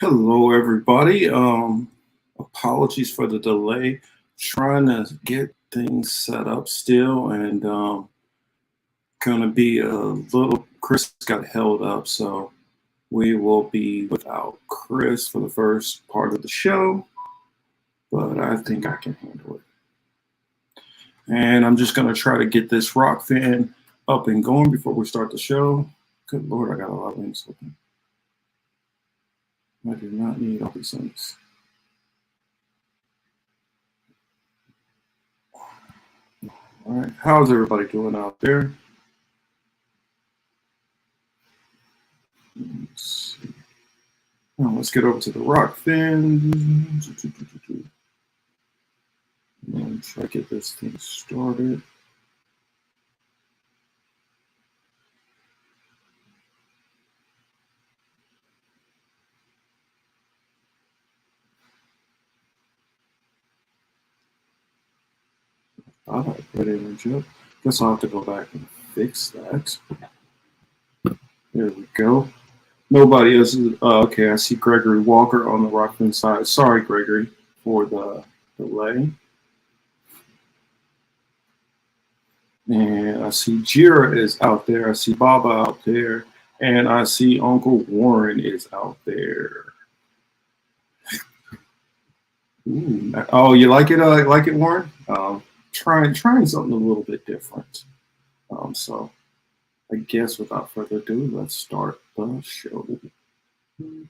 Hello, everybody. Apologies for the delay. Trying to get things set up still, and gonna be a little. Chris got held up, so we will be without Chris for the first part of the show. But I think I can handle it. And I'm just gonna try to get this rock fan up and going before we start the show. Good Lord, I got a lot of links open. I do not need all these links. All right, how's everybody doing out there? Let's see. Now let's get over to the rock fan. And try to get this thing started. I put image up. Guess I'll have to go back and fix that. There we go. Nobody else is okay. I see Gregory Walker on the Rockland side. Sorry, Gregory, for the delay. And I see Jira is out there. I see Baba out there. And I see Uncle Warren is out there. Ooh. Oh, you like it? Like it, Warren? Trying something a little bit different. So I guess without further ado, let's start the show. You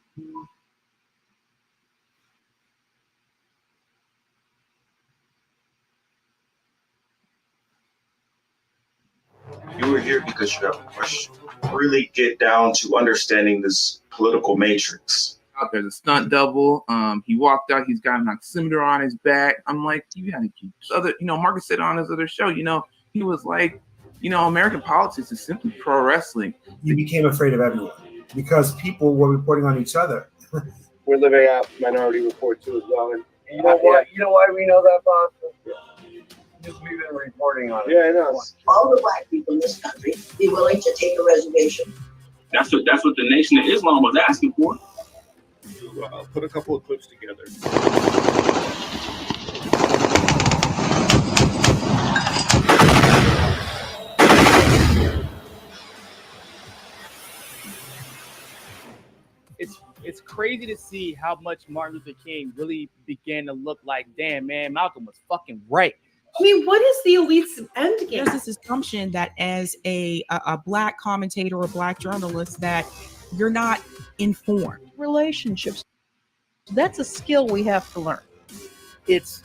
were here because you have a question. Really get down to understanding this political matrix. Out there, the stunt double. He walked out. He's got an oximeter on his back. I'm like, you gotta keep other. Marcus said on his other show. He was like, American politics is simply pro wrestling. You became afraid of everyone because people were reporting on each other. We're living out Minority Report too as well. And you know why we know that, boss? Because we've been reporting on it. Yeah, I know. All the black people in this country be willing to take a reservation. That's what the Nation of Islam was asking for. Put a couple of clips together. It's crazy to see how much Martin Luther King really began to look like, damn, man, Malcolm was fucking right. I mean, what is the elite's end game? There's this assumption that as a black commentator or black journalist that you're not informed. Relationships. That's a skill we have to learn. It's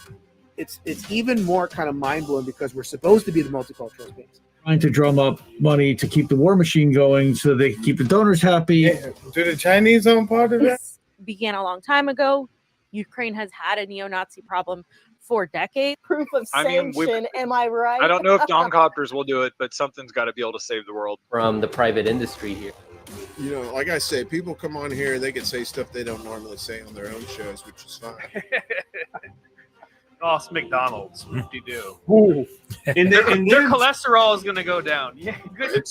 even more kind of mind-blowing because we're supposed to be the multicultural space. Trying to drum up money to keep the war machine going so they can keep the donors happy. Yeah. Do the Chinese own part of that? This began a long time ago. Ukraine has had a neo-Nazi problem for decades. Proof of sanction, am I right? I don't know if domcopters will do it, but something's got to be able to save the world. From the private industry here. Like I say, people come on here, they can say stuff they don't normally say on their own shows, which is fine. Oh, it's McDonald's. Whoop-de-doo. Ooh. And their cholesterol is going to go down. Yeah, good.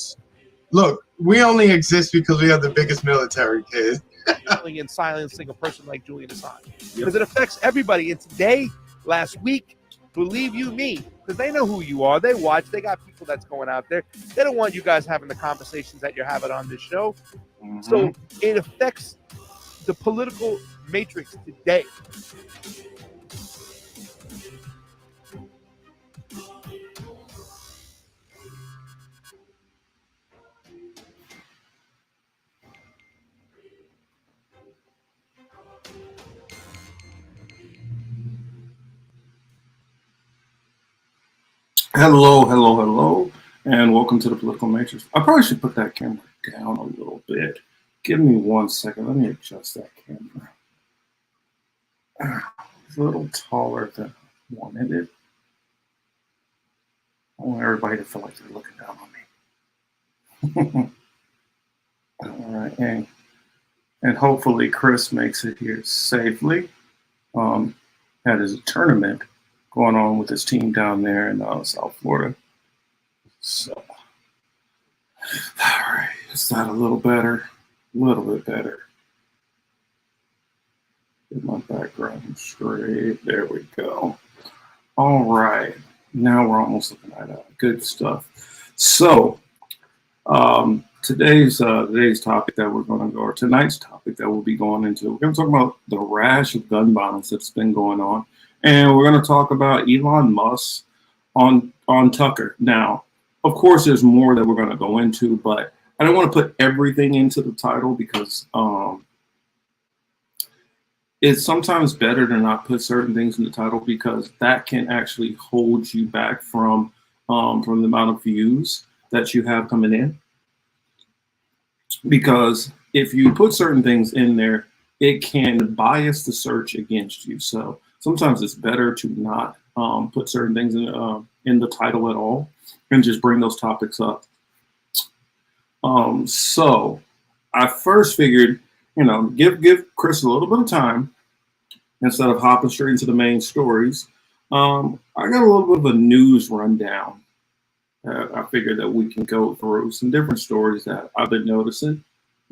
Look, we only exist because we have the biggest military, kid. In silencing a person like Julian Assange. Because it affects everybody. And today, last week, believe you me, because they know who you are. They watch. They got people that's going out there. They don't want you guys having the conversations that you're having on this show. Mm-hmm. So it affects the political matrix today. Hello, and welcome to the Political Matrix. I probably should put that camera down a little bit. Give me 1 second. Let me adjust that camera. It's a little taller than I wanted it. I want everybody to feel like they're looking down on me. All right, and hopefully Chris makes it here safely. Had his tournament going on with his team down there in South Florida. So, all right, is that a little better? A little bit better. Get my background straight. There we go. All right. Now we're almost looking at good stuff. So today's topic that we're going to go, or tonight's topic that we'll be going into, we're going to talk about the rash of gun violence that's been going on, and we're going to talk about Elon Musk on Tucker. Now, of course, there's more that we're going to go into, but I don't want to put everything into the title because it's sometimes better to not put certain things in the title because that can actually hold you back from the amount of views that you have coming in. Because if you put certain things in there, it can bias the search against you. So sometimes it's better to not put certain things in the title at all and just bring those topics up. So I first figured, give Chris a little bit of time instead of hopping straight into the main stories. I got a little bit of a news rundown. I figured that we can go through some different stories that I've been noticing.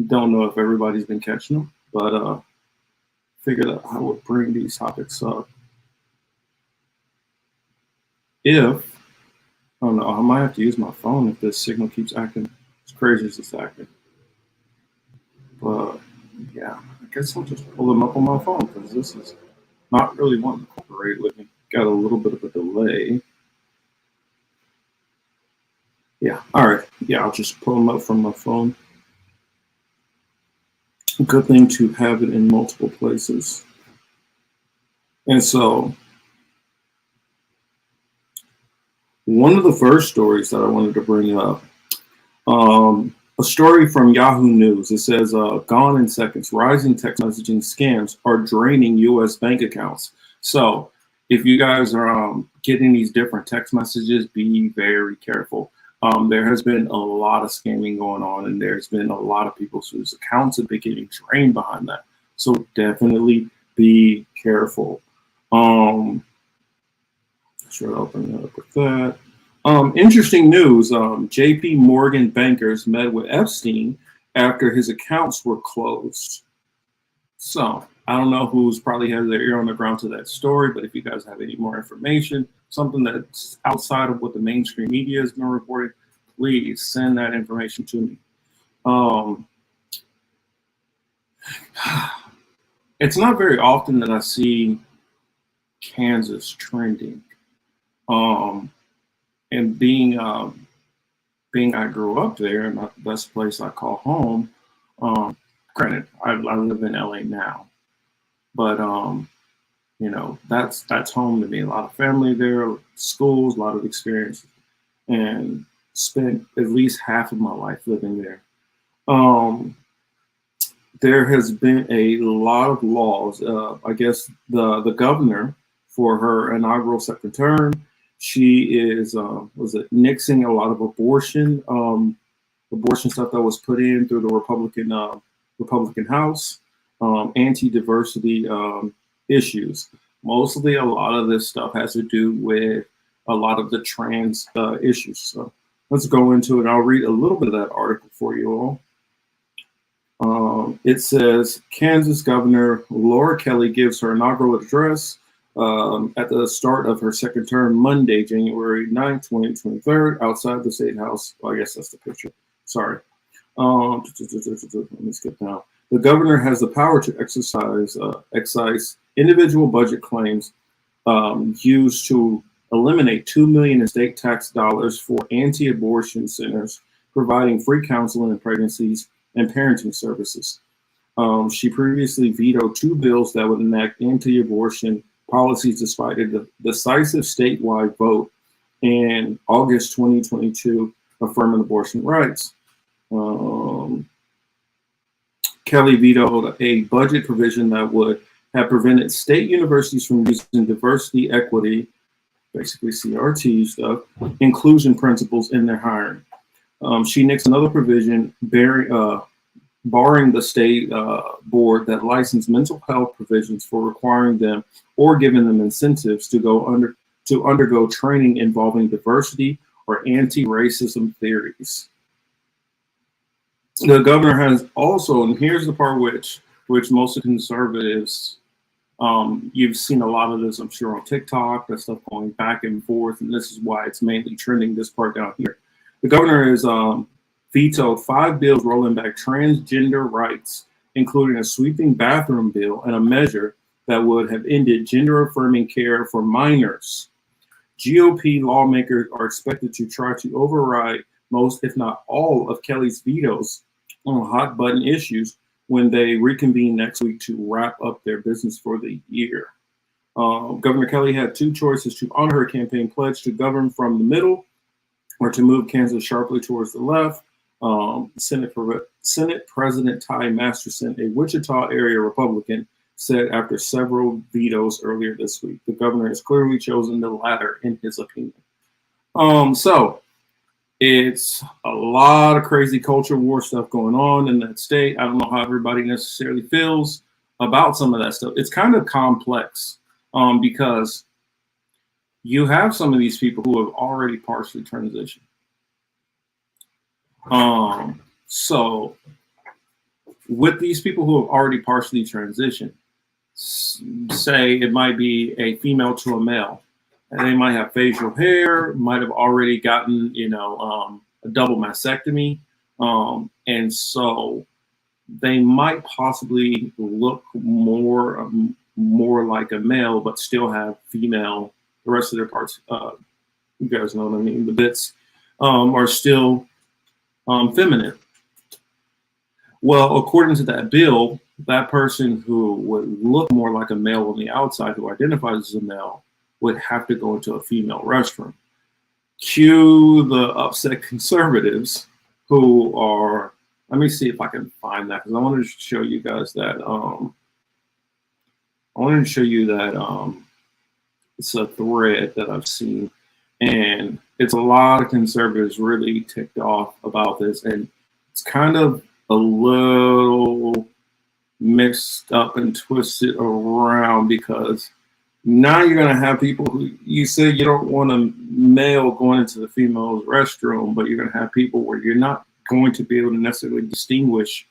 Don't know if everybody's been catching them, but figured that I would bring these topics up. I don't know, I might have to use my phone if this signal keeps acting as crazy as it's acting. But yeah, I guess I'll just pull them up on my phone because this is not really wanting to cooperate with me. Got a little bit of a delay. Yeah, all right. Yeah, I'll just pull them up from my phone. Good thing to have it in multiple places. And so one of the first stories that I wanted to bring up, a story from Yahoo News. It says, gone in seconds, rising text messaging scams are draining U.S. bank accounts. So if you guys are getting these different text messages, be very careful. There has been a lot of scamming going on, and there's been a lot of people whose accounts have been getting drained behind that. So definitely be careful. Should open it up with that. Interesting news. JP Morgan bankers met with Epstein after his accounts were closed. So I don't know who's probably has their ear on the ground to that story, but if you guys have any more information, something that's outside of what the mainstream media has been reporting, please send that information to me. It's not very often that I see Kansas trending. And being I grew up there, and the best place I call home. Granted, I live in LA now, but that's home to me. A lot of family there, schools, a lot of experience, and spent at least half of my life living there. There has been a lot of laws. I guess the governor for her inaugural second term, she is nixing a lot of abortion stuff that was put in through the Republican House, anti-diversity issues. Mostly a lot of this stuff has to do with a lot of the trans issues. So let's go into it. I'll read a little bit of that article for you all. It says, Kansas Governor Laura Kelly gives her inaugural address at the start of her second term Monday, January 9th, 2023, outside the State House. Well, I guess that's the picture. Sorry. Let me skip down. The governor has the power to excise individual budget claims used to eliminate $2 million in state tax dollars for anti-abortion centers, providing free counseling in pregnancies and parenting services. She previously vetoed 2 bills that would enact anti-abortion policies despite a decisive statewide vote in August 2022 affirming abortion rights. Kelly vetoed a budget provision that would have prevented state universities from using diversity, equity, basically CRT stuff, inclusion principles in their hiring. She nixed another provision barring the state board that licensed mental health provisions for requiring them or giving them incentives to undergo training involving diversity or anti-racism theories. The governor has also, and here's the part which most conservatives You've seen a lot of this, I'm sure, on TikTok, that stuff going back and forth, and this is why it's mainly trending this part down here. The governor has vetoed 5 bills rolling back transgender rights, including a sweeping bathroom bill and a measure that would have ended gender-affirming care for minors. GOP lawmakers are expected to try to override most, if not all, of Kelly's vetoes on hot-button issues when they reconvene next week to wrap up their business for the year. Governor Kelly had 2 choices to honor her campaign pledge to govern from the middle or to move Kansas sharply towards the left. Senate President Ty Masterson, a Wichita area Republican, said after several vetoes earlier this week, the governor has clearly chosen the latter in his opinion. So it's a lot of crazy culture war stuff going on in that state. I don't know how everybody necessarily feels about some of that stuff. It's kind of complex because you have some of these people who have already partially transitioned. So with these people who have already partially transitioned, say it might be a female to a male, and they might have facial hair, might have already gotten, a double mastectomy. And so they might possibly look more like a male, but still have female, the rest of their parts, you guys know what I mean, the bits are still feminine. Well, according to that bill, that person who would look more like a male on the outside, who identifies as a male, would have to go into a female restroom. Cue the upset conservatives who are, let me see if I can find that, because I wanted to show you guys that, it's a thread that I've seen, and it's a lot of conservatives really ticked off about this, and it's kind of a little mixed up and twisted around, because now you're going to have people who, you say you don't want a male going into the female's restroom, but you're going to have people where you're not going to be able to necessarily distinguish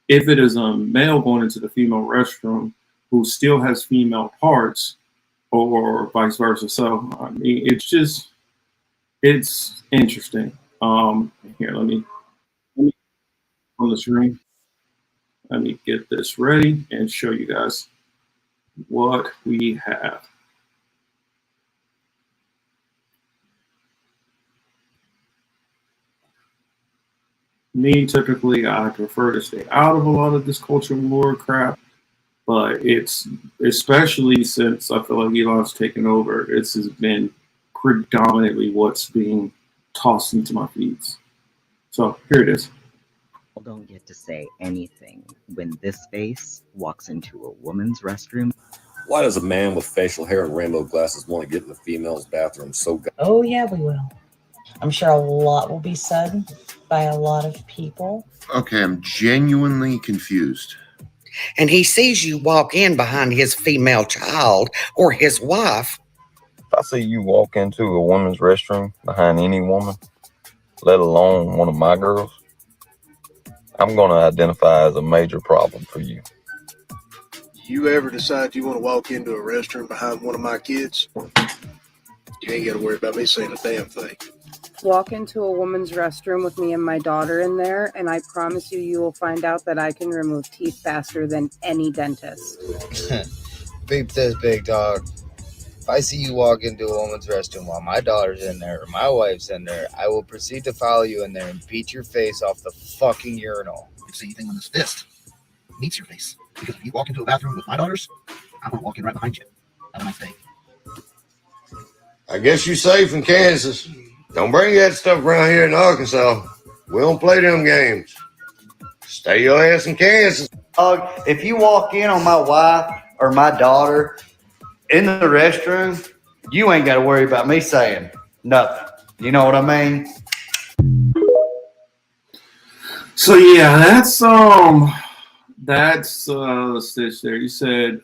if it is a male going into the female restroom who still has female parts, or vice versa. So I mean, it's interesting. Here, let me on the screen. Let me get this ready and show you guys what we have. Me, typically, I prefer to stay out of a lot of this culture war crap, but it's, especially since I feel like Elon's taken over, this has been predominantly what's being tossed into my feeds. So here it is. Don't get to say anything when this face walks into a woman's restroom. Why does a man with facial hair and rainbow glasses want to get in the female's bathroom so good? Oh yeah, we will. I'm sure a lot will be said by a lot of people. Okay, I'm genuinely confused. And he sees you walk in behind his female child or his wife. If I see you walk into a woman's restroom behind any woman, let alone one of my girls, I'm going to identify as a major problem for you. You ever decide you want to walk into a restroom behind one of my kids, you ain't got to worry about me saying a damn thing. Walk into a woman's restroom with me and my daughter in there, and I promise you will find out that I can remove teeth faster than any dentist. Beep says big dog. If I see you walk into a woman's restroom while my daughter's in there or my wife's in there, I will proceed to follow you in there and beat your face off the fucking urinal. The same thing when this fist meets your face. Because if you walk into a bathroom with my daughters, I'm going to walk in right behind you. Have a nice day. I guess you're safe in Kansas. Don't bring that stuff around here in Arkansas. We don't play them games. Stay your ass in Kansas. If you walk in on my wife or my daughter in the restroom, you ain't got to worry about me saying nothing. You know what I mean? So yeah, that's Stitch there. You said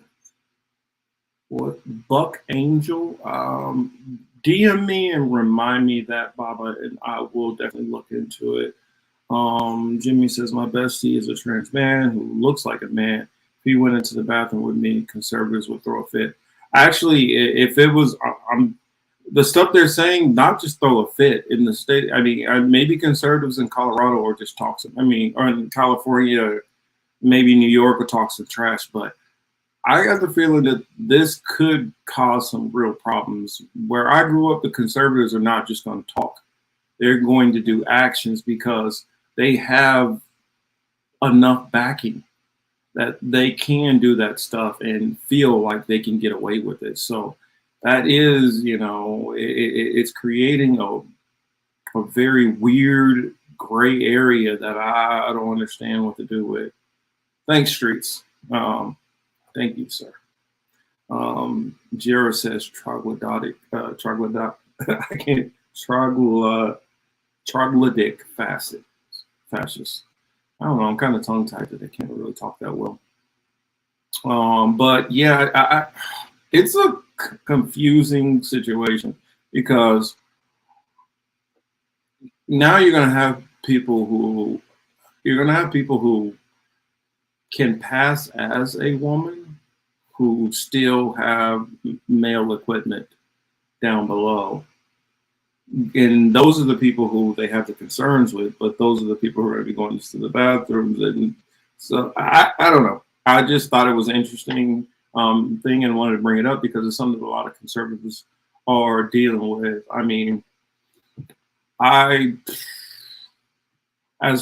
what? Buck Angel. DM me and remind me that, Baba, and I will definitely look into it. Jimmy says my bestie is a trans man who looks like a man, he went into the bathroom with me, conservatives would throw a fit. Actually, if it was, the stuff they're saying, not just throw a fit in the state. I mean, maybe conservatives in Colorado are just toxic. I mean, or in California, maybe New York will talk some trash, but I got the feeling that this could cause some real problems. Where I grew up, the conservatives are not just going to talk. They're going to do actions because they have enough backing that they can do that stuff and feel like they can get away with it. So that is, you know, it's creating a very weird gray area that I don't understand what to do with. Thanks, Streets. Thank you, sir. Jira says troglodytic, I can't, troglodytic fascist. I don't know, I'm kind of tongue-tied that I can't really talk that well. But yeah, it's a confusing situation because now you're going to have people who can pass as a woman who still have male equipment down below. And those are the people who they have the concerns with, but those are the people who are going to be going to the bathrooms. And so I don't know. I just thought it was an interesting thing and wanted to bring it up because it's something a lot of conservatives are dealing with. I mean, as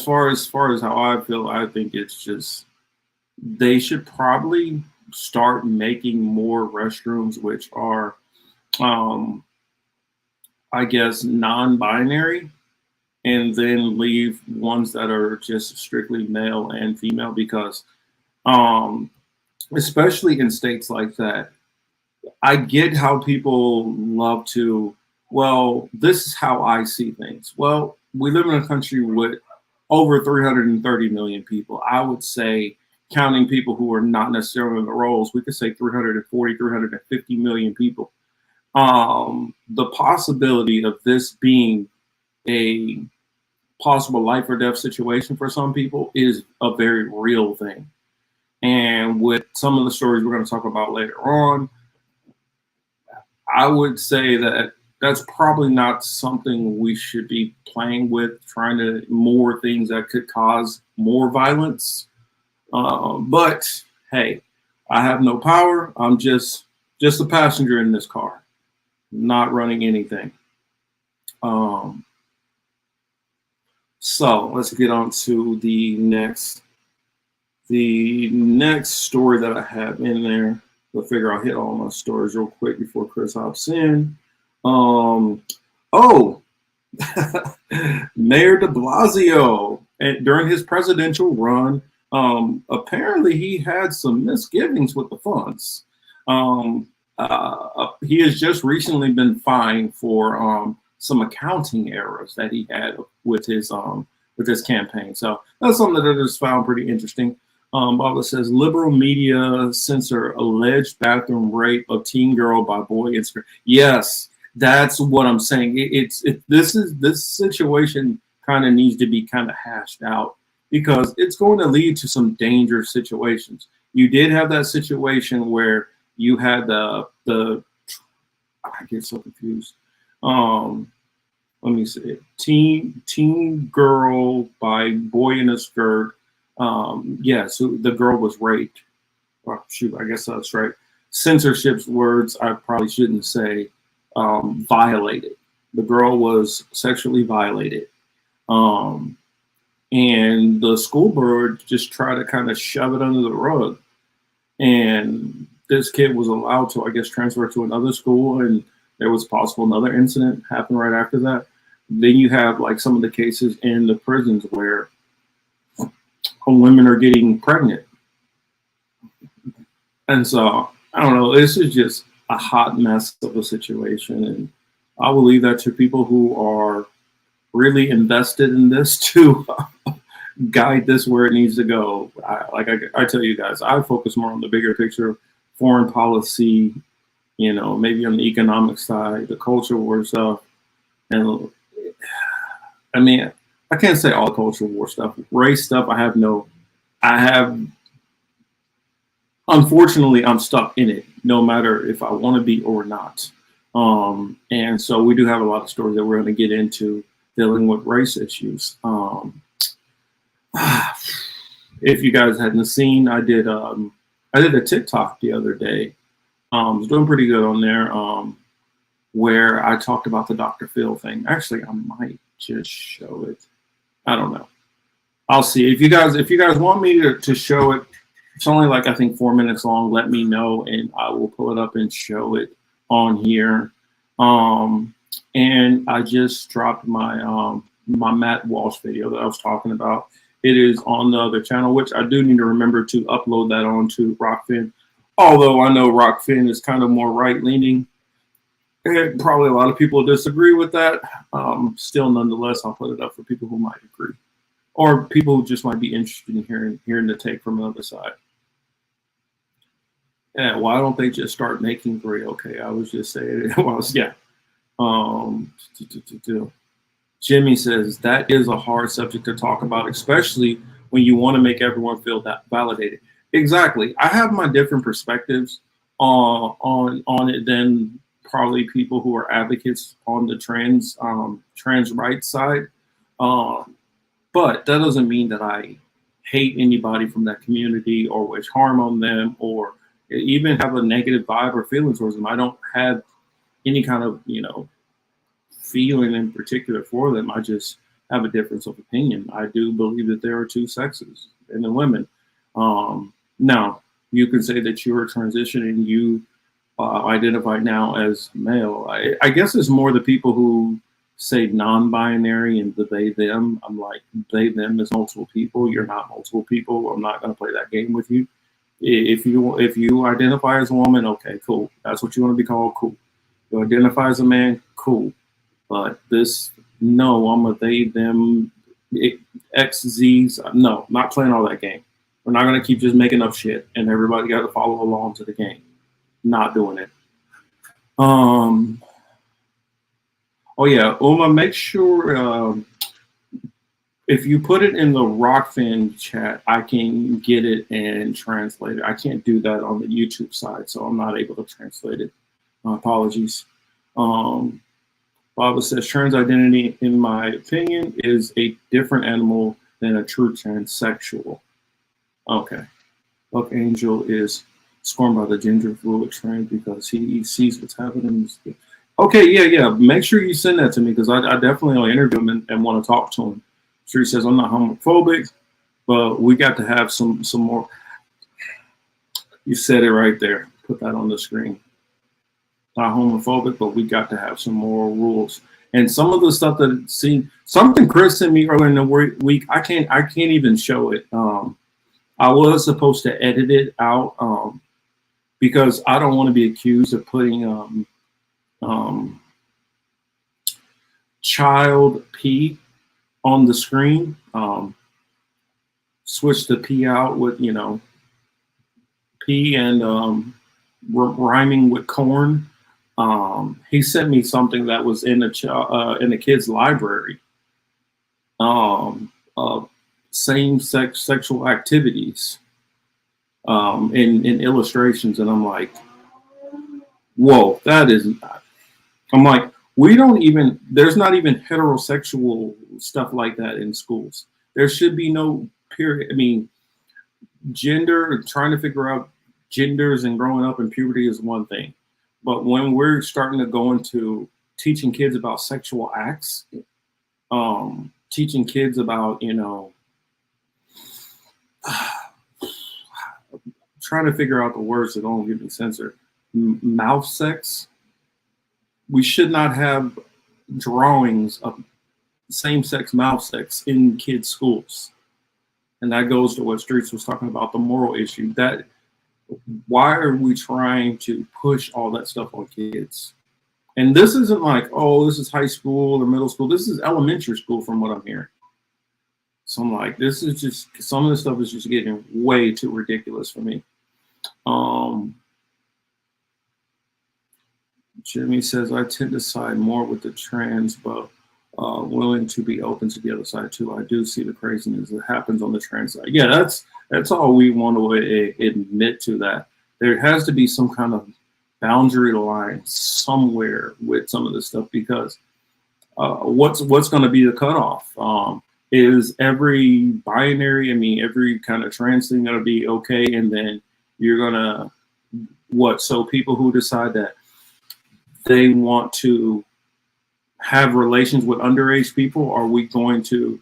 far as how I feel, I think it's just, they should probably start making more restrooms which are, I guess, non-binary, and then leave ones that are just strictly male and female, because especially in states like that, I get how people love to, well, this is how I see things. Well, we live in a country with over 330 million people. I would say, counting people who are not necessarily in the roles, we could say 340, 350 million people. The possibility of this being a possible life or death situation for some people is a very real thing. And with some of the stories we're going to talk about later on, I would say that that's probably not something we should be playing with, trying to more things that could cause more violence. But hey, I have no power. I'm just a passenger in this car, not running anything. So let's get on to the next story that I have in there. We'll figure I'll hit all my stories real quick before Chris hops in. Mayor de Blasio, during his presidential run, apparently he had some misgivings with the funds. He has just recently been fined for some accounting errors that he had with his campaign. So that's something that I just found pretty interesting. Baba says liberal media censor alleged bathroom rape of teen girl by boy Instagram. Yes, that's what I'm saying. This situation kind of needs to be kind of hashed out, because it's going to lead to some dangerous situations. You did have that situation where you had I get so confused. Let me see. Teen girl by boy in a skirt. Yeah, so the girl was raped. Oh, shoot, I guess that's right. Censorship's words I probably shouldn't say. Violated. The girl was sexually violated. And the school board just tried to kind of shove it under the rug. And this kid was allowed to, I guess, transfer to another school, and there was possible another incident happen right after that. Then you have like some of the cases in the prisons where women are getting pregnant. And so, I don't know, this is just a hot mess of a situation. And I will leave that to people who are really invested in this to guide this where it needs to go. I tell you guys, I focus more on the bigger picture, foreign policy, you know, maybe on the economic side, the culture war stuff. And I mean, I can't say all culture war stuff. Race stuff, I have unfortunately, I'm stuck in it, no matter if I want to be or not. And so we do have a lot of stories that we're going to get into dealing with race issues. If you guys hadn't seen, I did a TikTok the other day. I was doing pretty good on there, where I talked about the Dr. Phil thing. Actually, I might just show it. I don't know. I'll see. If you guys want me to show it, it's only like, I think, 4 minutes long. Let me know, and I will pull it up and show it on here. And I just dropped my my Matt Walsh video that I was talking about. It is on the other channel, which I do need to remember to upload that onto Rockfin. Although I know Rockfin is kind of more right-leaning. And probably a lot of people disagree with that. Still, nonetheless, I'll put it up for people who might agree, or people who just might be interested in hearing the take from the other side. Yeah, why don't they just start making 3? Okay, I was just saying it. Yeah. Jimmy says that is a hard subject to talk about, especially when you want to make everyone feel that validated. Exactly. I have my different perspectives on it than probably people who are advocates on the trans rights side. But that doesn't mean that I hate anybody from that community or wish harm on them or even have a negative vibe or feeling towards them. I don't have any kind of, feeling in particular for them. I just have a difference of opinion. I do believe that there are 2 sexes, men and women. Now, you can say that you're transitioning, you identify now as male. I guess it's more the people who say non-binary and the they them. I'm like, they them is multiple people. You're not multiple people. I'm not going to play that game with you. If you identify as a woman, okay, cool. That's what you want to be called, cool. You identify as a man, cool. But no, I'm a they them X Z's. No, not playing all that game. We're not going to keep just making up shit and everybody got to follow along to the game. Not doing it. Oh yeah, Uma, make sure if you put it in the Rockfin chat, I can get it and translate it. I can't do that on the YouTube side, so I'm not able to translate it. Apologies. Baba says trans identity, in my opinion, is a different animal than a true transsexual. Okay. Look, Angel is scorned by the gender fluid trans because he sees what's happening. Okay, yeah. Make sure you send that to me because I definitely will interview him and want to talk to him. Sure, he says I'm not homophobic, but we got to have some more. You said it right there. Put that on the screen. Not homophobic, but we got to have some moral rules. And some of the stuff that something Chris sent me earlier in the week, I can't even show it. I was supposed to edit it out because I don't want to be accused of putting child P on the screen. Switch the P out with P and rhyming with corn. He sent me something that was in a kid's library. Same-sex sexual activities in illustrations, and I'm like, whoa, that is. I'm like, there's not even heterosexual stuff like that in schools. There should be no period. I mean, gender, trying to figure out genders and growing up in puberty is one thing. But when we're starting to go into teaching kids about sexual acts, teaching kids about, trying to figure out the words that don't get me censored, mouth sex, we should not have drawings of same-sex mouth sex in kids' schools. And that goes to what Streets was talking about, the moral issue. Why are we trying to push all that stuff on kids? And this isn't like, oh, this is high school or middle school. This is elementary school from what I'm hearing. So I'm like, this is just, some of this stuff is just getting way too ridiculous for me. Jimmy says, I tend to side more with the trans, but willing to be open to the other side too. I do see the craziness that happens on the trans side. Yeah, That's all we want to admit to that. There has to be some kind of boundary line somewhere with some of this stuff, because what's going to be the cutoff? Is every binary, I mean, every kind of trans thing going to be okay, and then you're going to what? So people who decide that they want to have relations with underage people, are we going to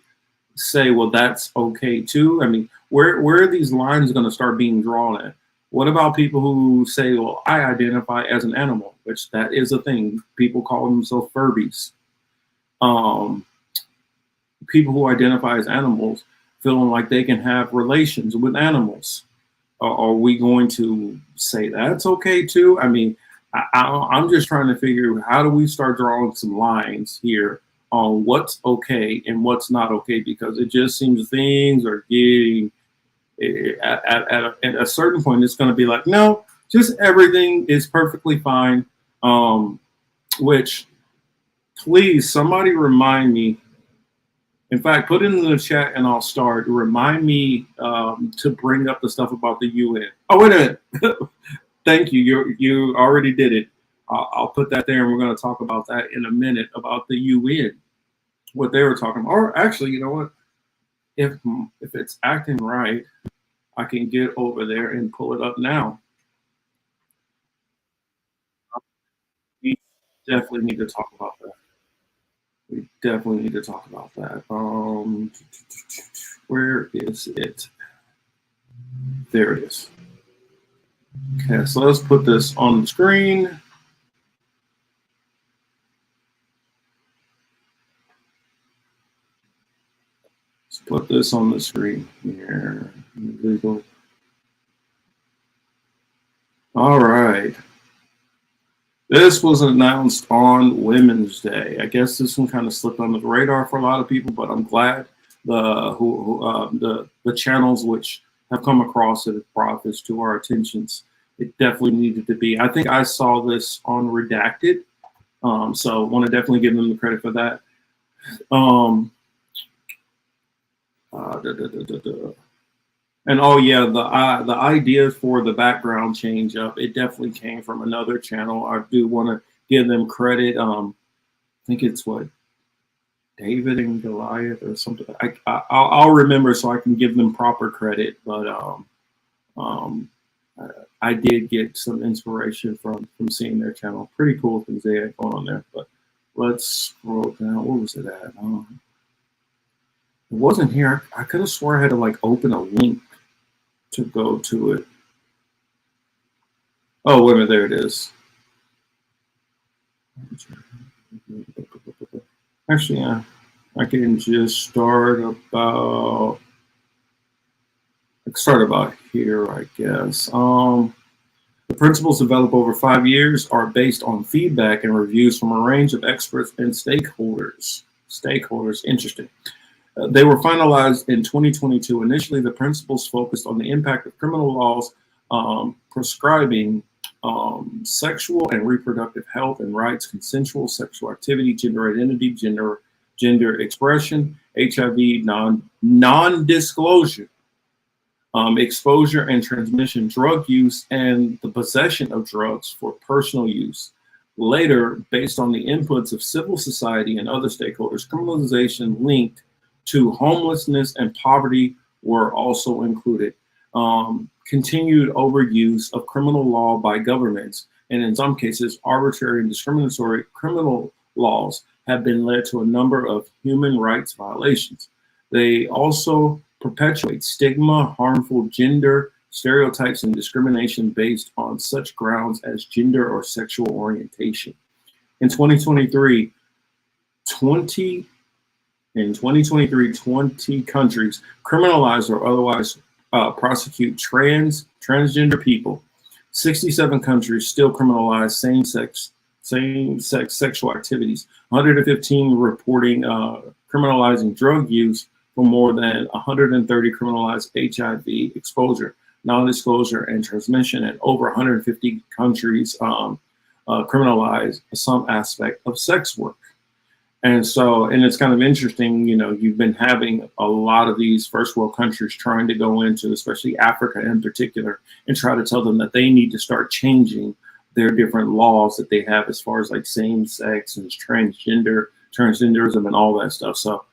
say, well, that's okay too? I mean, where are these lines going to start being drawn at? What about people who say, well, I identify as an animal, which that is a thing. People call themselves Furbies. People who identify as animals feeling like they can have relations with animals. Are we going to say that's okay too? I mean, I'm just trying to figure, how do we start drawing some lines here on what's okay and what's not okay? Because it just seems things are getting, at a certain point, it's going to be like, no, just everything is perfectly fine. Which, please, somebody remind me. In fact, put it in the chat and I'll start. Remind me to bring up the stuff about the UN. Oh, wait a minute. Thank you. You already did it. I'll put that there, and we're going to talk about that in a minute, about the UN, what they were talking about. Or actually, you know what? If it's acting right, I can get over there and pull it up now. We definitely need to talk about that. We definitely need to talk about that. Where is it? There it is. Okay, so let's put this on the screen. Let's put this on the screen here. Legal. All right. This was announced on Women's Day. I guess this one kind of slipped under the radar for a lot of people, but I'm glad the channels which have come across it have brought this to our attentions. It definitely needed to be. I think I saw this on Redacted, so I want to definitely give them the credit for that. And oh yeah, the idea for the background change up, it definitely came from another channel. I do want to give them credit. I think it's what, David and Goliath or something. I'll remember so I can give them proper credit. But I did get some inspiration from seeing their channel. Pretty cool things they had going on there. But let's scroll down. What was it at? It wasn't here. I could have swore I had to like open a link to go to it. Oh, wait a minute, there it is. Actually, yeah, I can just start about here, I guess. The principles developed over 5 years are based on feedback and reviews from a range of experts and stakeholders. Interesting. They were finalized in 2022. Initially, the principles focused on the impact of criminal laws prescribing sexual and reproductive health and rights, consensual sexual activity, gender identity, gender expression, HIV non-disclosure, exposure and transmission, drug use, and the possession of drugs for personal use. Later, based on the inputs of civil society and other stakeholders, criminalization linked to homelessness and poverty were also included. Continued overuse of criminal law by governments, and in some cases, arbitrary and discriminatory criminal laws have been led to a number of human rights violations. They also perpetuate stigma, harmful gender stereotypes, and discrimination based on such grounds as gender or sexual orientation. In 2023, 20 countries criminalize or otherwise prosecute transgender people. 67 countries still criminalize same-sex sexual activities. 115 reporting criminalizing drug use, for more than 130 criminalized HIV exposure, non-disclosure, and transmission, and over 150 countries criminalize some aspect of sex work. And so, and it's kind of interesting, you know, you've been having a lot of these first world countries trying to go into, especially Africa in particular, and try to tell them that they need to start changing their different laws that they have as far as like same sex and transgenderism and all that stuff. So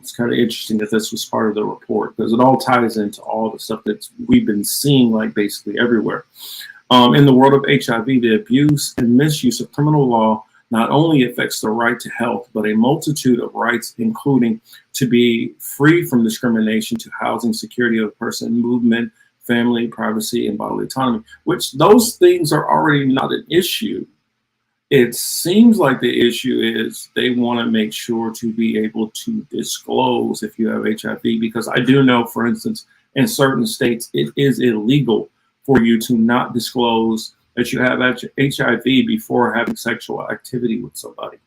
it's kind of interesting that this was part of the report because it all ties into all the stuff that we've been seeing like basically everywhere. In the world of HIV, the abuse and misuse of criminal law not only affects the right to health, but a multitude of rights, including to be free from discrimination, to housing, security of person, movement, family, privacy, and bodily autonomy, which those things are already not an issue. It seems like the issue is they want to make sure to be able to disclose if you have HIV, because I do know, for instance, in certain states, it is illegal for you to not disclose that you have HIV before having sexual activity with somebody.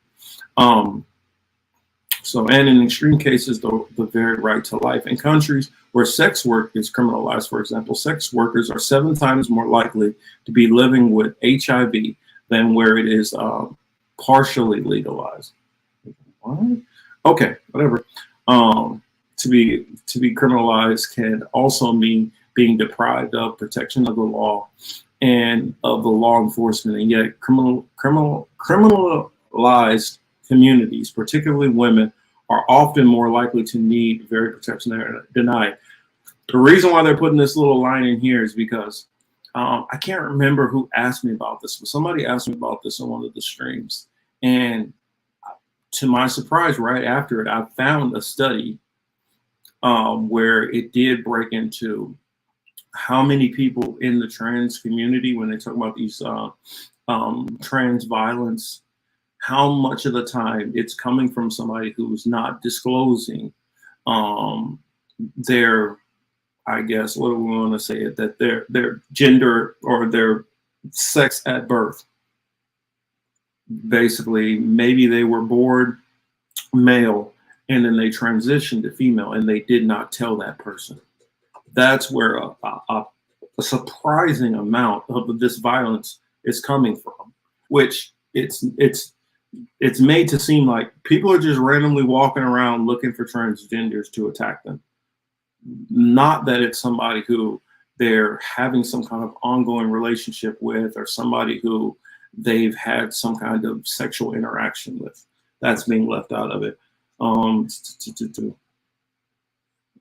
So, and in extreme cases, the very right to life. In countries where sex work is criminalized, for example, sex workers are 7 times more likely to be living with HIV than where it is partially legalized. What? Okay, whatever. To be criminalized can also mean being deprived of protection of the law and of the law enforcement, and yet criminalized communities, particularly women, are often more likely to need very protection they're denied. The reason why they're putting this little line in here is because I can't remember who asked me about this, but somebody asked me about this on one of the streams, and to my surprise, right after it, I found a study where it did break into how many people in the trans community, when they talk about these trans violence, how much of the time it's coming from somebody who's not disclosing their, I guess, what do we want to say it, that their gender or their sex at birth. Basically, maybe they were born male and then they transitioned to female and they did not tell that person. That's where a surprising amount of this violence is coming from, which it's made to seem like people are just randomly walking around looking for transgenders to attack them. Not that it's somebody who they're having some kind of ongoing relationship with or somebody who they've had some kind of sexual interaction with. That's being left out of it.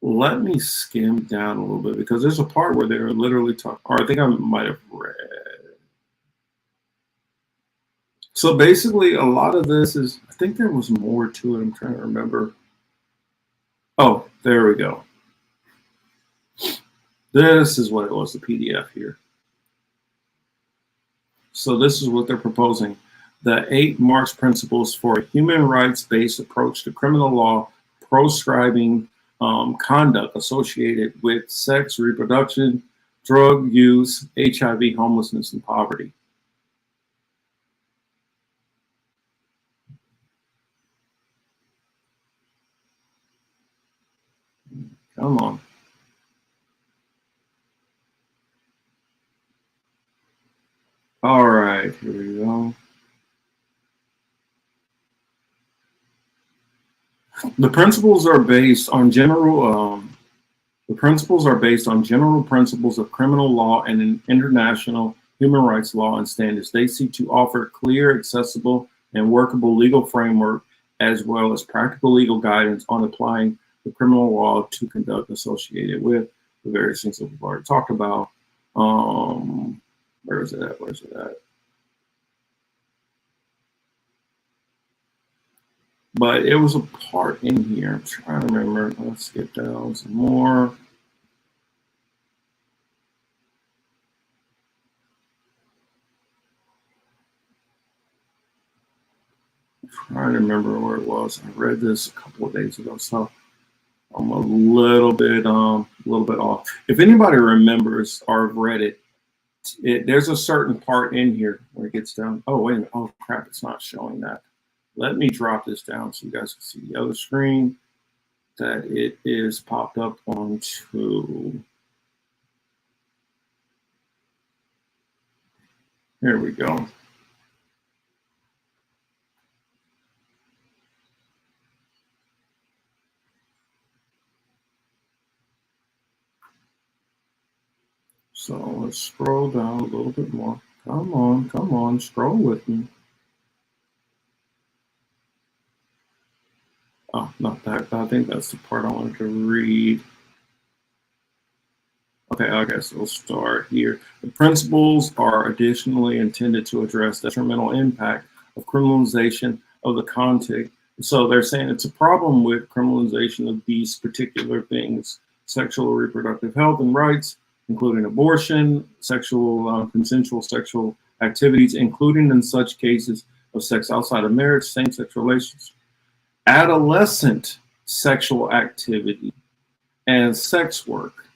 Let me skim down a little bit because there's a part where they're literally talking, or I think I might have read. So basically, a lot of this is, I think there was more to it. I'm trying to remember. Oh, there we go. This is what it was, the PDF here. So this is what they're proposing. The 8 Marx principles for a human rights-based approach to criminal law, proscribing conduct associated with sex, reproduction, drug use, HIV, homelessness, and poverty. Come on. All right, here we go. The principles are based on general principles of criminal law and international human rights law and standards. They seek to offer clear, accessible, and workable legal framework, as well as practical legal guidance on applying the criminal law to conduct associated with the various things that we've already talked about. Where is it at? Where's it at? But it was a part in here. I'm trying to remember. Let's skip down some more. I'm trying to remember where it was. I read this a couple of days ago, so I'm a little bit off. If anybody remembers or read it, there's a certain part in here where it gets down. Oh, wait a minute. Oh, crap. It's not showing that. Let me drop this down so you guys can see the other screen that it is popped up onto. Here we go. So let's scroll down a little bit more. Come on, scroll with me. Oh, not that. I think that's the part I wanted to read. Okay, I guess we'll start here. The principles are additionally intended to address the detrimental impact of criminalization of the content. So they're saying it's a problem with criminalization of these particular things: sexual and reproductive health and rights, including abortion, consensual sexual activities, including in such cases of sex outside of marriage, same-sex relations, adolescent sexual activity, and sex work.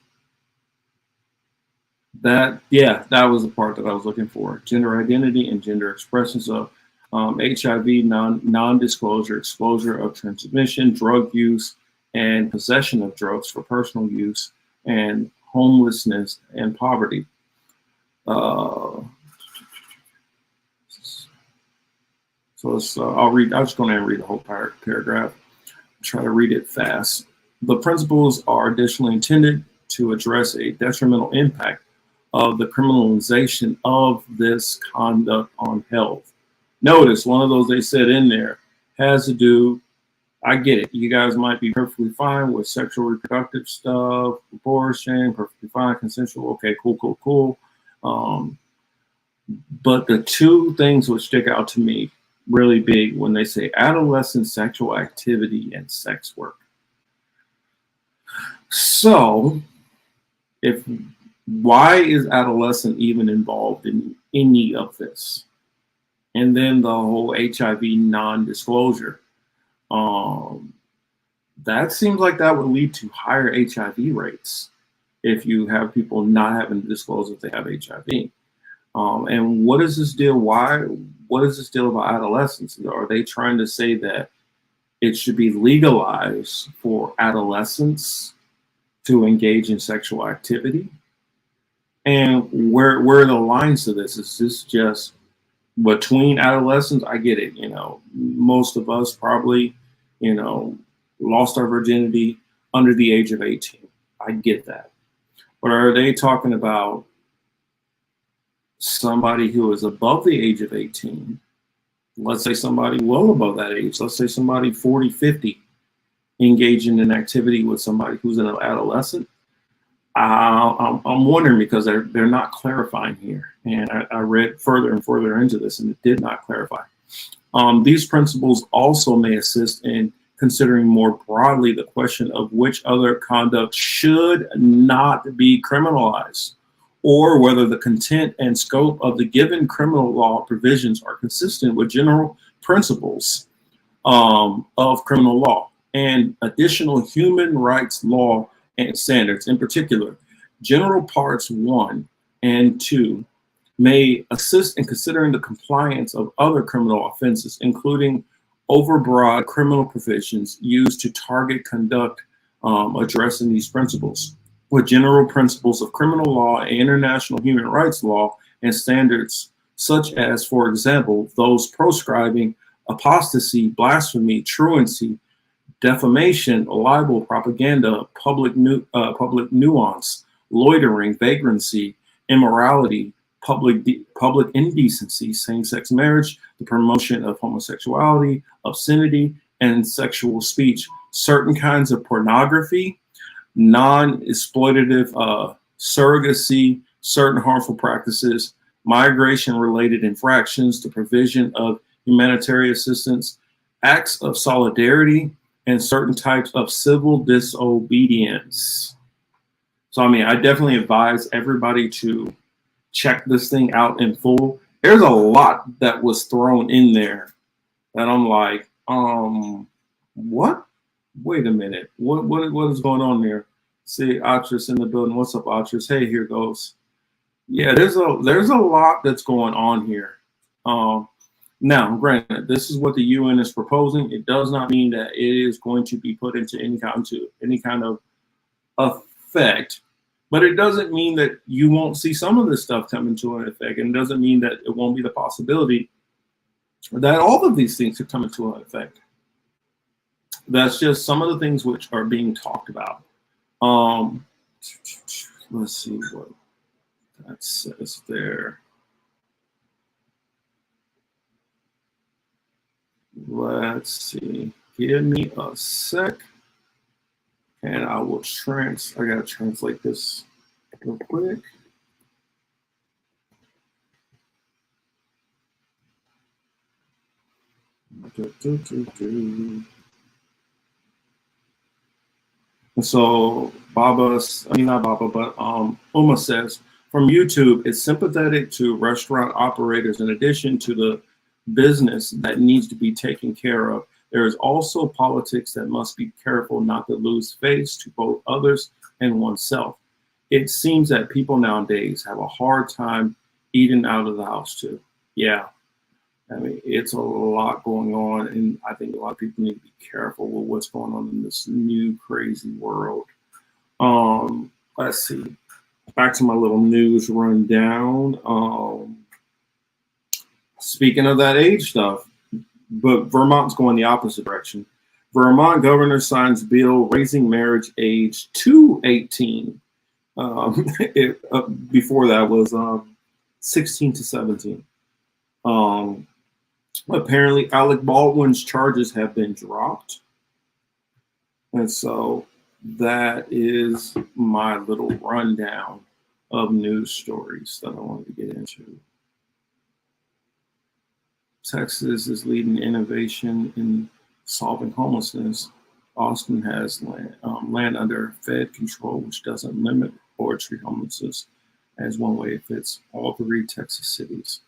That was the part that I was looking for. Gender identity and gender expressions of HIV, non-disclosure, exposure of transmission, drug use, and possession of drugs for personal use, and homelessness and poverty. So let's, I'm just going to read the whole paragraph. Try to read it fast. The principles are additionally intended to address a detrimental impact of the criminalization of this conduct on health. Notice one of those they said in there has to do, I get it, you guys might be perfectly fine with sexual reproductive stuff, abortion, perfectly fine, consensual, okay, cool. But the two things which stick out to me really big when they say adolescent sexual activity and sex work. So why is adolescent even involved in any of this? And then the whole HIV non-disclosure. That seems like that would lead to higher HIV rates if you have people not having to disclose if they have HIV. And what is this deal? What is this deal about adolescents? Are they trying to say that it should be legalized for adolescents to engage in sexual activity? And where are the lines to this? Is this just between adolescents? I get it. Most of us probably, lost our virginity under the age of 18. I get that. But are they talking about somebody who is above the age of 18? Let's say somebody well above that age. Let's say somebody 40, 50, engaging in activity with somebody who's an adolescent. I'm wondering because they're not clarifying here. And I read further and further into this and it did not clarify. These principles also may assist in considering more broadly the question of which other conduct should not be criminalized, or whether the content and scope of the given criminal law provisions are consistent with general principles of criminal law and additional human rights law and standards. In particular, general parts 1 and 2 may assist in considering the compliance of other criminal offenses, including overbroad criminal provisions used to target conduct addressing these principles, with general principles of criminal law and international human rights law and standards, such as, for example, those proscribing apostasy, blasphemy, truancy, defamation, libel, propaganda, public nuance, loitering, vagrancy, immorality, public indecency, same-sex marriage, the promotion of homosexuality, obscenity, and sexual speech, certain kinds of pornography, non-exploitative surrogacy, certain harmful practices, migration-related infractions, the provision of humanitarian assistance, acts of solidarity, and certain types of civil disobedience. So, I definitely advise everybody to check this thing out in full. There's a lot that was thrown in there that I'm like, what? Wait a minute. What is going on there? See, Atris in the building. What's up, Atris? Hey, here goes. Yeah, there's a lot that's going on here. Now, granted, this is what the UN is proposing. It does not mean that it is going to be put into any kind of effect, but it doesn't mean that you won't see some of this stuff come into an effect, and it doesn't mean that it won't be the possibility that all of these things could come into an effect. That's just some of the things which are being talked about. Let's see what. That says there. Let's see. Give me a sec, and I will I gotta translate this real quick. And so Uma says, from YouTube, it's sympathetic to restaurant operators in addition to the business that needs to be taken care of. There is also politics that must be careful not to lose face to both others and oneself. It seems that people nowadays have a hard time eating out of the house too. Yeah. I mean, it's a lot going on, and I think a lot of people need to be careful with what's going on in this new crazy world. Let's see. Back to my little news rundown. Speaking of that age stuff, but Vermont's going the opposite direction. Vermont governor signs bill raising marriage age to 18. Before that was 16 to 17. Apparently, Alec Baldwin's charges have been dropped. And so that is my little rundown of news stories that I wanted to get into. Texas is leading innovation in solving homelessness. Austin has land under Fed control, which doesn't limit poetry homelessness as one way it fits all 3 Texas cities.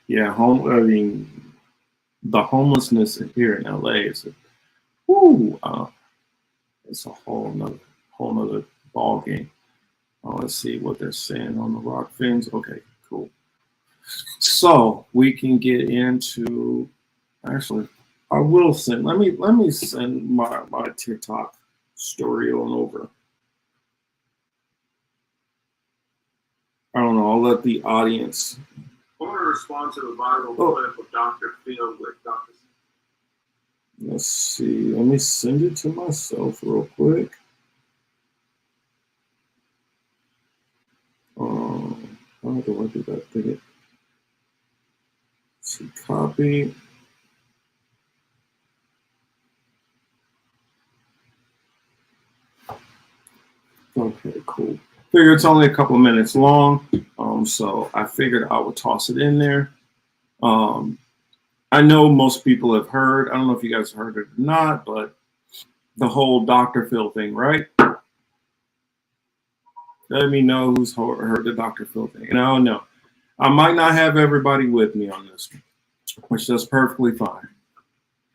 Yeah, the homelessness here in LA is it's a whole nother ball game. Let's see what they're saying on the rock fins. Okay, cool. So we can get into, actually, I will send, let me send my TikTok story on over. I don't know, I'll let the audience. I want to respond to the viral clip of Dr. Phil with Dr. Let's see, let me send it to myself real quick. How do I do that thing? See, copy. Okay, cool. Figure it's only a couple minutes long, so I figured I would toss it in there. I know most people have heard, I don't know if you guys heard it or not, but the whole Dr. Phil thing, right? Let me know who's heard the Dr. Phil thing. And I don't know. I might not have everybody with me on this one, which is perfectly fine.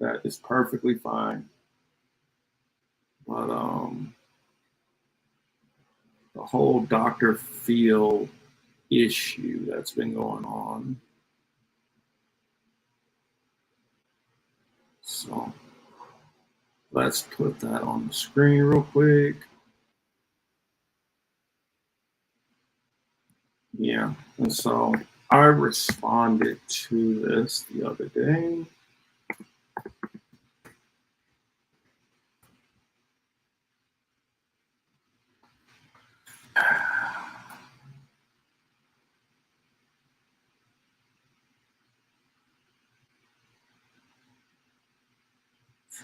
That is perfectly fine. But the whole Dr. Phil issue that's been going on. So let's put that on the screen real quick. Yeah, and so I responded to this the other day.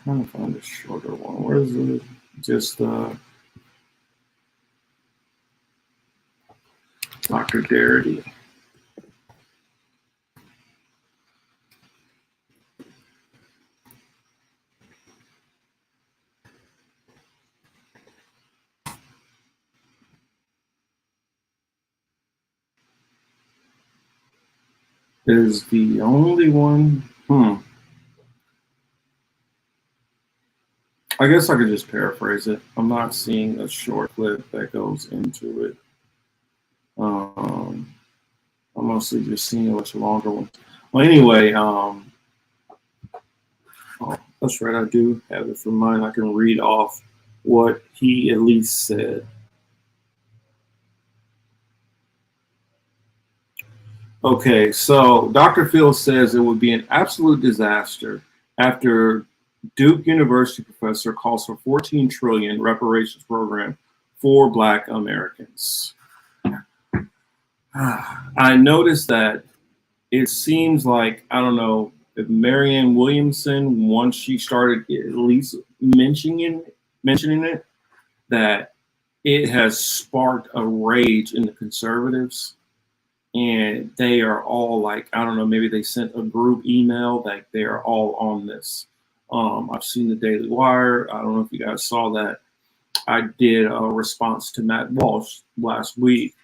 Trying to find a shorter one. Where is it? Just Dr. Darity. Is the only one. I guess I could just paraphrase it. I'm not seeing a short clip that goes into it. I'm mostly just seeing a much longer one. Well, anyway, oh, that's right. I do have it from mine. I can read off what he at least said. Okay, so Dr. Phil says it would be an absolute disaster after Duke University professor calls for 14 trillion reparations program for Black Americans. I noticed that it seems like, I don't know if Marianne Williamson, once she started at least mentioning it, that it has sparked a rage in the conservatives. And they are all like, I don't know, maybe they sent a group email that they are all on this. I've seen the Daily Wire. I don't know if you guys saw that. I did a response to Matt Walsh last week.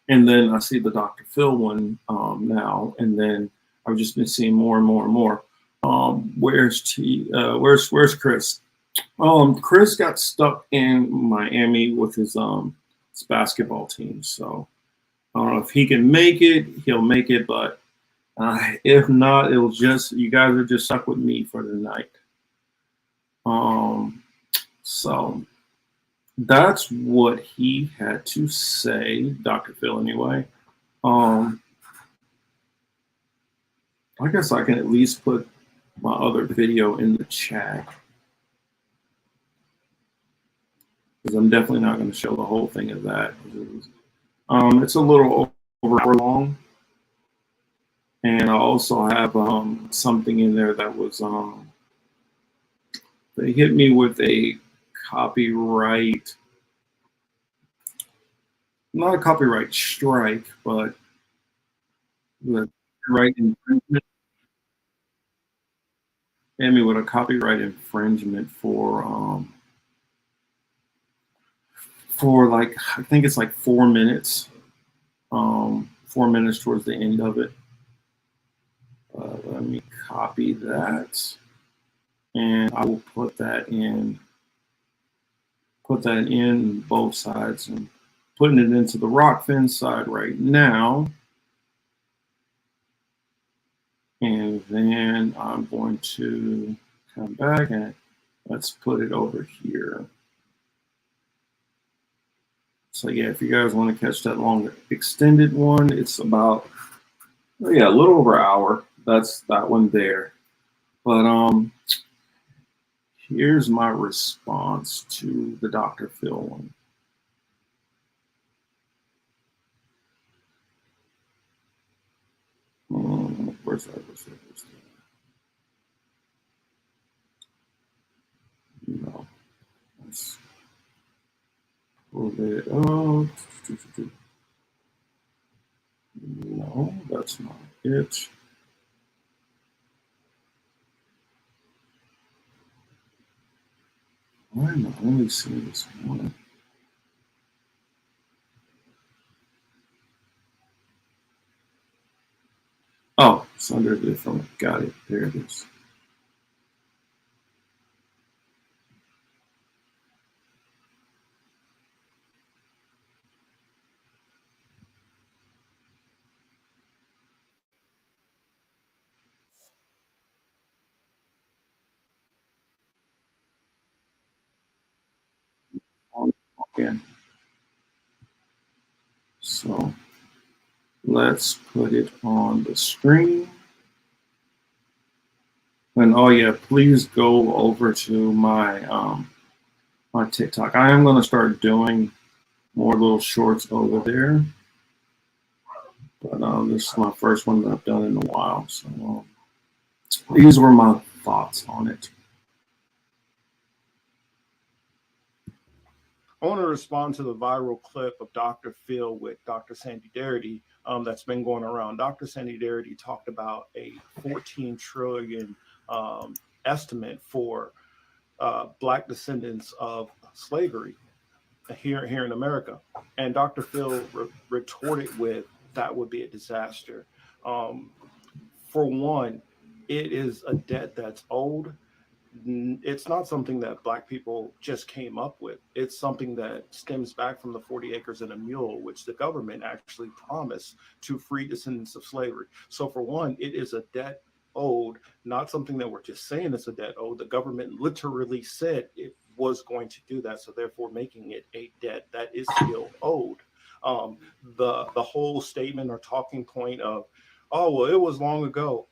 And then I see the Dr. Phil one now. And then I've just been seeing more and more and more. Where's Chris? Chris got stuck in Miami with his basketball team. So I don't know if he can make it, he'll make it, but if not, it'll just, you guys are just stuck with me for the night. So that's what he had to say, Dr. Phil, anyway. I guess I can at least put my other video in the chat, because I'm definitely not going to show the whole thing of that. It's a little over long. And I also have something in there that was, they hit me with a copyright, not a copyright strike, but the right infringement. Hit me with a copyright infringement for like, I think it's like 4 minutes, 4 minutes towards the end of it. Let me copy that, and I will put that in both sides, and putting it into the Rockfin side right now. And then I'm going to come back and let's put it over here. So yeah, if you guys want to catch that longer extended one, it's about, yeah, a little over an hour. That's that one there. But here's my response to the Dr. Phil one. Where's that? No. Let's pull it up. No, that's not it. Why am I only seeing this one? Oh, it's under the phone. Got it. There it is. Again. So let's put it on the screen. And oh yeah, please go over to my my TikTok. I am going to start doing more little shorts over there. But this is my first one that I've done in a while. So these were my thoughts on it. I want to respond to the viral clip of Dr. Phil with Dr. Sandy Darity that's been going around. Dr. Sandy Darity talked about a 14 trillion estimate for Black descendants of slavery here in America. And Dr. Phil retorted with, that would be a disaster. For one, it is a debt that's owed. It's not something that Black people just came up with. It's something that stems back from the 40 acres and a mule, which the government actually promised to free descendants of slavery. So for one, it is a debt owed, not something that we're just saying it's a debt owed. The government literally said it was going to do that, so therefore making it a debt that is still owed. The whole statement or talking point of, oh, well, it was long ago.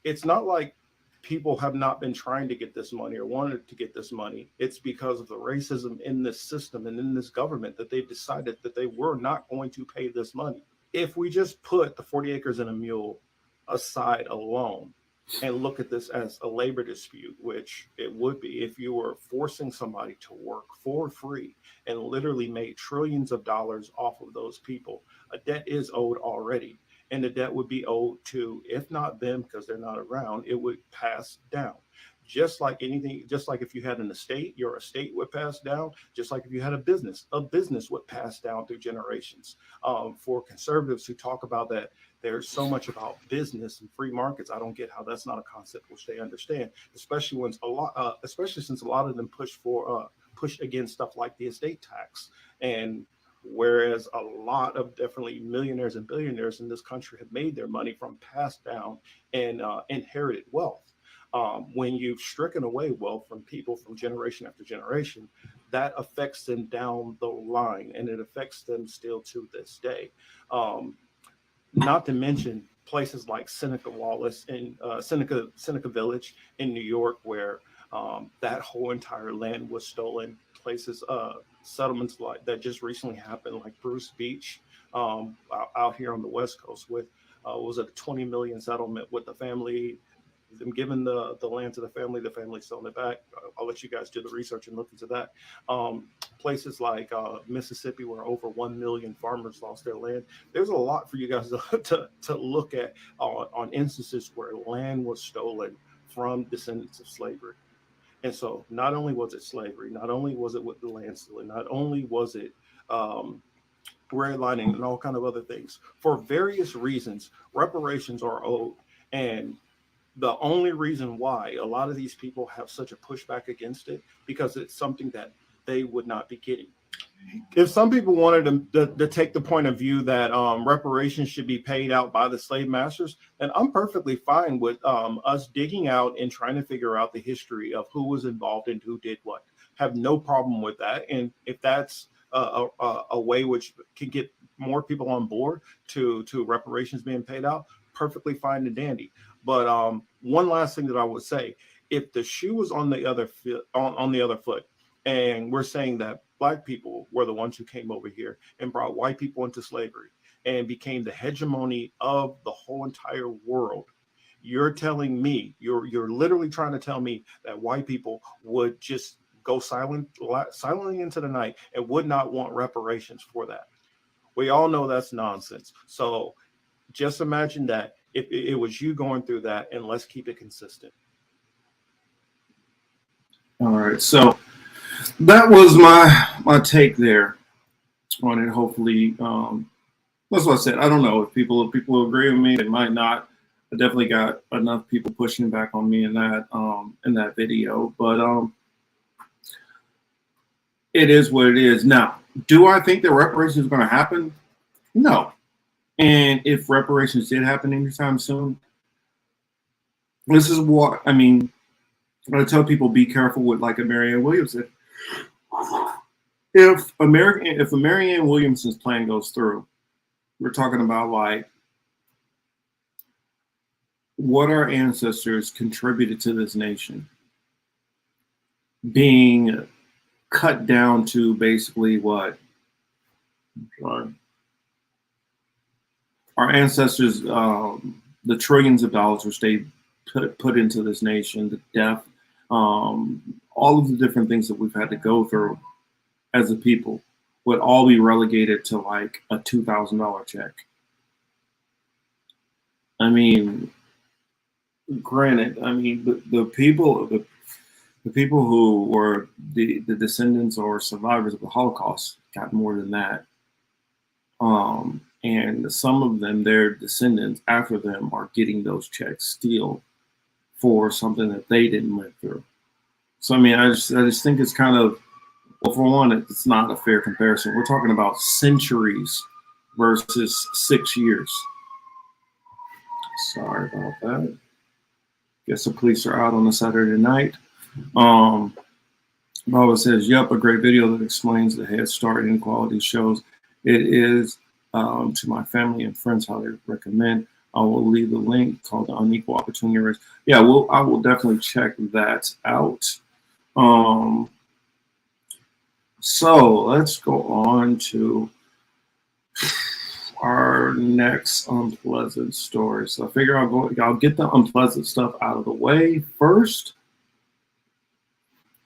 It's not like people have not been trying to get this money or wanted to get this money. It's because of the racism in this system and in this government that they decided that they were not going to pay this money. If we just put the 40 acres and a mule aside alone and look at this as a labor dispute, which it would be if you were forcing somebody to work for free and literally made trillions of dollars off of those people, a debt is owed already. And the debt would be owed to, if not them, because they're not around, it would pass down. Just like anything, just like if you had an estate, your estate would pass down. Just like if you had a business would pass down through generations. For conservatives who talk about that, there's so much about business and free markets. I don't get how that's not a concept which they understand, especially when especially since a lot of them push against stuff like the estate tax. And whereas a lot of definitely millionaires and billionaires in this country have made their money from passed down and inherited wealth. When you've stricken away wealth from people from generation after generation, that affects them down the line, and it affects them still to this day. Not to mention places like Seneca Wallace and Seneca Village in New York, where that whole entire land was stolen. Places, settlements like that just recently happened, like Bruce Beach out here on the West Coast with was a 20 million settlement with the family, them giving the land to the family selling it back. I'll let you guys do the research and look into that. Places like Mississippi, where over 1 million farmers lost their land. There's a lot for you guys to look at on instances where land was stolen from descendants of slavery. And so not only was it slavery, not only was it with the land stealing, not only was it redlining and all kind of other things. For various reasons, reparations are owed. And the only reason why a lot of these people have such a pushback against it, because it's something that they would not be getting. If some people wanted to take the point of view that reparations should be paid out by the slave masters, then I'm perfectly fine with us digging out and trying to figure out the history of who was involved and who did what. Have no problem with that. And if that's a way which can get more people on board to reparations being paid out, perfectly fine and dandy. But one last thing that I would say, if the shoe was on the other foot, and we're saying that Black people were the ones who came over here and brought white people into slavery and became the hegemony of the whole entire world, you're telling me, you're literally trying to tell me that white people would just go silently into the night and would not want reparations for that. We all know that's nonsense. So just imagine that if it was you going through that, and let's keep it consistent. All right, so that was my take there on it. Hopefully, that's what I said. I don't know if people agree with me. They might not. I definitely got enough people pushing back on me in that video, but it is what it is. Now, do I think that reparations is going to happen? No. And if reparations did happen anytime soon, this is what I mean. I tell people, be careful with like a Marianne Williamson. If a Marianne Williamson's plan goes through, we're talking about like what our ancestors contributed to this nation being cut down to basically what? Sorry. Our ancestors, the trillions of dollars which they put into this nation, the death, all of the different things that we've had to go through as a people would all be relegated to like a $2,000 check. I mean, granted, I mean the people who were the descendants or survivors of the Holocaust got more than that. And some of them, their descendants after them, are getting those checks still for something that they didn't live through. So I mean, I just think it's kind of, well, for one, it's not a fair comparison. We're talking about centuries versus 6 years. Sorry about that. Guess the police are out on a Saturday night. Baba says, yep, a great video that explains the Head Start inequality shows it is to my family and friends how they recommend. I will leave the link called the Unequal Opportunity Race. Yeah, I will definitely check that out. So let's go on to our next unpleasant story. So I figure I'll get the unpleasant stuff out of the way first,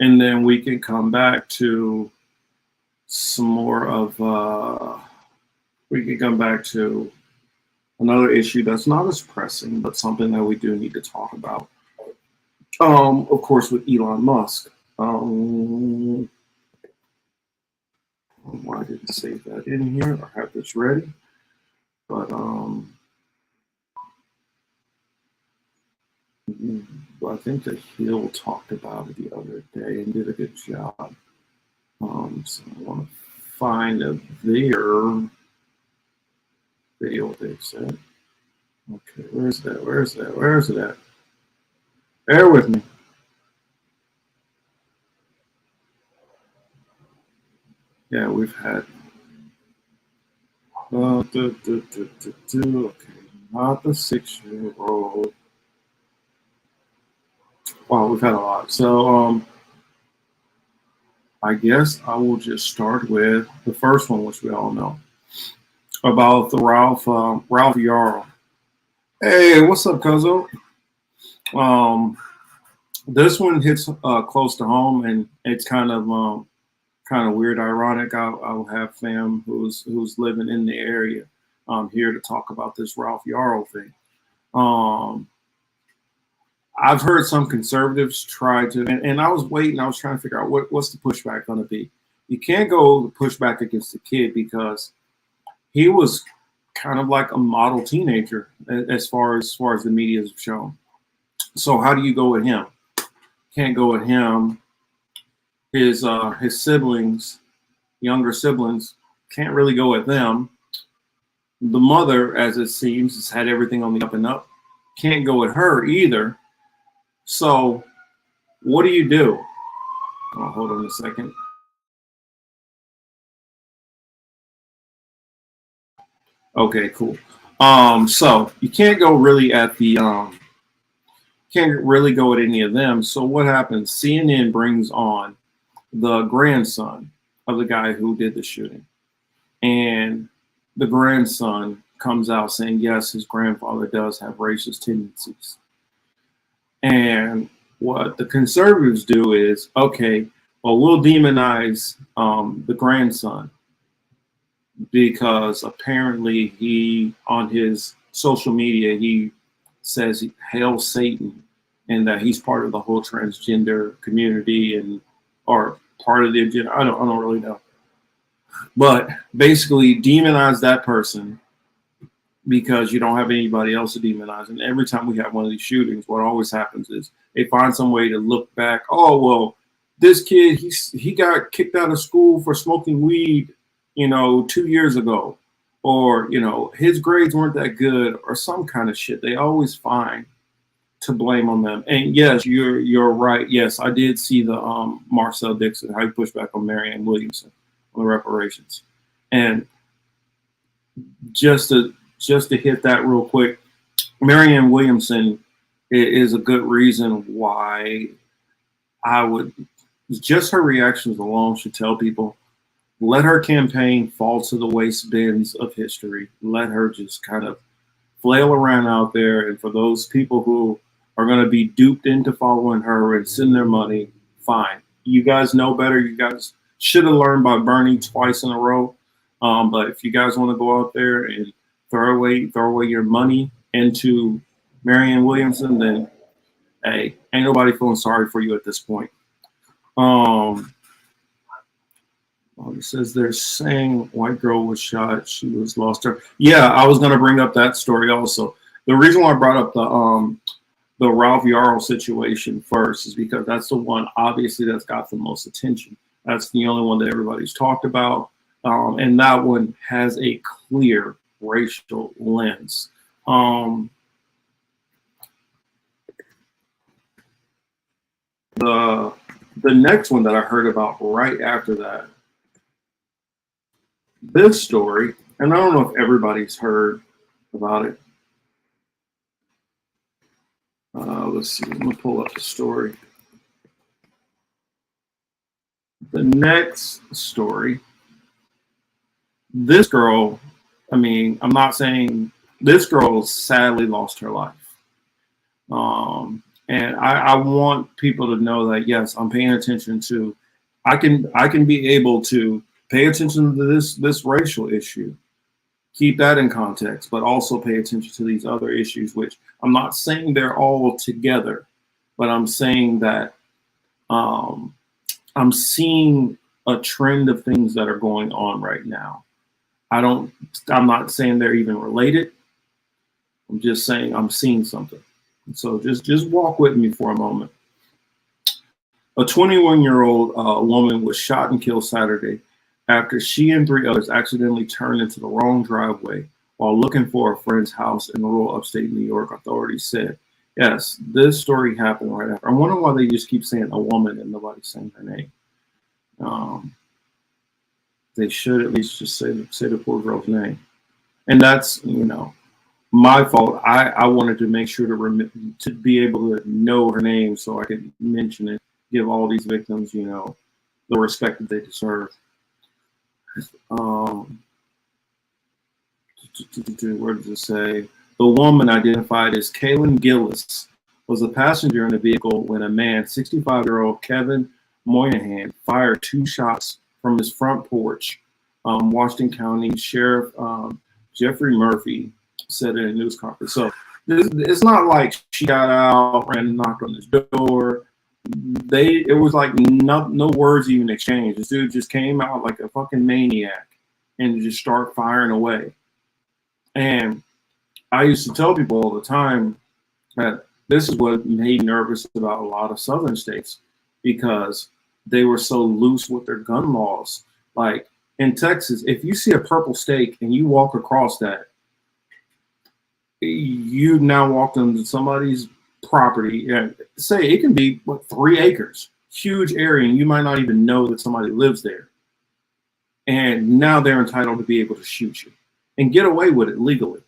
and then we can come back to some more of we can come back to another issue that's not as pressing, but something that we do need to talk about. Of course, with Elon Musk. Why didn't save that in here? I have this ready, but I think that Hill talked about it the other day and did a good job. So I want to find their video they said. Okay, where's that? Where's it at? Bear with me. Yeah, we've had okay, not the 6-year-old. Wow, we've had a lot. So I guess I will just start with the first one, which we all know about the Ralph Yarl. Hey, what's up, Cuzzo? This one hits close to home, and it's kind of weird, ironic. I'll have fam who's living in the area here to talk about this Ralph Yarl thing. I've heard some conservatives try to, and I was waiting. I was trying to figure out what's the pushback going to be. You can't go push back against the kid because he was kind of like a model teenager as far as the media has shown. So how do you go with him? Can't go with him. His siblings, younger siblings, can't really go with them. The mother, as it seems, has had everything on the up and up. Can't go with her either. So what do you do? Oh, hold on a second. Okay, cool. So you can't go really at the can't really go at any of them. So what happens? CNN brings on the grandson of the guy who did the shooting, and the grandson comes out saying, yes, his grandfather does have racist tendencies. And what the conservatives do is, okay, well, we'll demonize the grandson because apparently he, on his social media, he says he hails Satan and that he's part of the whole transgender community and or part of the agenda. I don't really know. But basically demonize that person because you don't have anybody else to demonize. And every time we have one of these shootings, what always happens is they find some way to look back. Oh, well, this kid, he got kicked out of school for smoking weed, 2 years ago. Or, his grades weren't that good or some kind of shit. They always find to blame on them. And yes, you're right. Yes, I did see the Marcel Dixon, how he pushed back on Marianne Williamson on the reparations. And just to hit that real quick, Marianne Williamson is a good reason why I would, just her reactions alone should tell people, let her campaign fall to the waste bins of history. Let her just kind of flail around out there. And for those people who are going to be duped into following her and send their money, fine. You guys know better. You guys should have learned by Bernie twice in a row. But if you guys want to go out there and throw away your money into Marianne Williamson, then hey, ain't nobody feeling sorry for you at this point. It says they're saying white girl was shot, she was lost her. Yeah, I was gonna bring up that story also. The reason why I brought up the Ralph Yarl situation first is because that's the one obviously that's got the most attention. That's the only one that everybody's talked about. And that one has a clear racial lens. The next one that I heard about right after that, this story, and I don't know if everybody's heard about it. Let's see. I'm gonna pull up the story. The next story. This girl. I mean, I'm not saying this girl sadly lost her life. And I want people to know that yes, I'm paying attention to. I can be able to pay attention to this racial issue, keep that in context, but also pay attention to these other issues, which I'm not saying they're all together, but I'm saying that I'm seeing a trend of things that are going on right now. I'm not saying they're even related. I'm just saying I'm seeing something. So just walk with me for a moment. A 21-year-old woman was shot and killed Saturday after she and 3 others accidentally turned into the wrong driveway while looking for a friend's house in rural upstate New York, authorities said. Yes, this story happened right after. I wonder why they just keep saying a woman and nobody's saying her name. They should at least just say the poor girl's name. And that's, my fault. I wanted to make sure to be able to know her name so I could mention it, give all these victims, the respect that they deserve. Where does it say? The woman, identified as Kaylin Gillis, was a passenger in the vehicle when a man, 65-year-old Kevin Moynihan, fired 2 shots from his front porch. Washington County Sheriff Jeffrey Murphy said in a news conference. So it's not like she got out, ran and knocked on his door. It was like no words even exchanged. This dude just came out like a fucking maniac and just start firing away. And I used to tell people all the time that this is what made me nervous about a lot of southern states, because they were so loose with their gun laws. Like in Texas, if you see a purple stake and you walk across that, you now walked into somebody's property, and say it can be 3 acres, huge area, and you might not even know that somebody lives there. And now they're entitled to be able to shoot you and get away with it legally.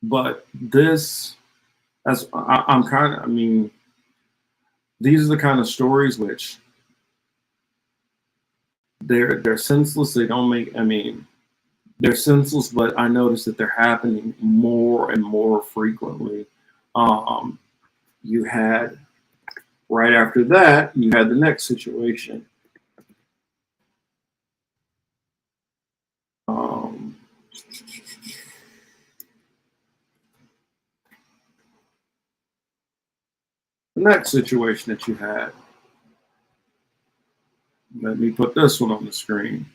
But this, these are the kind of stories which they're senseless. They don't make, they're senseless, but I notice that they're happening more and more frequently. You had, right after that, you had the next situation. The next situation that you had. Let me put this one on the screen.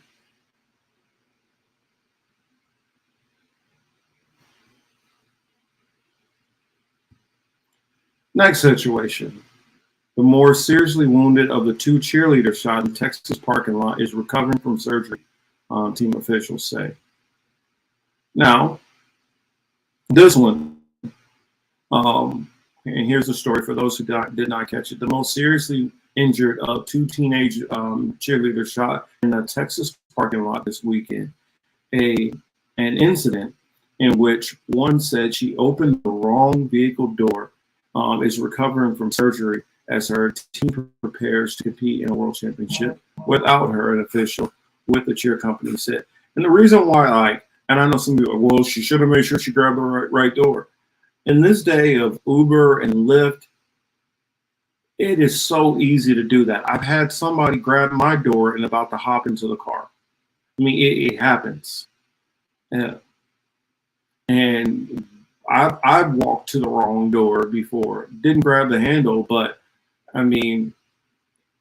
Next situation. The more seriously wounded of the 2 cheerleaders shot in Texas parking lot is recovering from surgery, team officials say. Now, this one, and here's the story for those who did not catch it. The most seriously injured of 2 teenage cheerleaders shot in a Texas parking lot this weekend. An incident in which one said she opened the wrong vehicle door, is recovering from surgery as her team prepares to compete in a world championship without her, an official with the cheer company said. And the reason why, and I know some people are, well, she should have made sure she grabbed the right door. In this day of Uber and Lyft, it is so easy to do that. I've had somebody grab my door and about to hop into the car. It happens. And I've walked to the wrong door before. Didn't grab the handle, but in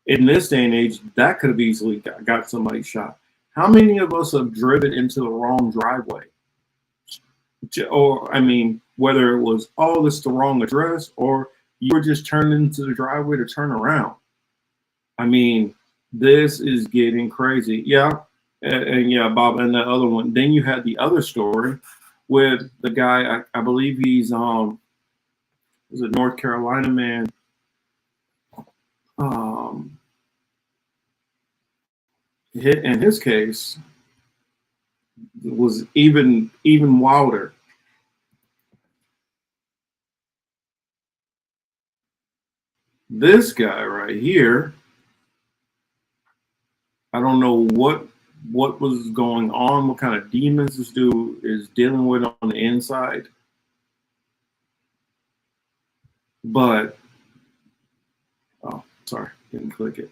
this day and age, that could have easily got somebody shot. How many of us have driven into the wrong driveway? Or, whether it was, oh, this is the wrong address, or you were just turned into the driveway to turn around. This is getting crazy. Yeah. And yeah, Bob, and the other one. Then you had the other story with the guy, I believe he's was a North Carolina man. In his case, it was even wilder. This guy right here, I don't know what was going on, what kind of demons this dude is dealing with on the inside. But, oh, sorry, didn't click it.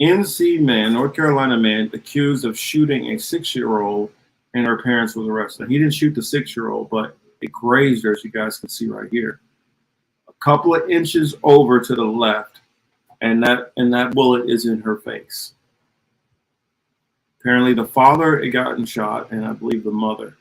NC man, North Carolina man, accused of shooting a 6-year-old and her parents was arrested. He didn't shoot the 6-year-old, but it grazed her, as you guys can see right here. A couple of inches over to the left, and that bullet is in her face. Apparently the father had gotten shot, and I believe the mother.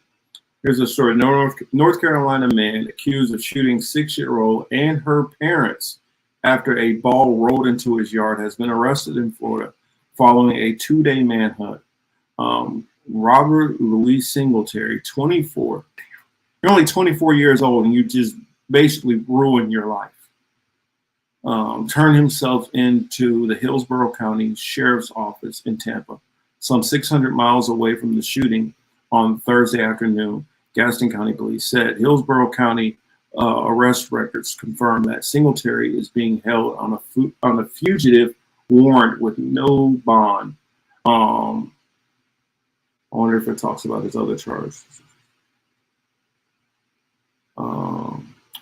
Here's a story. North Carolina man accused of shooting 6-year-old and her parents after a ball rolled into his yard has been arrested in Florida following a 2-day manhunt. Robert Louis Singletary, 24. You're only 24 years old and you just basically ruined your life. Turned himself into the Hillsborough County Sheriff's Office in Tampa, some 600 miles away from the shooting on Thursday afternoon. Gaston County Police said Hillsborough County arrest records confirm that Singletary is being held on a fugitive warrant with no bond. I wonder if it talks about his other charges.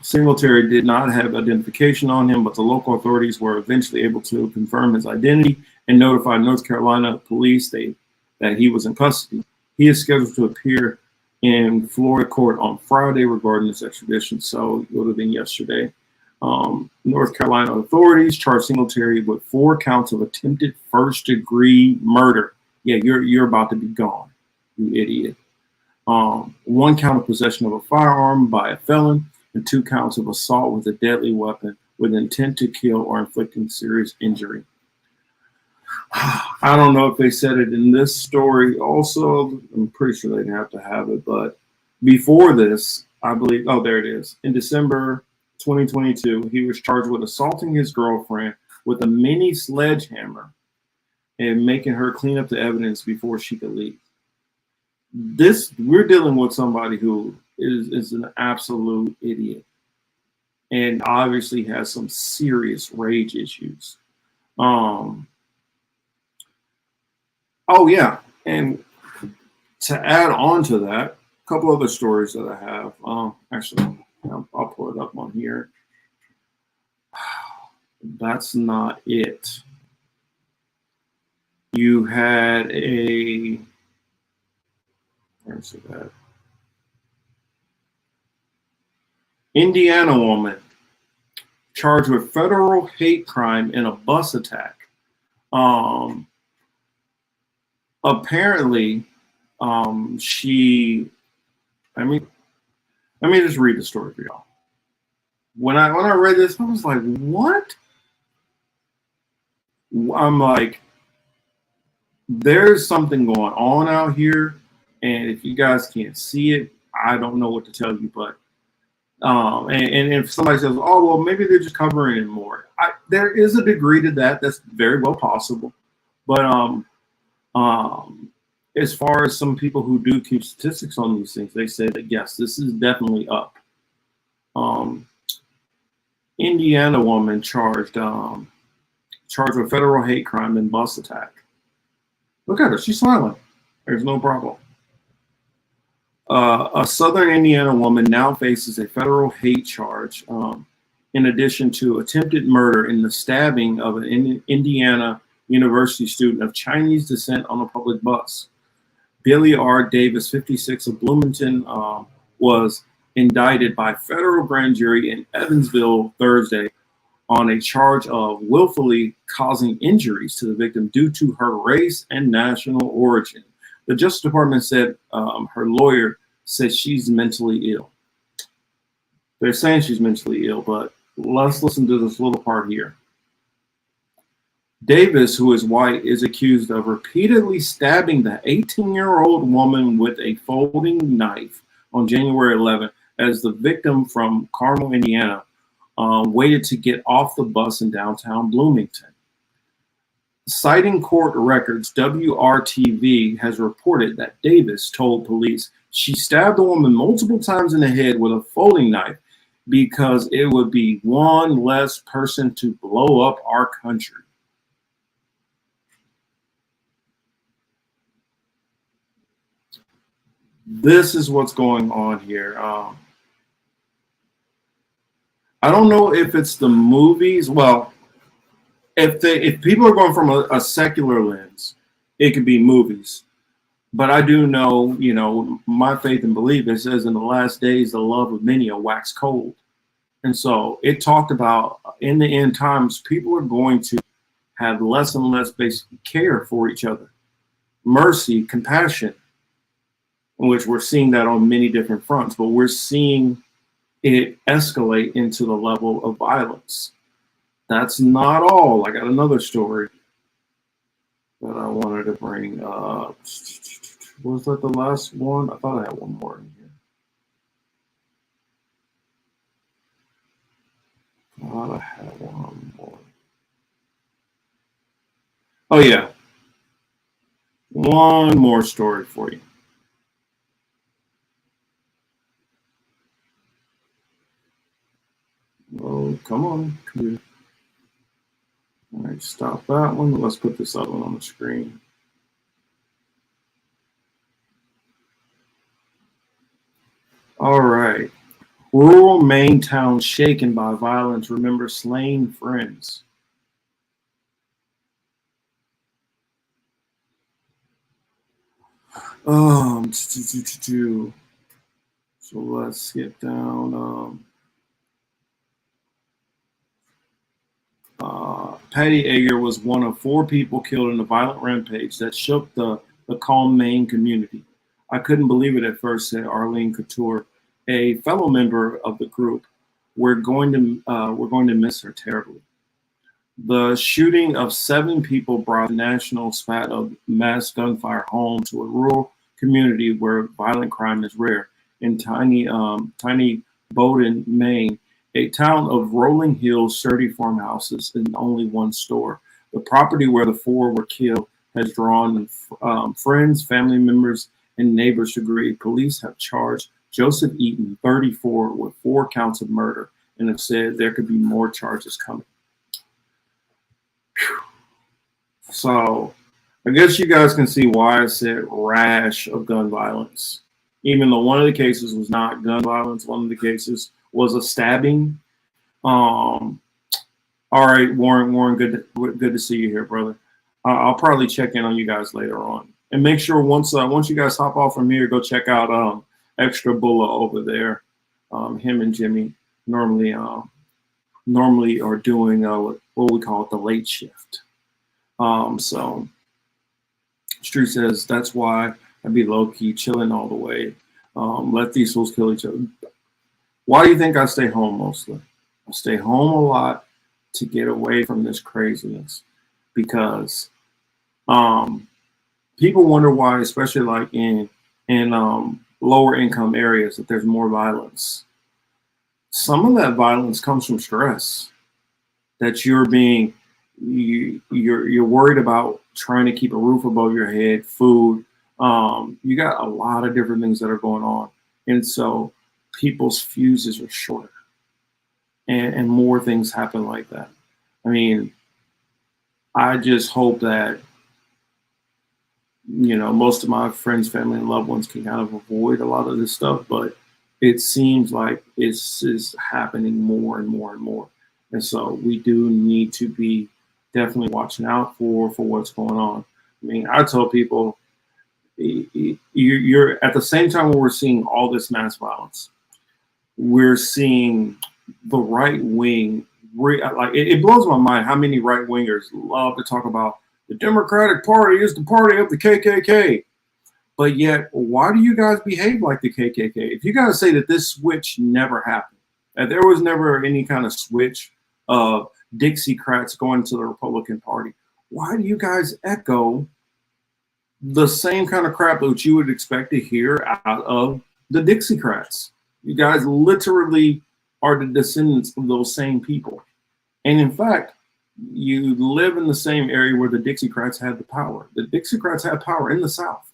Singletary did not have identification on him, but the local authorities were eventually able to confirm his identity and notify North Carolina police that he was in custody. He is scheduled to appear in Florida court on Friday regarding his extradition, so it would have been yesterday. North Carolina authorities charged Singletary with 4 counts of attempted first-degree murder. Yeah, you're about to be gone, you idiot. 1 count of possession of a firearm by a felon, and 2 counts of assault with a deadly weapon with intent to kill or inflicting serious injury. I don't know if they said it in this story also. I'm pretty sure they'd have to have it. But before this, I believe, oh, there it is. In December 2022, he was charged with assaulting his girlfriend with a mini sledgehammer and making her clean up the evidence before she could leave. We're dealing with somebody who is an absolute idiot and obviously has some serious rage issues. Oh yeah, and to add on to that, a couple other stories that I have. Actually, I'll pull it up on here. That's not it. You had a, where's it at? Indiana woman charged with federal hate crime in a bus attack. Apparently, let me just read the story for y'all. When I read this, I was like, what? I'm like, there's something going on out here, and if you guys can't see it, I don't know what to tell you, but and if somebody says, oh, well, maybe they're just covering it more. There is a degree to that. That's very well possible. But as far as some people who do keep statistics on these things, they say that, yes, this is definitely up. Indiana woman charged with federal hate crime and bus attack. Look at her. She's smiling. There's no problem. A Southern Indiana woman now faces a federal hate charge in addition to attempted murder in the stabbing of an Indiana University student of Chinese descent on a public bus. Billy R. Davis, 56, of Bloomington, was indicted by federal grand jury in Evansville Thursday on a charge of willfully causing injuries to the victim due to her race and national origin. The Justice Department said her lawyer says she's mentally ill. They're saying she's mentally ill, but let's listen to this little part here. Davis, who is white, is accused of repeatedly stabbing the 18-year-old woman with a folding knife on January 11th as the victim from Carmel, Indiana, waited to get off the bus in downtown Bloomington. Citing court records, WRTV has reported that Davis told police she stabbed the woman multiple times in the head with a folding knife because it would be one less person to blow up our country. This is what's going on here. I don't know if it's the movies. Well, if people are going from a secular lens, it could be movies. But I do know, my faith and belief, it says in the last days, the love of many will wax cold. And so it talked about in the end times, people are going to have less and less basic care for each other. Mercy, compassion, in which we're seeing that on many different fronts, but we're seeing it escalate into the level of violence. That's not all. I got another story that I wanted to bring up. Was that the last one? I thought I had one more in here. I thought I had one more. Oh, yeah. One more story for you. Oh, come on. All right, stop that one. Let's put this other one on the screen. All right. Rural Maine town shaken by violence. Remember slain friends. So let's skip down. Patty Ager was one of 4 people killed in a violent rampage that shook the calm Maine community. I couldn't believe it at first, said Arlene Couture, a fellow member of the group. We're going to miss her terribly. The shooting of 7 people brought a national spat of mass gunfire home to a rural community where violent crime is rare. In tiny Bowdoin, Maine, a town of rolling hills, sturdy farmhouses, and only one store. The property where the 4 were killed has drawn friends, family members, and neighbors to grieve. Police have charged Joseph Eaton, 34, with 4 counts of murder and have said there could be more charges coming. So I guess you guys can see why I said rash of gun violence. Even though one of the cases was not gun violence, one of the cases was a stabbing. All right, Warren, good to see you here, brother. I'll probably check in on you guys later on, and make sure once you guys hop off from here, go check out Extra Bulla over there. Him and Jimmy normally are doing what we call it, the late shift. So Street says that's why I'd be low key chilling all the way. Let these fools kill each other. Why do you think I stay home mostly? I stay home a lot to get away from this craziness, because people wonder why, especially like in lower income areas, that there's more violence. Some of that violence comes from stress, that you're worried about trying to keep a roof above your head, food. You got a lot of different things that are going on, and so people's fuses are shorter, and more things happen like that. I mean, I just hope that most of my friends, family, and loved ones can kind of avoid a lot of this stuff, but it seems like it's happening more and more and more. And so we do need to be definitely watching out for what's going on. I mean, I tell people, you're at the same time when we're seeing all this mass violence, we're seeing the right wing. Like it blows my mind how many right wingers love to talk about the Democratic Party is the party of the KKK. But yet, why do you guys behave like the KKK? If you guys say that this switch never happened, that there was never any kind of switch of Dixiecrats going to the Republican Party, why do you guys echo the same kind of crap that you would expect to hear out of the Dixiecrats? You guys literally are the descendants of those same people. And in fact, you live in the same area where the Dixiecrats had the power. The Dixiecrats had power in the South.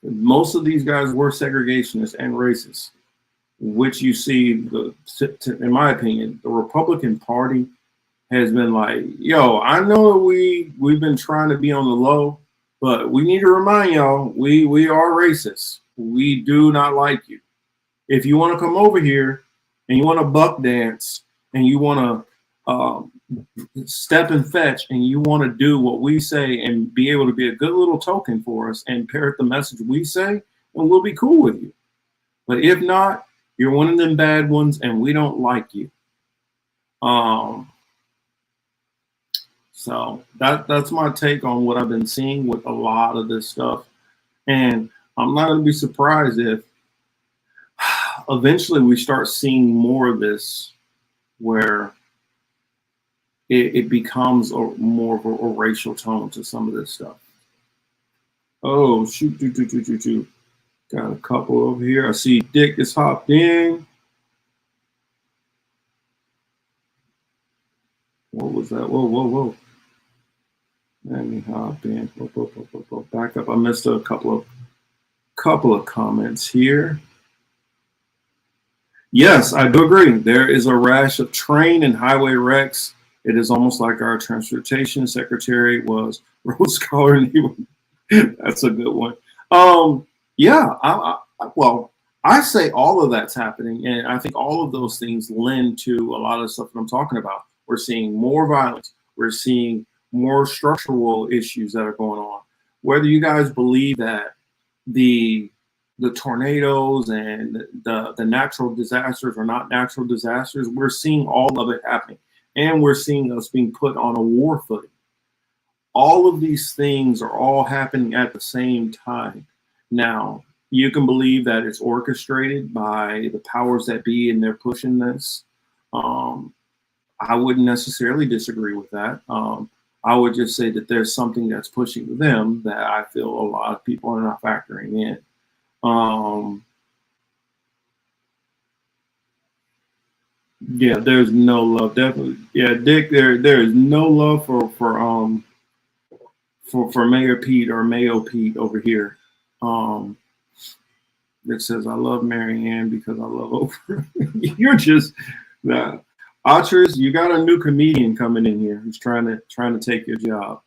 Most of these guys were segregationists and racist. which you see, in my opinion, the Republican Party has been like, yo, I know that we've been trying to be on the low, but we need to remind y'all, we are racist. We do not like you. If you want to come over here and you want to buck dance and you want to step and fetch and you want to do what we say and be able to be a good little token for us and parrot the message we say, and we'll be cool with you. But if not, you're one of them bad ones and we don't like you. So that's my take on what I've been seeing with a lot of this stuff. And I'm not going to be surprised if eventually we start seeing more of this where it becomes more of a racial tone to some of this stuff. Oh, shoot. Got a couple over here. I see Dick is hopped in. What was that? Whoa. Let me hop in. Whoa. Back up. I missed a couple of comments here. Yes, I do agree. There is a rash of train and highway wrecks. It is almost like our transportation secretary was Rhodes Scholar. And that's a good one. Yeah, well, I say all of that's happening, and I think all of those things lend to a lot of stuff that I'm talking about. We're seeing more violence. We're seeing more structural issues that are going on. Whether you guys believe that the tornadoes and the natural disasters are not natural disasters, we're seeing all of it happening. And we're seeing us being put on a war footing. All of these things are all happening at the same time. Now, you can believe that it's orchestrated by the powers that be and they're pushing this. I wouldn't necessarily disagree with that. I would just say that there's something that's pushing them that I feel a lot of people are not factoring in. Yeah, there's no love. Definitely. Yeah, Dick, there is no love for Mayor Pete or Mayo Pete over here. It says, I love Marianne because I love Oprah. You're just Archers, you got a new comedian coming in here who's trying to take your job.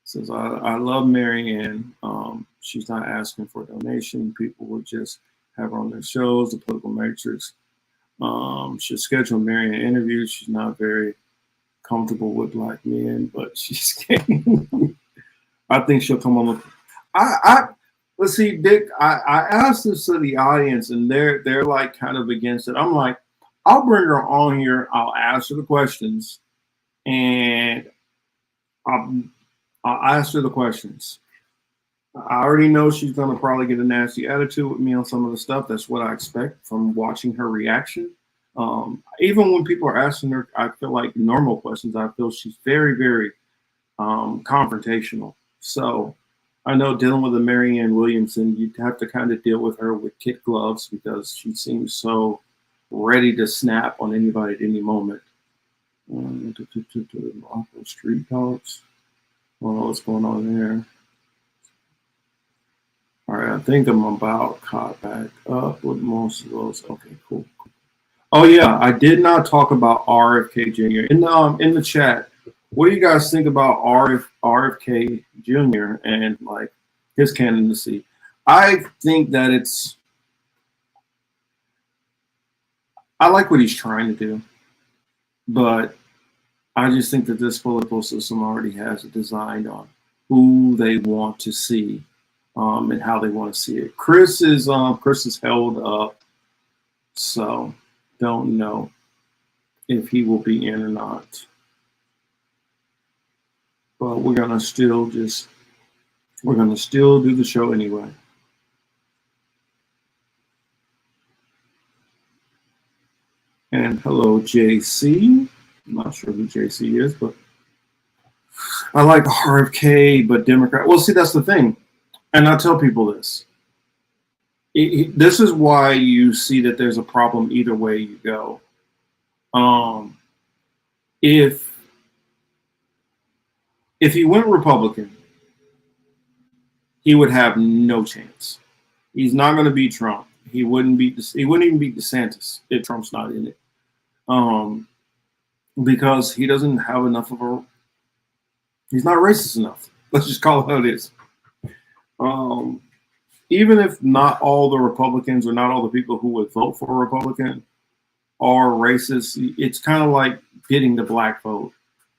It says, I love Marianne. She's not asking for a donation. People will just have her on their shows, the political matrix. She'll schedule Marianne interviews. She's not very comfortable with black men, but she's I think she'll come on. Let's see, Dick. I asked this to the audience, and they're like kind of against it. I'm like, I'll bring her on here. I'll ask her the questions, and I'll ask her the questions. I already know she's gonna probably get a nasty attitude with me on some of the stuff. That's what I expect from watching her reaction. Even when people are asking her, I feel like normal questions. I feel she's very, very confrontational. So I know dealing with a Marianne Williamson, you'd have to kind of deal with her with kid gloves because she seems so ready to snap on anybody at any moment. Street talks. I don't know what's going on there. All right, I think I'm about caught back up with most of those. Okay, cool. Oh yeah, I did not talk about RFK Jr. in the chat. What do you guys think about RFK Jr. and like his candidacy? I think that I like what he's trying to do, but I just think that this political system already has it designed on who they want to see and how they want to see it. Chris is held up, so don't know if he will be in or not. But we're gonna still do the show anyway. And hello, JC. I'm not sure who JC is, but I like RFK, but Democrat. Well, see, that's the thing. And I tell people this. This is why you see that there's a problem either way you go. If he went Republican, he would have no chance. He's not going to beat Trump. He wouldn't even beat DeSantis if Trump's not in it, because he doesn't have enough of a. He's not racist enough. Let's just call it how it is. Even if not all the Republicans or not all the people who would vote for a Republican are racist, it's kind of like getting the black vote.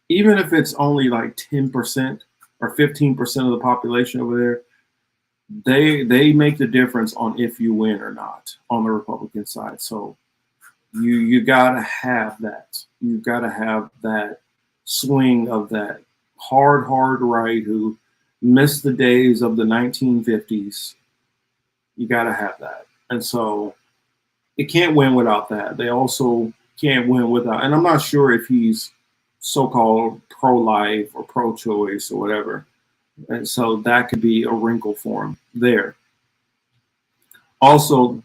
Even if it's only like 10% or 15% of the population over there, they make the difference on if you win or not on the Republican side. So you gotta have that. You gotta have that swing of that hard right who missed the days of the 1950s. You gotta have that. And so it can't win without that. They also can't win without, and I'm not sure if he's so-called pro-life or pro-choice or whatever. And so that could be a wrinkle for him there. Also,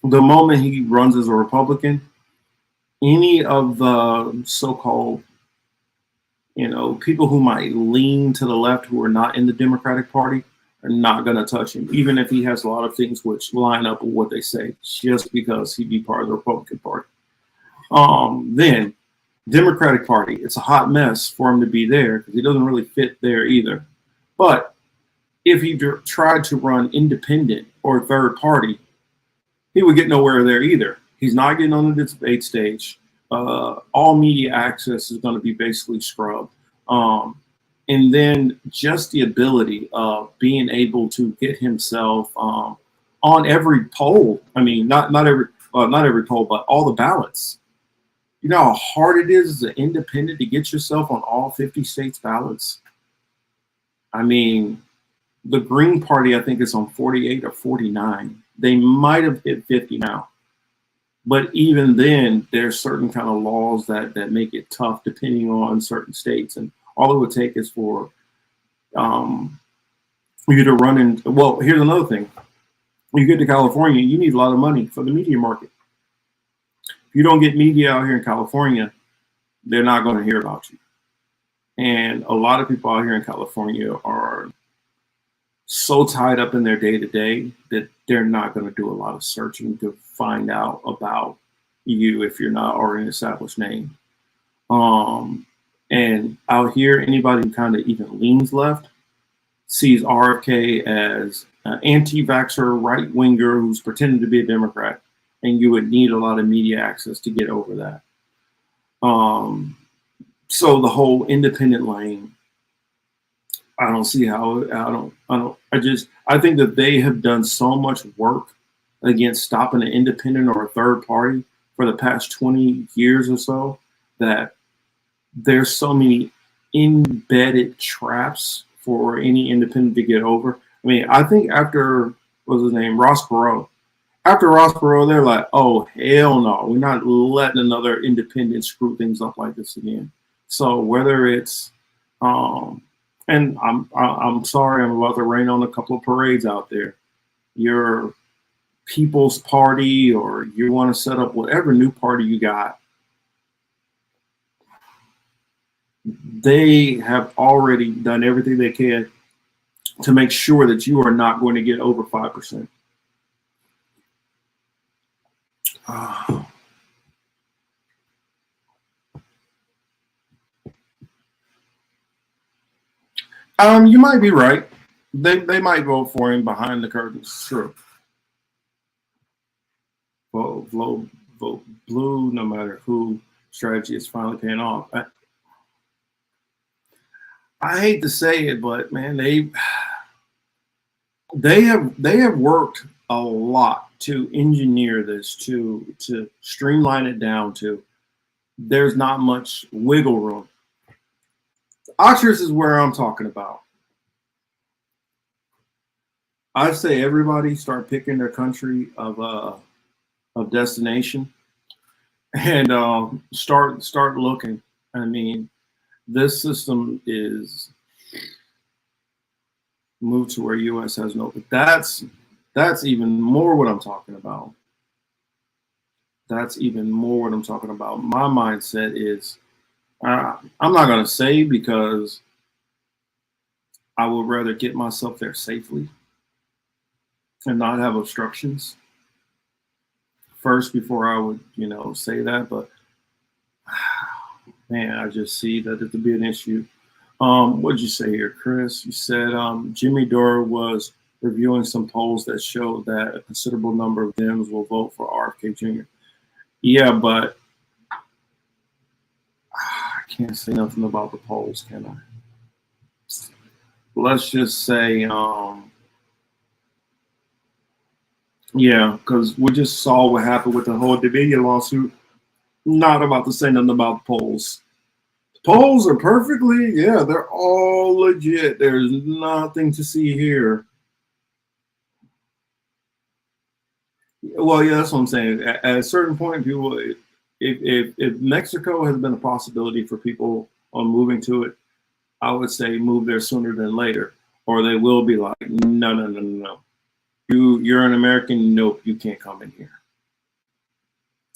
the moment he runs as a Republican, any of the so-called, people who might lean to the left who are not in the Democratic Party are not going to touch him, even if he has a lot of things which line up with what they say, just because he'd be part of the Republican Party. Then, Democratic Party, it's a hot mess for him to be there because he doesn't really fit there either. But if he tried to run independent or third party, he would get nowhere there either. He's not getting on the debate stage. All media access is going to be basically scrubbed. And then just the ability of being able to get himself on every poll. I mean, not every poll, but all the ballots. You know how hard it is as an independent to get yourself on all 50 states ballots? I mean, the Green Party, I think, is on 48 or 49. They might have hit 50 now. But even then, there's certain kind of laws that make it tough depending on certain states. And all it would take is for you to run in. Well, here's another thing. When you get to California, you need a lot of money for the media market. If you don't get media out here in California, they're not going to hear about you. And a lot of people out here in California are so tied up in their day-to-day that they're not going to do a lot of searching to find out about you if you're not already an established name. And out here, anybody who kind of even leans left sees RFK as an anti-vaxxer right-winger who's pretending to be a Democrat. And you would need a lot of media access to get over that. So the whole independent lane, I don't see how. I think that they have done so much work against stopping an independent or a third party for the past 20 years or so that there's so many embedded traps for any independent to get over. I mean, I think after, what was his name, Ross Perot. After Ross Perot, they're like, oh, hell no. We're not letting another independent screw things up like this again. So whether it's, and I'm sorry, I'm about to rain on a couple of parades out there. Your People's Party, or you want to set up whatever new party you got, they have already done everything they can to make sure that you are not going to get over 5%. You might be right. They might vote for him behind the curtains. True. Vote blue, no matter who. Strategy is finally paying off. I hate to say it, but man, they have worked a lot to engineer this, to streamline it down to there's not much wiggle room. Oxford is where I'm talking about. I say everybody start picking their country of destination and start looking. I mean, this system is moved to where U.S. has no. But that's even more what I'm talking about. That's even more what I'm talking about. My mindset is I'm not going to say, because I would rather get myself there safely and not have obstructions. first before I would, say that. But man, I just see that it would be an issue. What did you say here, Chris? You said Jimmy Dore was reviewing some polls that showed that a considerable number of Dems will vote for RFK Jr. Yeah, but I can't say nothing about the polls, can I? Let's just say, yeah, because we just saw what happened with the whole Davidian lawsuit. Not about to say nothing about the polls. The polls are perfectly, yeah, they're all legit. There's nothing to see here. Well, yeah, that's what I'm saying. At a certain point, people, if Mexico has been a possibility for people on moving to it, I would say move there sooner than later, or they will be like, no. You're an American. Nope, you can't come in here.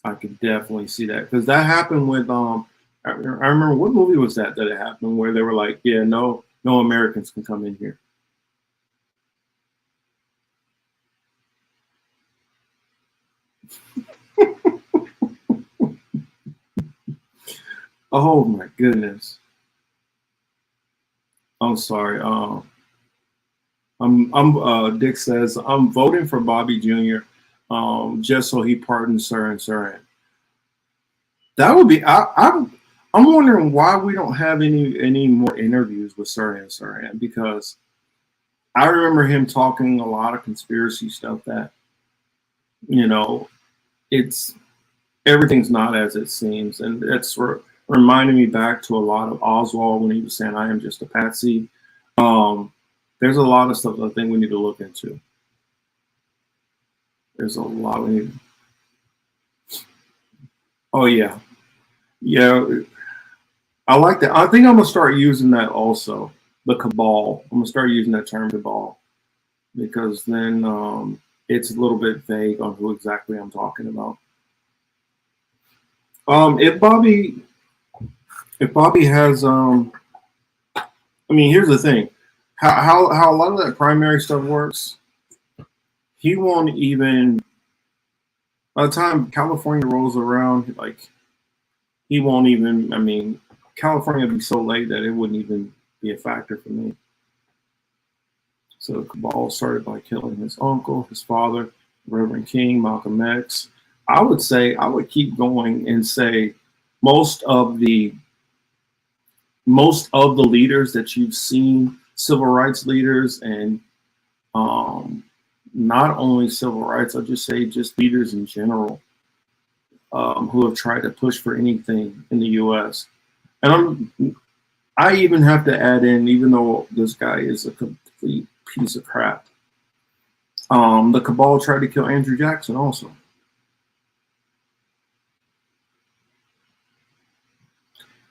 I could definitely see that because that happened with I remember what movie was that it happened where they were like, yeah, no Americans can come in here. Oh my goodness. I'm sorry. Dick says I'm voting for Bobby Jr. Just so he pardons Sirhan. That would be. I'm wondering why we don't have any more interviews with Sirhan because I remember him talking a lot of conspiracy stuff that it's everything's not as it seems, and it's reminding me back to a lot of Oswald when he was saying I am just a patsy. There's a lot of stuff I think we need to look into. There's a lot we need. Oh yeah. I like that. I think I'm gonna start using that also. The cabal. I'm gonna start using that term cabal because then it's a little bit vague on who exactly I'm talking about. If Bobby has here's the thing. How a lot of that primary stuff works, he won't even by the time California rolls around, like he won't even California would be so late that it wouldn't even be a factor for me. So Cabal started by killing his uncle, his father, Reverend King, Malcolm X. I would say I would keep going and say most of the leaders that you've seen, civil rights leaders, and not only civil rights, I'll just say just leaders in general who have tried to push for anything in the U.S. And I even have to add in, even though this guy is a complete piece of crap, the cabal tried to kill Andrew Jackson also.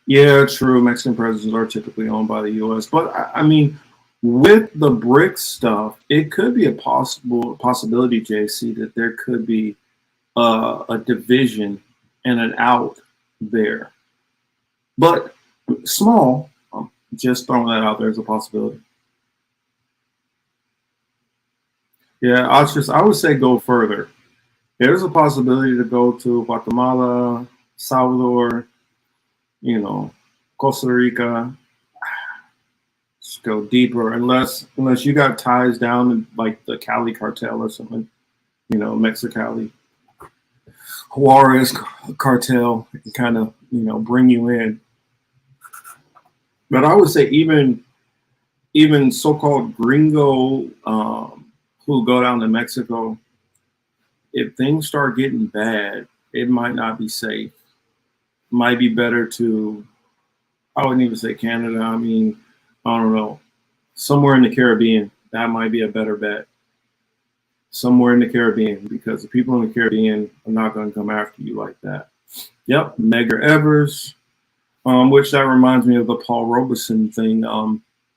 Yeah, true. Mexican presidents are typically owned by the U.S., but with the BRICS stuff, it could be a possibility, JC, that there could be a division and an out there, but small. Just throwing that out there as a possibility. Yeah, I would say go further. There's a possibility to go to Guatemala, Salvador, Costa Rica. Just go deeper, unless you got ties down in like the Cali cartel or something, Mexicali, Juarez cartel can kind of bring you in. But I would say even so-called gringo who go down to Mexico, if things start getting bad, it might not be safe. It might be better to, I wouldn't even say Canada. I don't know, somewhere in the Caribbean. That might be a better bet. Somewhere in the Caribbean, because the people in the Caribbean are not going to come after you like that. Yep, Medgar Evers, which that reminds me of the Paul Robeson thing,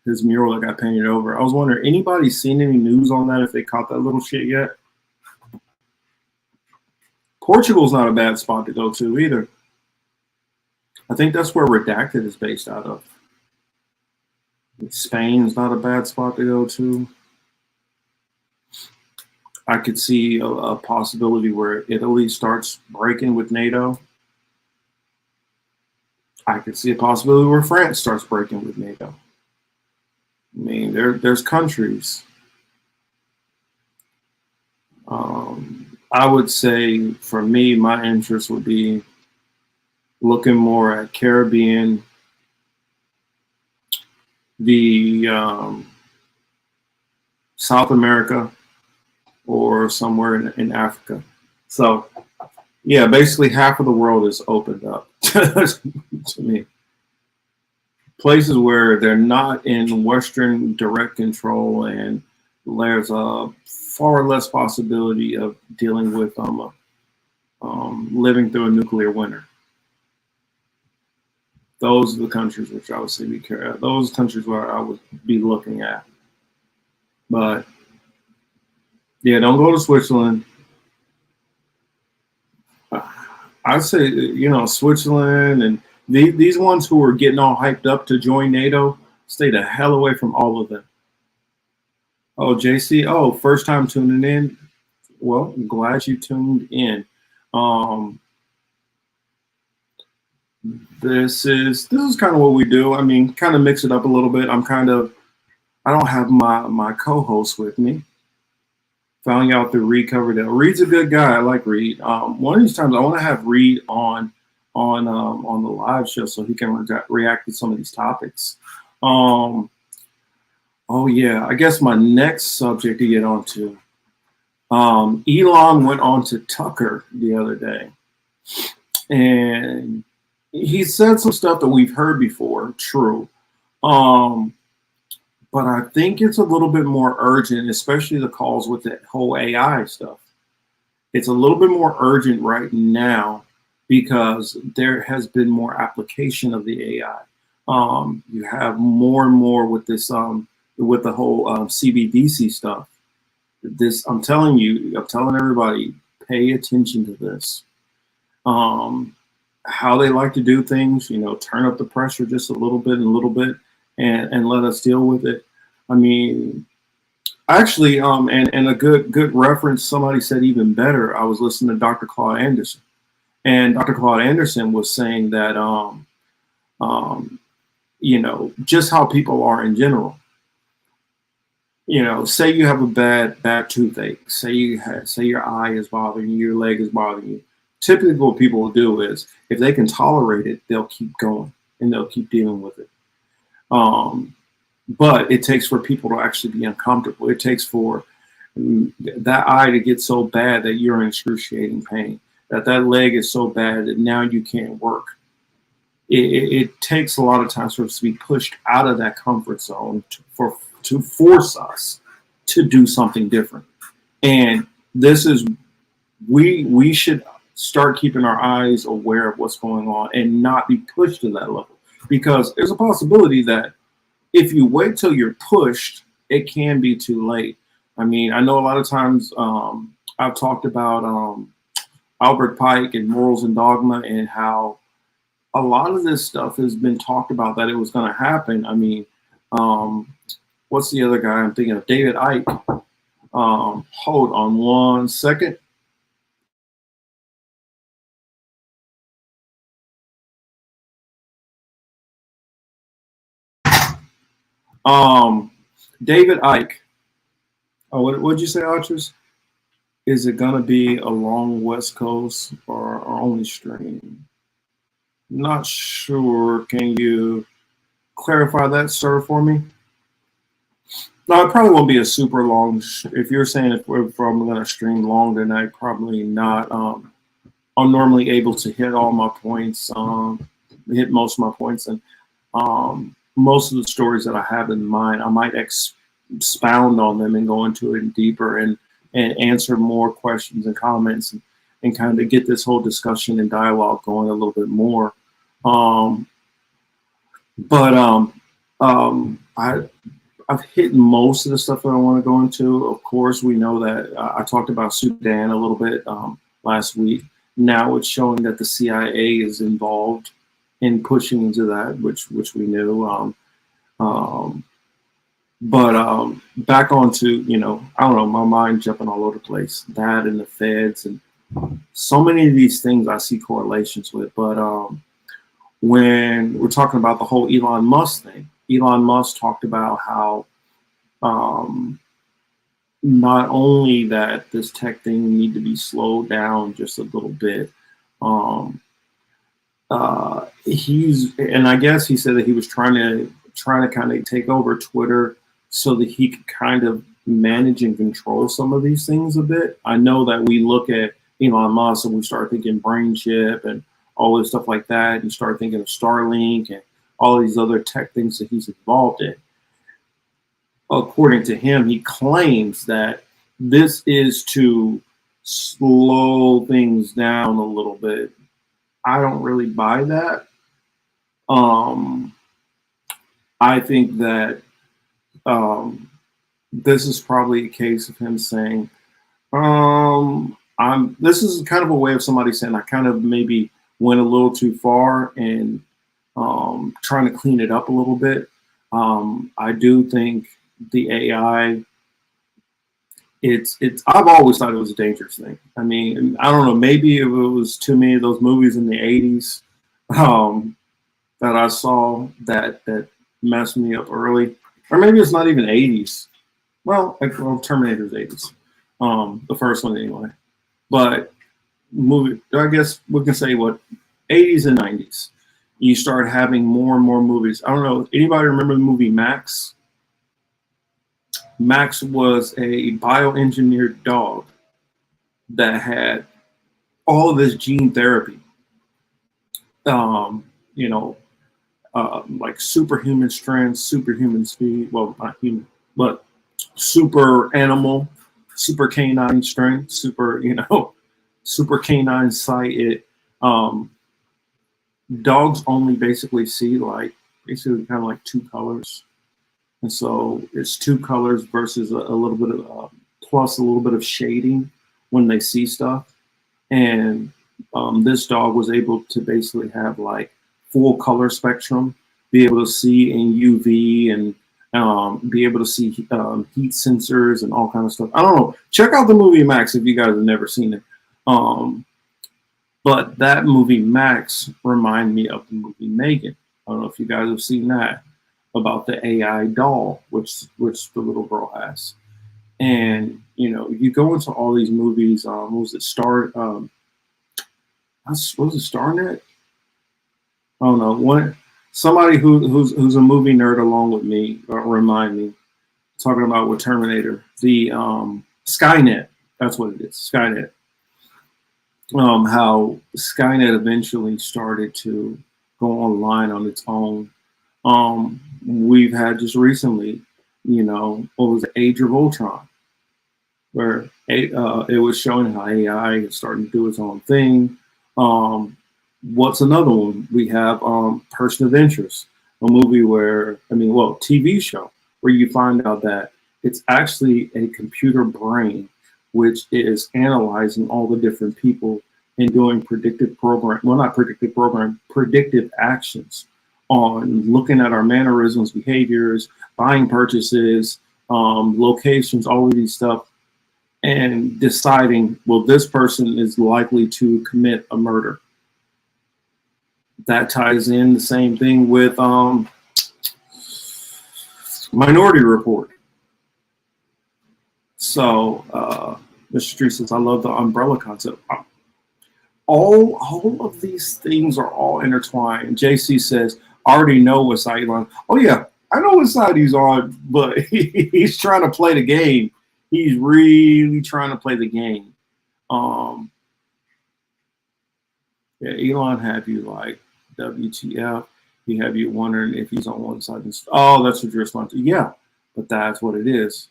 his mural that got painted over. I was wondering, anybody seen any news on that, if they caught that little shit yet? Portugal's not a bad spot to go to either. I think that's where Redacted is based out of. Spain's not a bad spot to go to. I could see a possibility where Italy starts breaking with NATO. I could see a possibility where France starts breaking with NATO. I mean, there's countries. I would say for me, my interest would be looking more at Caribbean, the South America, or somewhere in Africa. So, yeah, basically half of the world is opened up to me. Places where they're not in Western direct control, and there's a far less possibility of dealing with living through a nuclear winter. Those are the countries which I would say be careful. Those countries where I would be looking at. But yeah, don't go to Switzerland. I'd say, you know, Switzerland and these ones who are getting all hyped up to join NATO, stay the hell away from all of them. Oh, JC, oh, first time tuning in. Well, I'm glad you tuned in. This is kind of what we do. I mean, kind of mix it up a little bit. I don't have my co-host with me. Found out through Reed Coverdale. Reed's a good guy. I like Reed. One of these times I want to have Reed on the live show so he can react to some of these topics. Oh yeah, I guess my next subject to get onto. Elon went on to Tucker the other day, and he said some stuff that we've heard before. True. But I think it's a little bit more urgent, especially the calls with the whole AI stuff. It's a little bit more urgent right now because there has been more application of the AI. You have more and more with this, with the whole CBDC stuff. I'm telling everybody, pay attention to this. How they like to do things, you know, turn up the pressure just a little bit and let us deal with it. I mean, actually, and a good reference, somebody said even better. I was listening to Dr. Claude Anderson, and Dr. Claude Anderson was saying that, you know, just how people are in general. You know, say you have a bad toothache, say your eye is bothering you, your leg is bothering you. Typically, what people will do is, if they can tolerate it, they'll keep going and they'll keep dealing with it. But it takes for people to actually be uncomfortable. It takes for that eye to get so bad that you're in excruciating pain, that leg is so bad that now you can't work. It takes a lot of times for us to be pushed out of that comfort zone to force us to do something different. And this is, we should start keeping our eyes aware of what's going on and not be pushed to that level, because there's a possibility that if you wait till you're pushed, it can be too late. I mean, I know a lot of times I've talked about Albert Pike and Morals and Dogma, and how a lot of this stuff has been talked about that it was going to happen. I mean, what's the other guy I'm thinking of? David Icke. Hold on one second. David Icke. Oh, what'd you say, Archers? Is it gonna be along West Coast or only stream? Not sure. Can you clarify that, sir, for me? No, it probably won't be a super long. If you're saying if I'm gonna stream long, then I probably not. I'm normally able to hit all my points, hit most of my points, and most of the stories that I have in mind, I might expound on them and go into it deeper and answer more questions and comments and kind of get this whole discussion and dialogue going a little bit more. I've hit most of the stuff that I want to go into. Of course, we know that I talked about Sudan a little bit last week. Now it's showing that the CIA is involved in pushing into that, which we knew. But back onto, I don't know, my mind jumping all over the place. That and the feds and so many of these things I see correlations with. But when we're talking about the whole Elon Musk thing, Elon Musk talked about how not only that this tech thing need to be slowed down just a little bit. And I guess he said that he was trying to kind of take over Twitter so that he could kind of manage and control some of these things a bit. I know that we look at Elon Musk and we start thinking brain chip and all this stuff like that, and start thinking of Starlink and all these other tech things that he's involved in. According to him, he claims that this is to slow things down a little bit. I don't really buy that. I think that this is probably a case of him saying, this is kind of a way of somebody saying I kind of maybe went a little too far and trying to clean it up a little bit. I do think the AI, I've always thought it was a dangerous thing. I mean, I don't know, maybe it was too many of those movies in the 80s that I saw that messed me up early. Or maybe it's not even 80s. Well, Terminator's 80s. The first one anyway. But movie, I guess we can say 80s and 90s. You start having more and more movies. I don't know, anybody remember the movie Max? Max was a bioengineered dog that had all of this gene therapy. Like superhuman strength, superhuman speed. Well, not human, but super animal, super canine strength, super canine sight. Dogs only basically see kind of like two colors. And so it's two colors versus a little bit of plus a little bit of shading when they see stuff. And this dog was able to basically have like full color spectrum, be able to see in UV and be able to see heat sensors and all kind of stuff. I don't know. Check out the movie Max if you guys have never seen it. But that movie Max reminded me of the movie Megan. I don't know if you guys have seen that, about the AI doll, which the little girl has. And you go into all these movies. What was it Starnet? I don't know. Somebody who's a movie nerd along with me remind me, talking about with Terminator, the Skynet. That's what it is, Skynet. How Skynet eventually started to go online on its own. We've had just recently, what was the Age of Ultron, where it was showing how AI is starting to do its own thing. What's another one? We have Person of Interest, a movie TV show where you find out that it's actually a computer brain which is analyzing all the different people and doing predictive actions on looking at our mannerisms, behaviors, buying purchases, locations, all of these stuff, and deciding, well, this person is likely to commit a murder. That ties in the same thing with Minority Report. So, Mr. Street says, I love the umbrella concept. All of these things are all intertwined. JC says, I already know what side he's on. Oh, yeah, I know what side he's on, but he's trying to play the game. He's really trying to play the game. Elon have you like, WTF? He have you wondering if he's on one side. Oh, that's what you're responding to. Yeah, but that's what it is.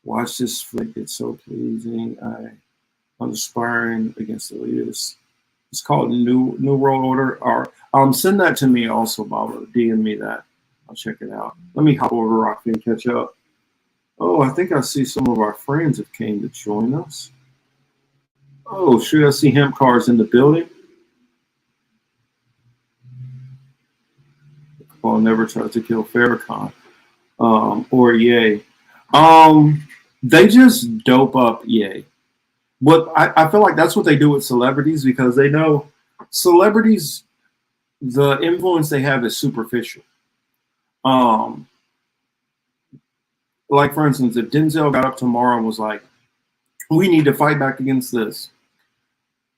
Watch this flick. It's so pleasing. I'm aspiring against the leaders. It's called New World Order. Or send that to me also, Bob. DM me that. I'll check it out. Let me hop over to Rocky and catch up. Oh, I think I see some of our friends have came to join us. Oh, should I see hemp cars in the building? Well, never tried to kill Farrakhan. or Ye. They just dope up Ye. What I feel like that's what they do with celebrities, because they know celebrities, the influence they have is superficial. Like for instance, if Denzel got up tomorrow and was like, "We need to fight back against this.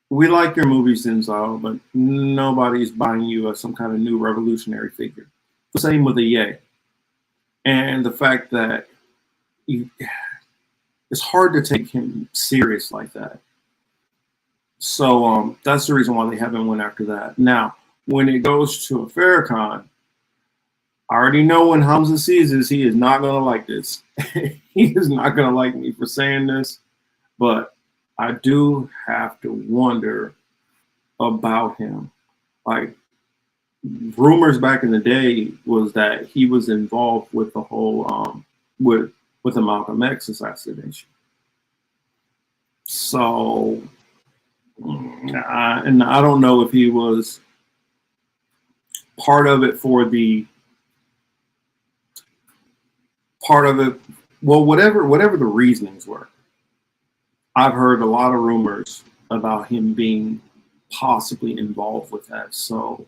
We like your movies, Denzel, but nobody's buying you as some kind of new revolutionary figure." The same with the Ye. And the fact that it's hard to take him serious like that. So that's the reason why they haven't went after that. Now, when it goes to a Farrakhan, I already know when Hamza sees this, he is not going to like this. He is not going to like me for saying this, but I do have to wonder about him. Like, rumors back in the day was that he was involved with the whole with the Malcolm X assassination. So, and I don't know if he was part of it well, whatever the reasonings were. I've heard a lot of rumors about him being possibly involved with that. So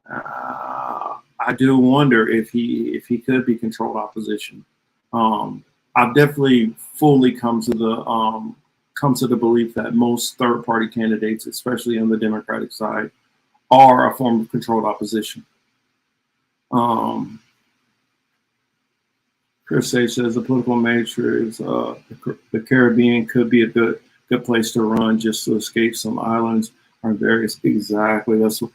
I do wonder if he could be controlled opposition. I've definitely fully come to the belief that most third-party candidates, especially on the Democratic side, are a form of controlled opposition. Chris H says the political matrix, the Caribbean could be a good place to run just to escape some islands or various. Exactly. That's what,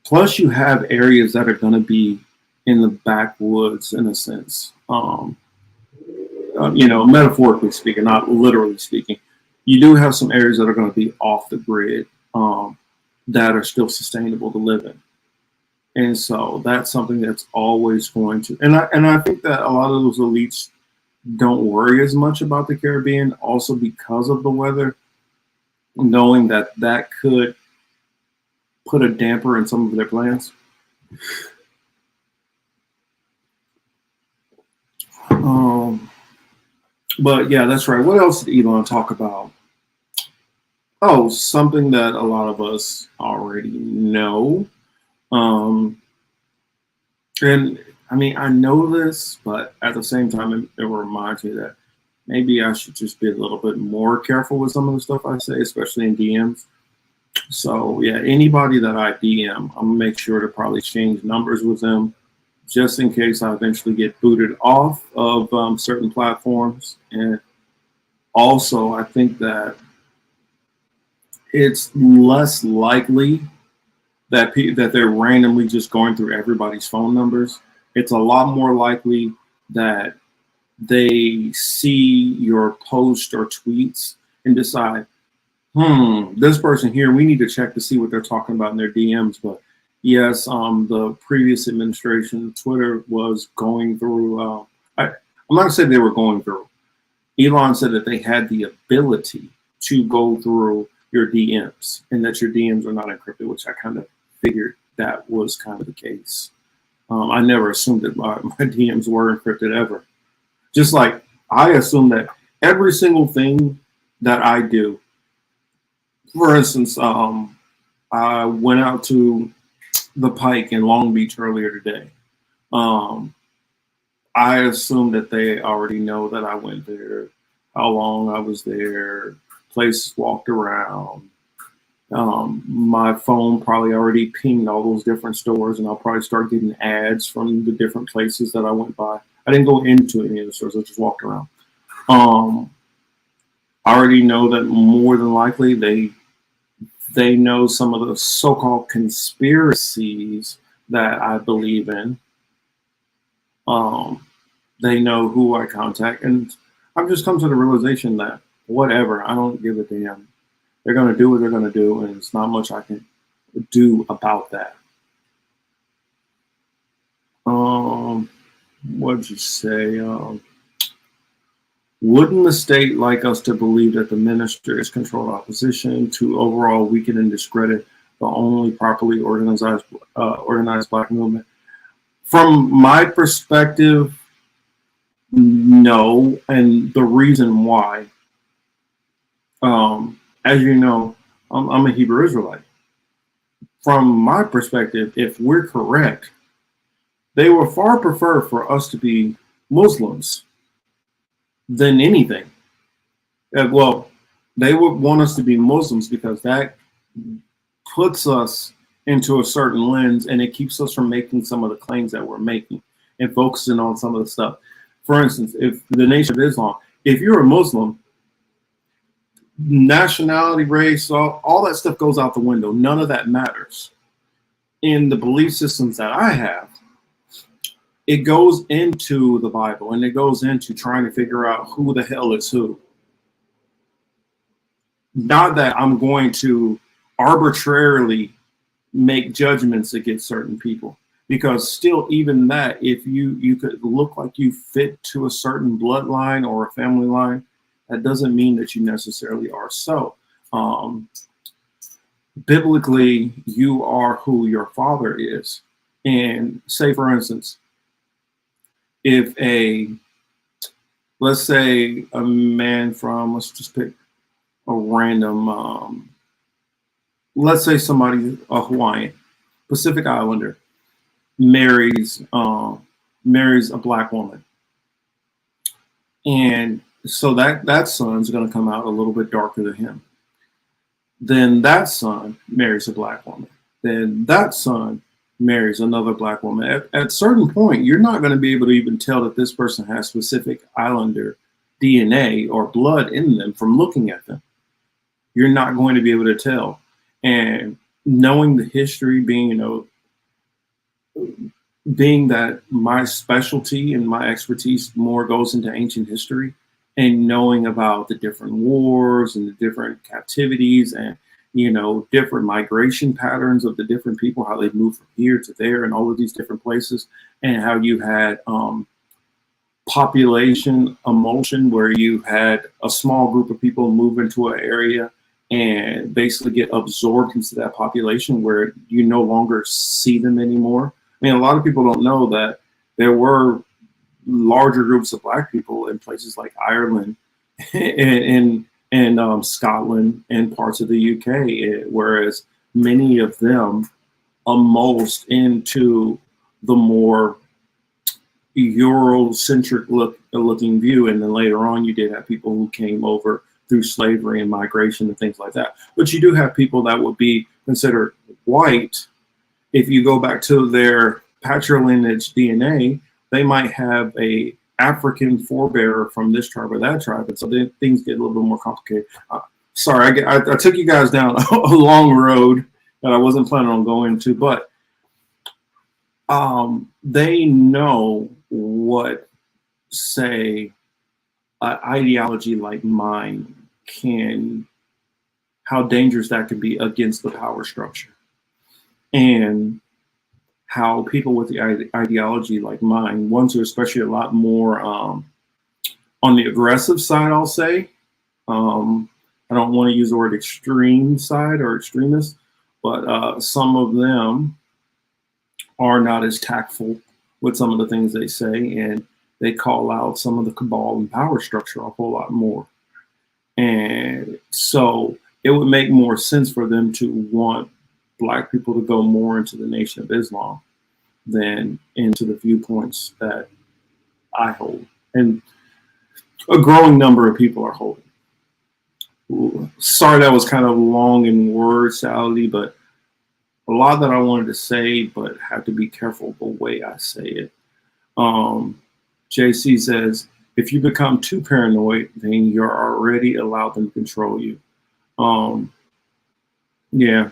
plus you have areas that are going to be in the backwoods in a sense. Metaphorically speaking, not literally speaking. You do have some areas that are going to be off the grid that are still sustainable to live in. And so that's something that's always going to, and I think that a lot of those elites don't worry as much about the Caribbean, also because of the weather, knowing that that could put a damper in some of their plans. But yeah, that's right. What else did Elon talk about? Oh, something that a lot of us already know. And I mean, I know this, but at the same time, it reminds me that maybe I should just be a little bit more careful with some of the stuff I say, especially in DMs. So yeah, anybody that I DM, I'm gonna make sure to probably change numbers with them, just in case I eventually get booted off of certain platforms. And also, I think that it's less likely that they're randomly just going through everybody's phone numbers. It's a lot more likely that they see your post or tweets and decide, this person here, we need to check to see what they're talking about in their DMs. But yes, the previous administration, Twitter was going through, I'm not gonna say they were going through. Elon said that they had the ability to go through your DMs and that your DMs are not encrypted, which I kind of figured that was kind of the case. I never assumed that my DMs were encrypted ever. Just like I assume that every single thing that I do, for instance, I went out to the Pike in Long Beach earlier today. I assume that they already know that I went there, how long I was there, places walked around. My phone probably already pinged all those different stores, and I'll probably start getting ads from the different places that I went by. I didn't go into any of the stores, I just walked around. I already know that more than likely they know some of the so-called conspiracies that I believe in. They know who I contact, and I've just come to the realization that whatever, I don't give a damn. They're going to do what they're going to do, and it's not much I can do about that. What'd you say? Wouldn't the state like us to believe that the minister is controlled opposition to overall weaken and discredit the only properly organized Black movement? From my perspective, no, and the reason why, as you know, I'm a Hebrew Israelite. From my perspective, if we're correct, they would far prefer for us to be Muslims than anything. Well, they would want us to be Muslims because that puts us into a certain lens and it keeps us from making some of the claims that we're making and focusing on some of the stuff. For instance, if the Nation of Islam, if you're a Muslim, nationality, race, all that stuff goes out the window. None of that matters. In the belief systems that I have, it goes into the Bible and it goes into trying to figure out who the hell is who. Not that I'm going to arbitrarily make judgments against certain people, because still, even that, if you could look like you fit to a certain bloodline or a family line, that doesn't mean that you necessarily are so. Biblically, you are who your father is. And say, for instance, if let's say a man from, let's just pick a random, let's say somebody, a Hawaiian, Pacific Islander, marries a black woman. And so that son's going to come out a little bit darker than him. Then that son marries a black woman. Then that son marries another black woman. At a certain point, you're not going to be able to even tell that this person has Pacific Islander DNA or blood in them from looking at them. You're not going to be able to tell. And knowing the history, being that my specialty and my expertise more goes into ancient history, and knowing about the different wars and the different captivities and, different migration patterns of the different people, how they move from here to there and all of these different places, and how you had population emulsion, where you had a small group of people move into an area and basically get absorbed into that population where you no longer see them anymore. I mean, a lot of people don't know that there were larger groups of black people in places like Ireland and Scotland and parts of the UK, whereas many of them emulsed into the more Eurocentric looking view. And then later on, you did have people who came over through slavery and migration and things like that. But you do have people that would be considered white. If you go back to their patrilineage DNA, they might have a African forebearer from this tribe or that tribe. And so then things get a little bit more complicated. Sorry, I took you guys down a long road that I wasn't planning on going to, but they know what, say, ideology like mine how dangerous that can be against the power structure. And how people with the ideology like mine, ones who are especially a lot more on the aggressive side, I'll say. I don't want to use the word extreme side or extremist, but some of them are not as tactful with some of the things they say, and they call out some of the cabal and power structure a whole lot more. And so it would make more sense for them to want black people to go more into the Nation of Islam than into the viewpoints that I hold. And a growing number of people are holding. Ooh, sorry that was kind of long in word salad, but a lot that I wanted to say, but have to be careful the way I say it. JC says, if you become too paranoid, then you're already allowed them to control you. Yeah,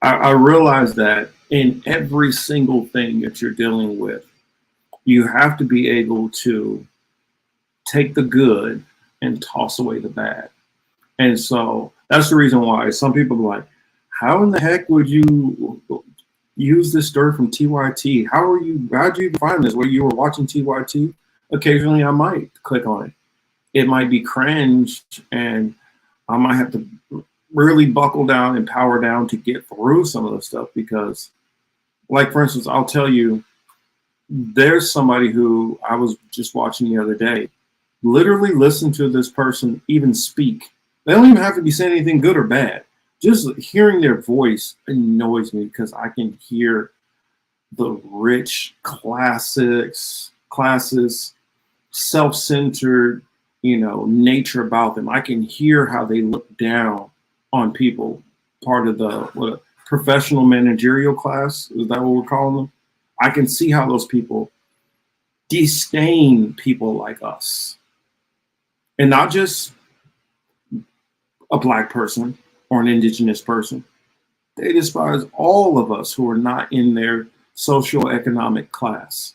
I realize that in every single thing that you're dealing with, you have to be able to take the good and toss away the bad. And so that's the reason why some people are like, how in the heck would you use this story from TYT? How'd you find this? Where you were watching TYT? Occasionally I might click on it. It might be cringe and I might have to really buckle down and power down to get through some of the stuff, because Like, for instance, I'll tell you, there's somebody who I was just watching the other day. Literally listen to this person even speak. They don't even have to be saying anything good or bad. Just hearing their voice annoys me because I can hear the rich classes, self-centered, nature about them. I can hear how they look down on people. Part of the professional managerial class, is that what we're calling them? I can see how those people disdain people like us. And not just a black person or an indigenous person. They despise all of us who are not in their socioeconomic class.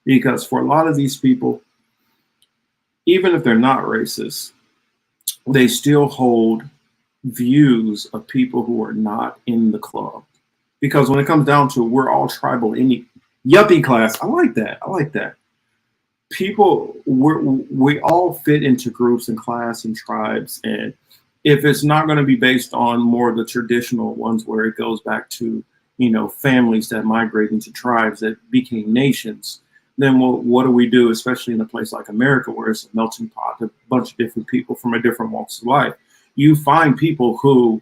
Because for a lot of these people, even if they're not racist, they still hold views of people who are not in the club. Because when it comes down to it, we're all tribal. Yuppie class, I like that. People, we all fit into groups and class and tribes. And if it's not going to be based on more of the traditional ones where it goes back to, families that migrate into tribes that became nations, then what do we do, especially in a place like America where it's a melting pot, a bunch of different people from a different walks of life? You find people who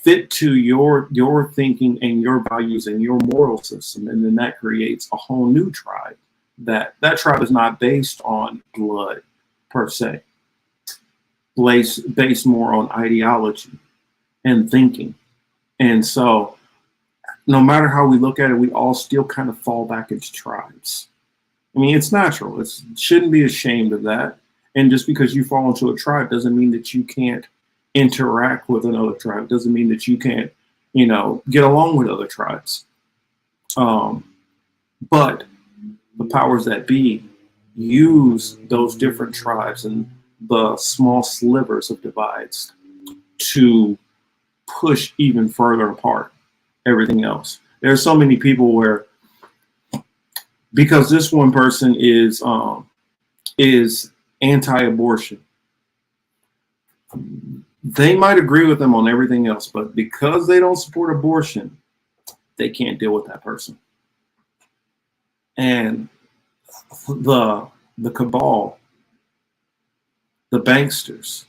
fit to your thinking and your values and your moral system, and then that creates a whole new tribe. That tribe is not based on blood per se, based more on ideology and thinking. And so no matter how we look at it, we all still kind of fall back into tribes. I mean, it's natural. It shouldn't be ashamed of that. And just because you fall into a tribe doesn't mean that you can't interact with another tribe. Doesn't mean that you can't, get along with other tribes. But the powers that be use those different tribes and the small slivers of divides to push even further apart everything else. There's so many people where, because this one person is anti-abortion, they might agree with them on everything else, but because they don't support abortion, they can't deal with that person. And the cabal, the banksters,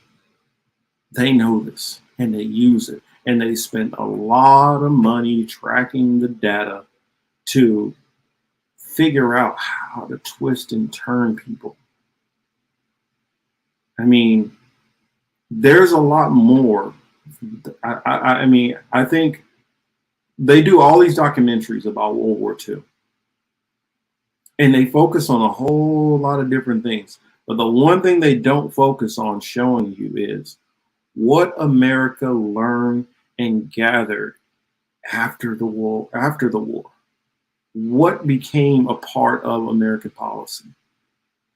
they know this and they use it, and they spend a lot of money tracking the data to figure out how to twist and turn people. I mean, there's a lot more. I think they do all these documentaries about World War II, and they focus on a whole lot of different things. But the one thing they don't focus on showing you is what America learned and gathered after the war. What became a part of American policy?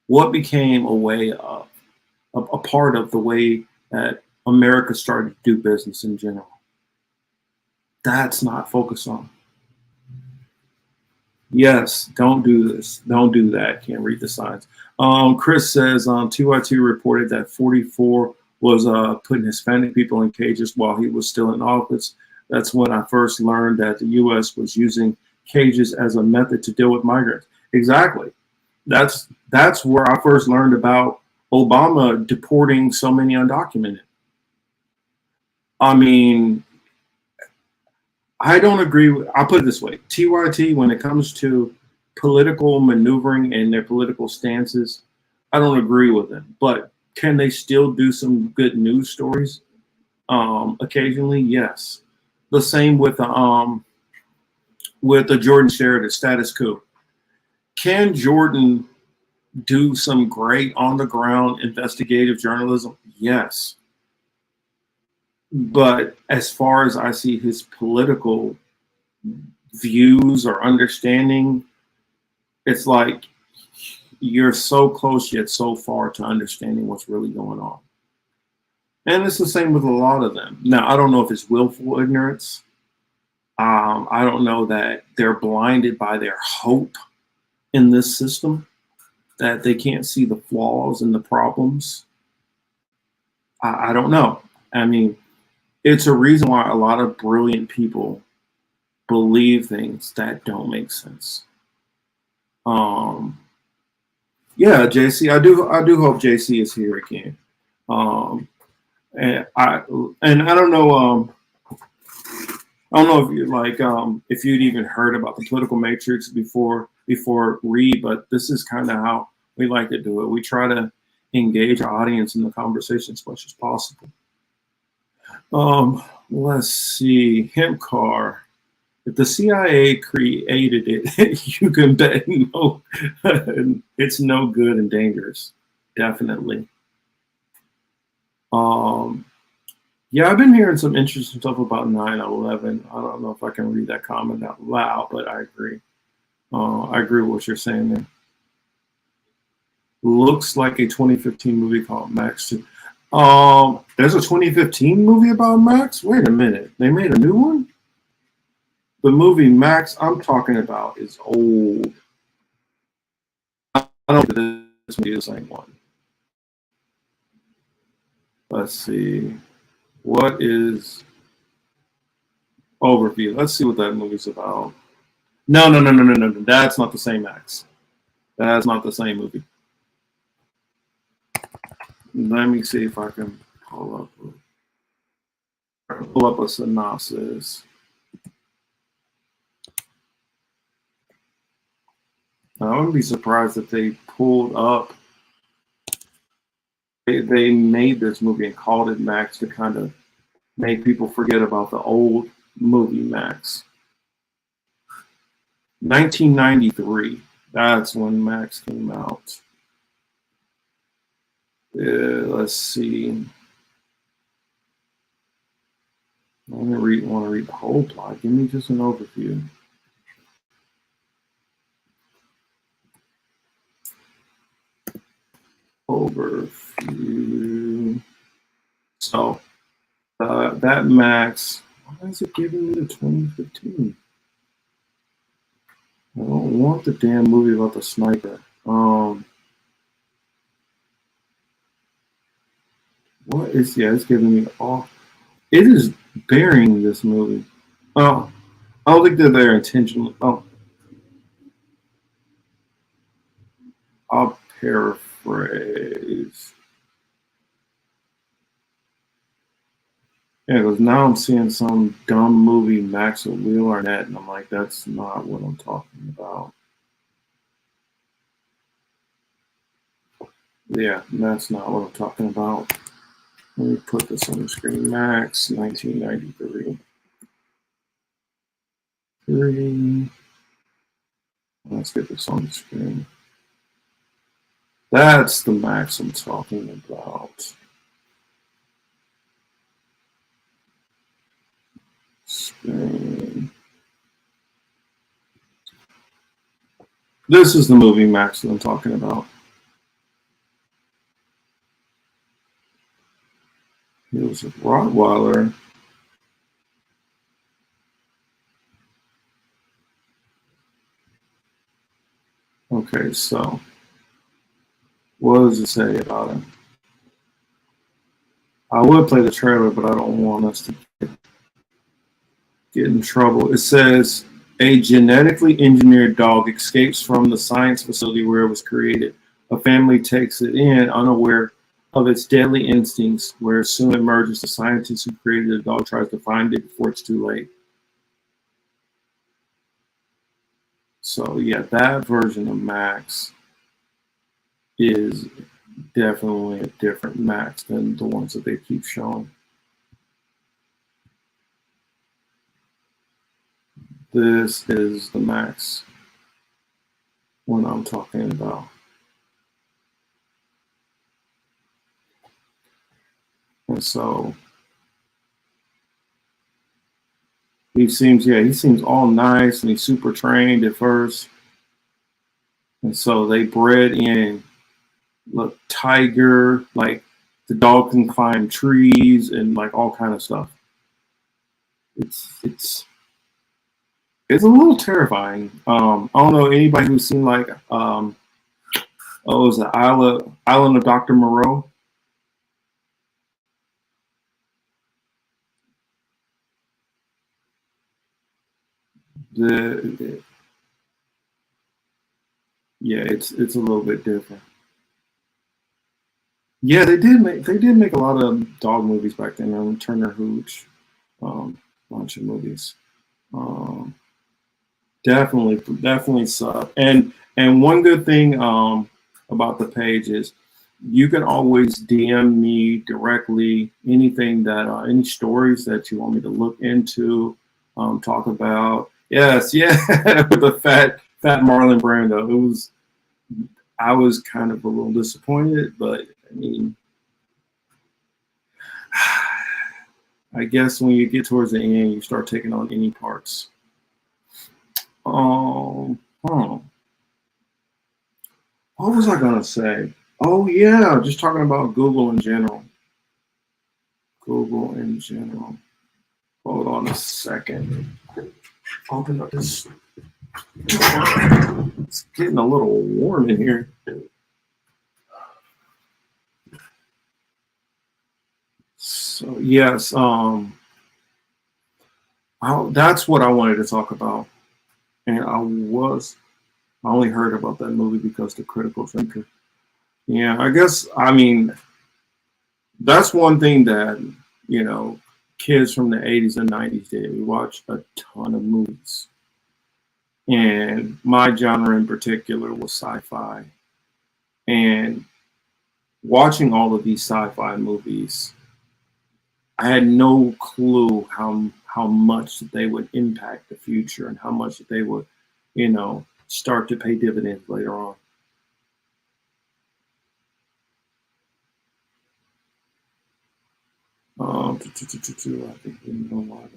What became a part of the way that America started to do business in general? That's not focused on. Yes, don't do this. Don't do that. Can't read the signs. Chris says, TY2 reported that 44 was putting Hispanic people in cages while he was still in office. That's when I first learned that the U.S. was using cages as a method to deal with migrants. Exactly. That's where I first learned about Obama deporting so many undocumented. I mean, I don't agree with, I'll put it this way, TYT, when it comes to political maneuvering and their political stances, I don't agree with them. But can they still do some good news stories? Occasionally, yes. The same with the Jordan Sheridan status quo. Can Jordan do some great on the ground investigative journalism? Yes. But as far as I see his political views or understanding, it's like you're so close yet so far to understanding what's really going on. And it's the same with a lot of them. Now, I don't know if it's willful ignorance. I don't know that they're blinded by their hope in this system, that they can't see the flaws and the problems. I don't know. I mean, it's a reason why a lot of brilliant people believe things that don't make sense. Yeah, JC, I do hope JC is here again. And I don't know if you like if you'd even heard about the political matrix before Read, but this is kind of how we like to do it. We try to engage our audience in the conversation as much as possible. Let's see, hemp car. If the CIA created it, you can bet no, it's no good and dangerous. Definitely. Yeah, I've been hearing some interesting stuff about 9/11. I don't know if I can read that comment out loud, but I agree. I agree with what you're saying there. Looks like a 2015 movie called Max 2. There's a 2015 movie about Max? Wait a minute. They made a new one? The movie Max I'm talking about is old. I don't think this movie is the same one. Let's see. What is overview? Let's see what that movie's about. No. That's not the same Max. That's not the same movie. Let me see if I can pull up a synopsis. I wouldn't be surprised if they pulled up. They made this movie and called it Max to kind of make people forget about the old movie Max. 1993. That's when Max came out. Let's see. I want to read the whole plot. Give me just an overview. Overview. So that Max. Why is it giving me the 2015? I don't want the damn movie about the sniper. What is? Yeah, it's giving me all. It is burying this movie. Oh, I don't think they're there intentionally. Oh, I'll paraphrase. Yeah, because now I'm seeing some dumb movie Max with Will Arnett, and I'm like, that's not what I'm talking about. Yeah, that's not what I'm talking about. Let me put this on the screen. Max, 1993. Let's get this on the screen. That's the Max I'm talking about. Screen. This is the movie Max that I'm talking about. He was a Rottweiler. Okay, so what does it say about him? I would play the trailer, but I don't want us to get in trouble. It says, a genetically engineered dog escapes from the science facility where it was created. A family takes it in, unaware of its deadly instincts, where soon emerges the scientist who created the dog tries to find it before it's too late. So yeah, that version of Max is definitely a different Max than the ones that they keep showing. This is the Max one I'm talking about. And so he seems all nice and he's super trained at first. And so they bred in tiger, like the dog can climb trees and like all kind of stuff. It's a little terrifying. I don't know anybody who's seen like it was the Island of Dr. Moreau. Yeah, it's a little bit different. Yeah, they did make a lot of dog movies back then. Turner Hooch, bunch of movies. Um, definitely suck. And one good thing about the page is you can always DM me directly anything that any stories that you want me to look into, talk about. Yes, yeah, with the fat Marlon Brando. I was kind of a little disappointed, but I mean, I guess when you get towards the end, you start taking on any parts. Huh. What was I gonna say? Oh yeah, just talking about Google in general. Google in general. Hold on a second. Open up this. It's getting a little warm in here. So yes, that's what I wanted to talk about, and I only heard about that movie because the critical thinker. Yeah, I mean, that's one thing that, kids from the 80s and 90s did. We watched a ton of movies. And my genre in particular was sci-fi. And watching all of these sci-fi movies, I had no clue how much they would impact the future and how much they would, start to pay dividends later on. I think we know why.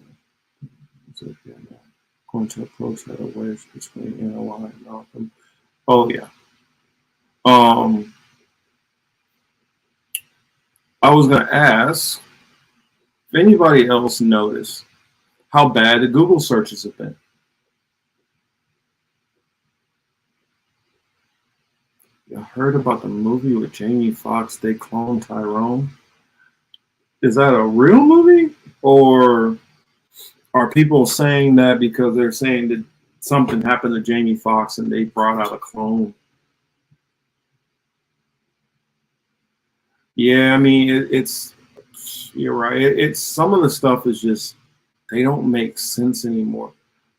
Going to approach that a wedge between NOI and Malcolm. Oh yeah. I was gonna ask if anybody else noticed how bad the Google searches have been. You heard about the movie with Jamie Foxx? They cloned Tyrone. Is that a real movie, or are people saying that because they're saying that something happened to Jamie Foxx and they brought out a clone? Yeah, I mean, you're right. It's some of the stuff is just, they don't make sense anymore.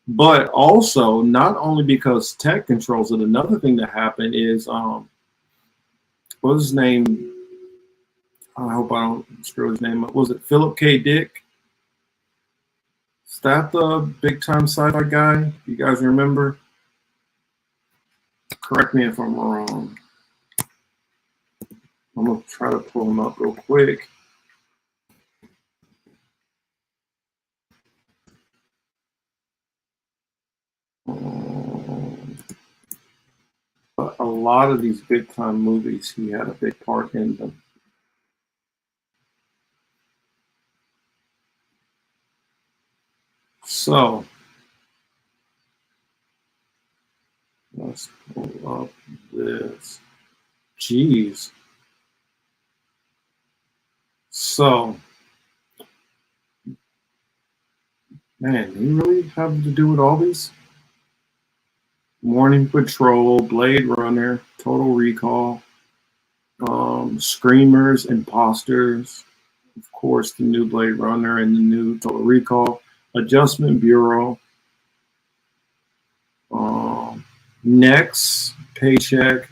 But also, not only because tech controls it, another thing that happened is, what was his name? I hope I don't screw his name up. Was it Philip K. Dick? Is that the big time sci-fi guy? You guys remember? Correct me if I'm wrong. I'm gonna try to pull him up real quick. But a lot of these big time movies, he had a big part in them. So let's pull up this. Jeez. So, man, you really have to do with all these? Morning Patrol, Blade Runner, Total Recall, Screamers, Imposters, of course, the new Blade Runner and the new Total Recall, Adjustment Bureau, Next, Paycheck,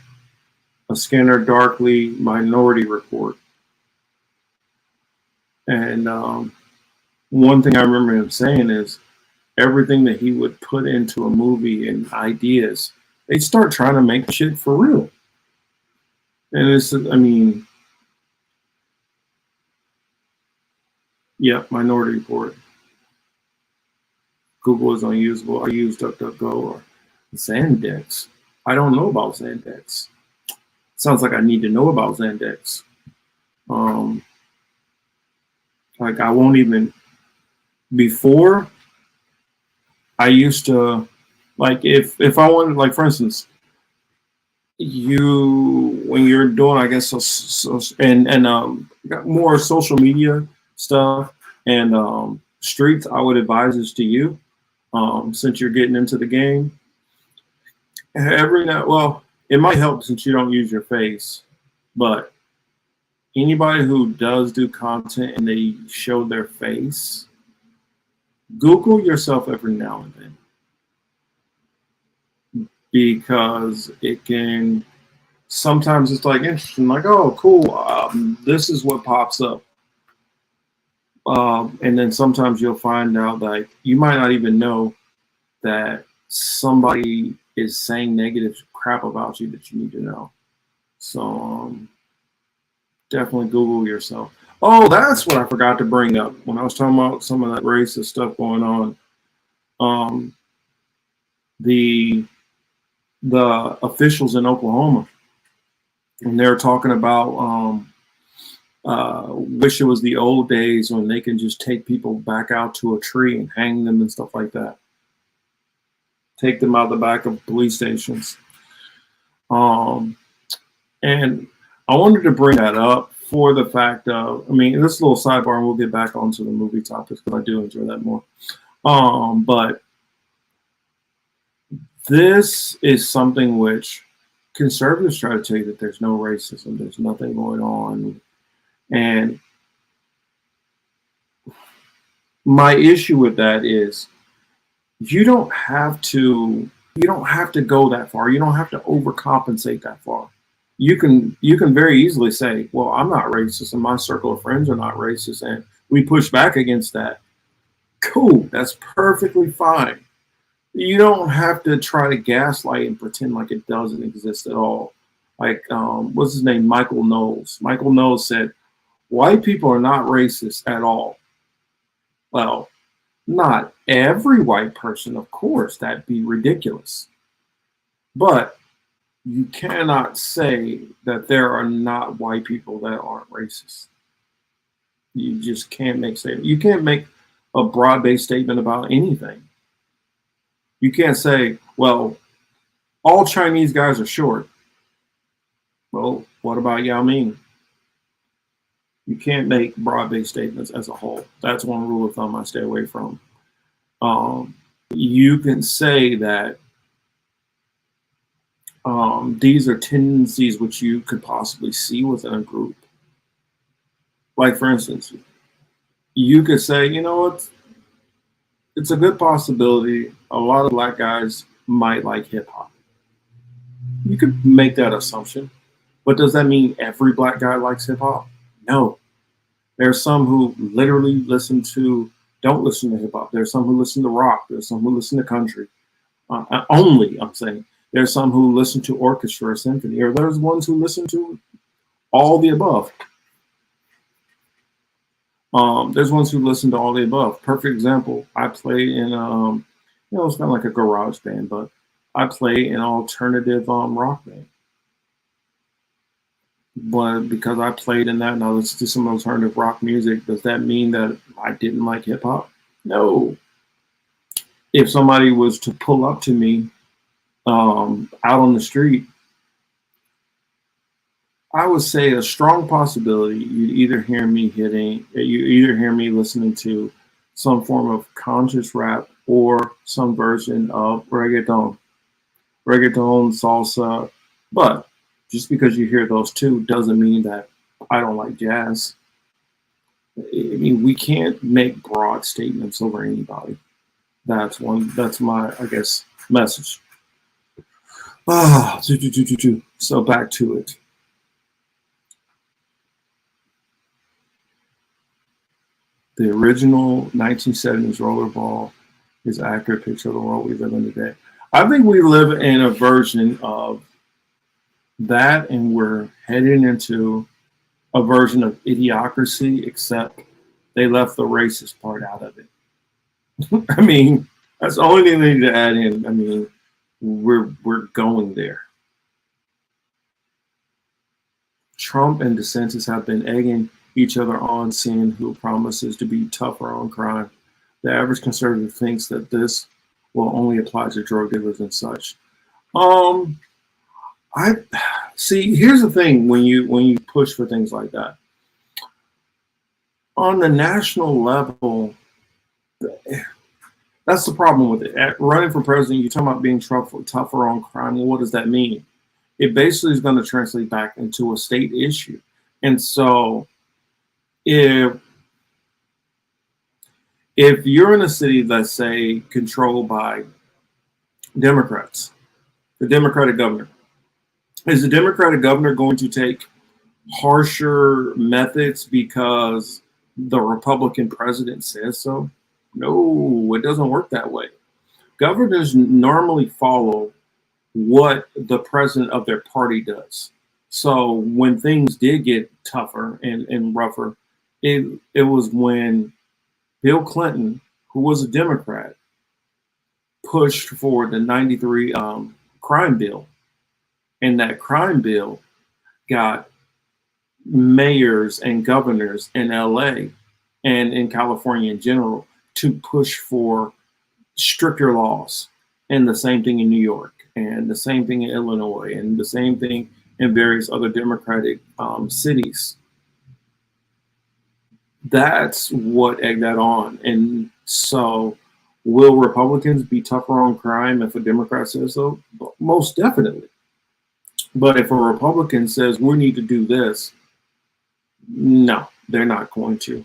A Scanner Darkly, Minority Report. And one thing I remember him saying is everything that he would put into a movie and ideas, they'd start trying to make shit for real. And it's, I mean, yeah, Minority Report. Google is unusable. I use DuckDuckGo or Zandex. I don't know about Zandex. Sounds like I need to know about Zandex. Like I won't even, before I used to, like if I wanted, like for instance, when you're doing, I guess, more social media stuff and streets, I would advise this to you. since you're getting into the game. Every now, well, it might help since you don't use your face, but anybody who does do content and they show their face, Google yourself every now and then, because it can, sometimes it's like interesting, like, oh, cool, this is what pops up. And then sometimes you'll find out that you might not even know that somebody is saying negative crap about you that you need to know. So definitely Google yourself. Oh, that's what I forgot to bring up when I was talking about some of that racist stuff going on. The officials in Oklahoma, and they're talking about wish it was the old days when they can just take people back out to a tree and hang them and stuff like that. Take them out the back of police stations. And I wanted to bring that up for the fact of, I mean, this little sidebar, and we'll get back onto the movie topics because I do enjoy that more. But this is something which conservatives try to tell you that there's no racism, there's nothing going on. And my issue with that is you don't have to go that far. You don't have to overcompensate that far. You can very easily say, well, I'm not racist and my circle of friends are not racist, and we push back against that. Cool, that's perfectly fine. You don't have to try to gaslight and pretend like it doesn't exist at all. Like, what's his name? Michael Knowles. Michael Knowles said, white people are not racist at all. Well, not every white person, of course, that'd be ridiculous. But you cannot say that there are not white people that aren't racist. You just can't make statement. You can't make a broad-based statement about anything. You can't say, well, all Chinese guys are short. Well, what about Yao Ming? You can't make broad-based statements as a whole. That's one rule of thumb I stay away from. You can say that these are tendencies which you could possibly see within a group. Like, for instance, you could say, you know what, it's a good possibility a lot of black guys might like hip-hop. You could make that assumption, but does that mean every black guy likes hip-hop? No. There are some who literally don't listen to hip-hop. There's some who listen to rock. There's some who listen to country. I'm saying. There's some who listen to orchestra or symphony, or there's ones who listen to all the above. There's ones who listen to all the above. Perfect example, I play in, it's not like a garage band, but I play an alternative rock band. But because I played in that and I listened to some alternative rock music, does that mean that I didn't like hip hop? No. If somebody was to pull up to me out on the street, I would say a strong possibility you'd either hear me listening to some form of conscious rap or some version of reggaeton, salsa. But just because you hear those two doesn't mean that I don't like jazz. I mean, we can't make broad statements over anybody. That's my, I guess, message. So back to it. The original 1970s rollerball is an accurate picture of the world we live in today. I think we live in a version of that, and we're heading into a version of idiocracy, except they left the racist part out of it. I mean, that's the only thing they need to add in. I mean, we're going there. Trump and DeSantis have been egging each other on, seeing who promises to be tougher on crime. The average conservative thinks that this will only apply to drug dealers and such. I see. Here's the thing: when you push for things like that, on the national level, That's the problem with it. Running for president, you're talking about being tougher on crime. Well, what does that mean? It basically is going to translate back into a state issue. And so if you're in a city that's, say, controlled by Democrats, the Democratic governor, is the Democratic governor going to take harsher methods because the Republican president says so? No, it doesn't work that way. Governors normally follow what the president of their party does. So when things did get tougher and rougher, it was when Bill Clinton, who was a Democrat, pushed for the 93 crime bill. And that crime bill got mayors and governors in LA and in California in general to push for stricter laws. And the same thing in New York, and the same thing in Illinois, and the same thing in various other Democratic cities. That's what egged that on. And so will Republicans be tougher on crime if a Democrat says so? Most definitely. But if a Republican says we need to do this, no, they're not going to.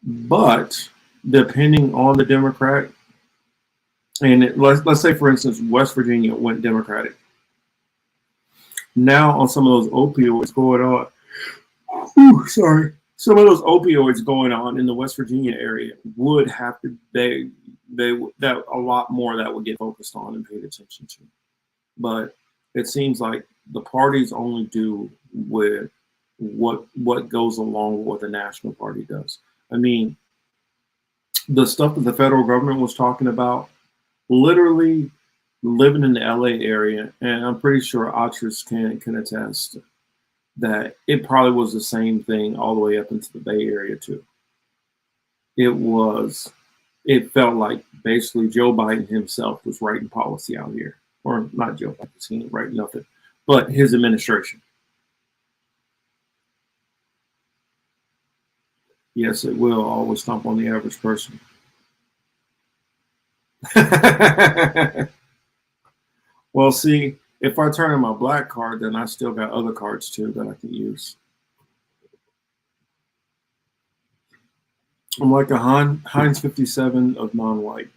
But depending on the Democrat, and let's say, for instance, West Virginia went Democratic. Now on some of those opioids going on, some of those opioids going on in the West Virginia area would have to, that a lot more that would get focused on and paid attention to. But it seems like the parties only do with what goes along with what the national party does. I mean, the stuff that the federal government was talking about, literally living in the LA area, and I'm pretty sure Atras can attest that it probably was the same thing all the way up into the Bay Area too. It felt like basically Joe Biden himself was writing policy out here. Or not Joe Biden, he ain't writing nothing, but his administration. Yes, it will always stomp on the average person. Well, see, if I turn in my black card, then I still got other cards too that I can use. I'm like a Heinz 57 of non-white.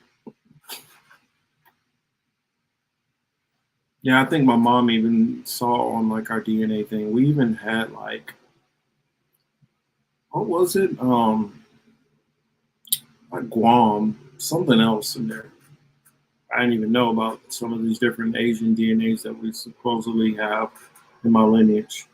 Yeah, I think my mom even saw on like our DNA thing. We even had like, what was it? Like Guam, something else in there. I didn't even know about some of these different Asian DNAs that we supposedly have in my lineage.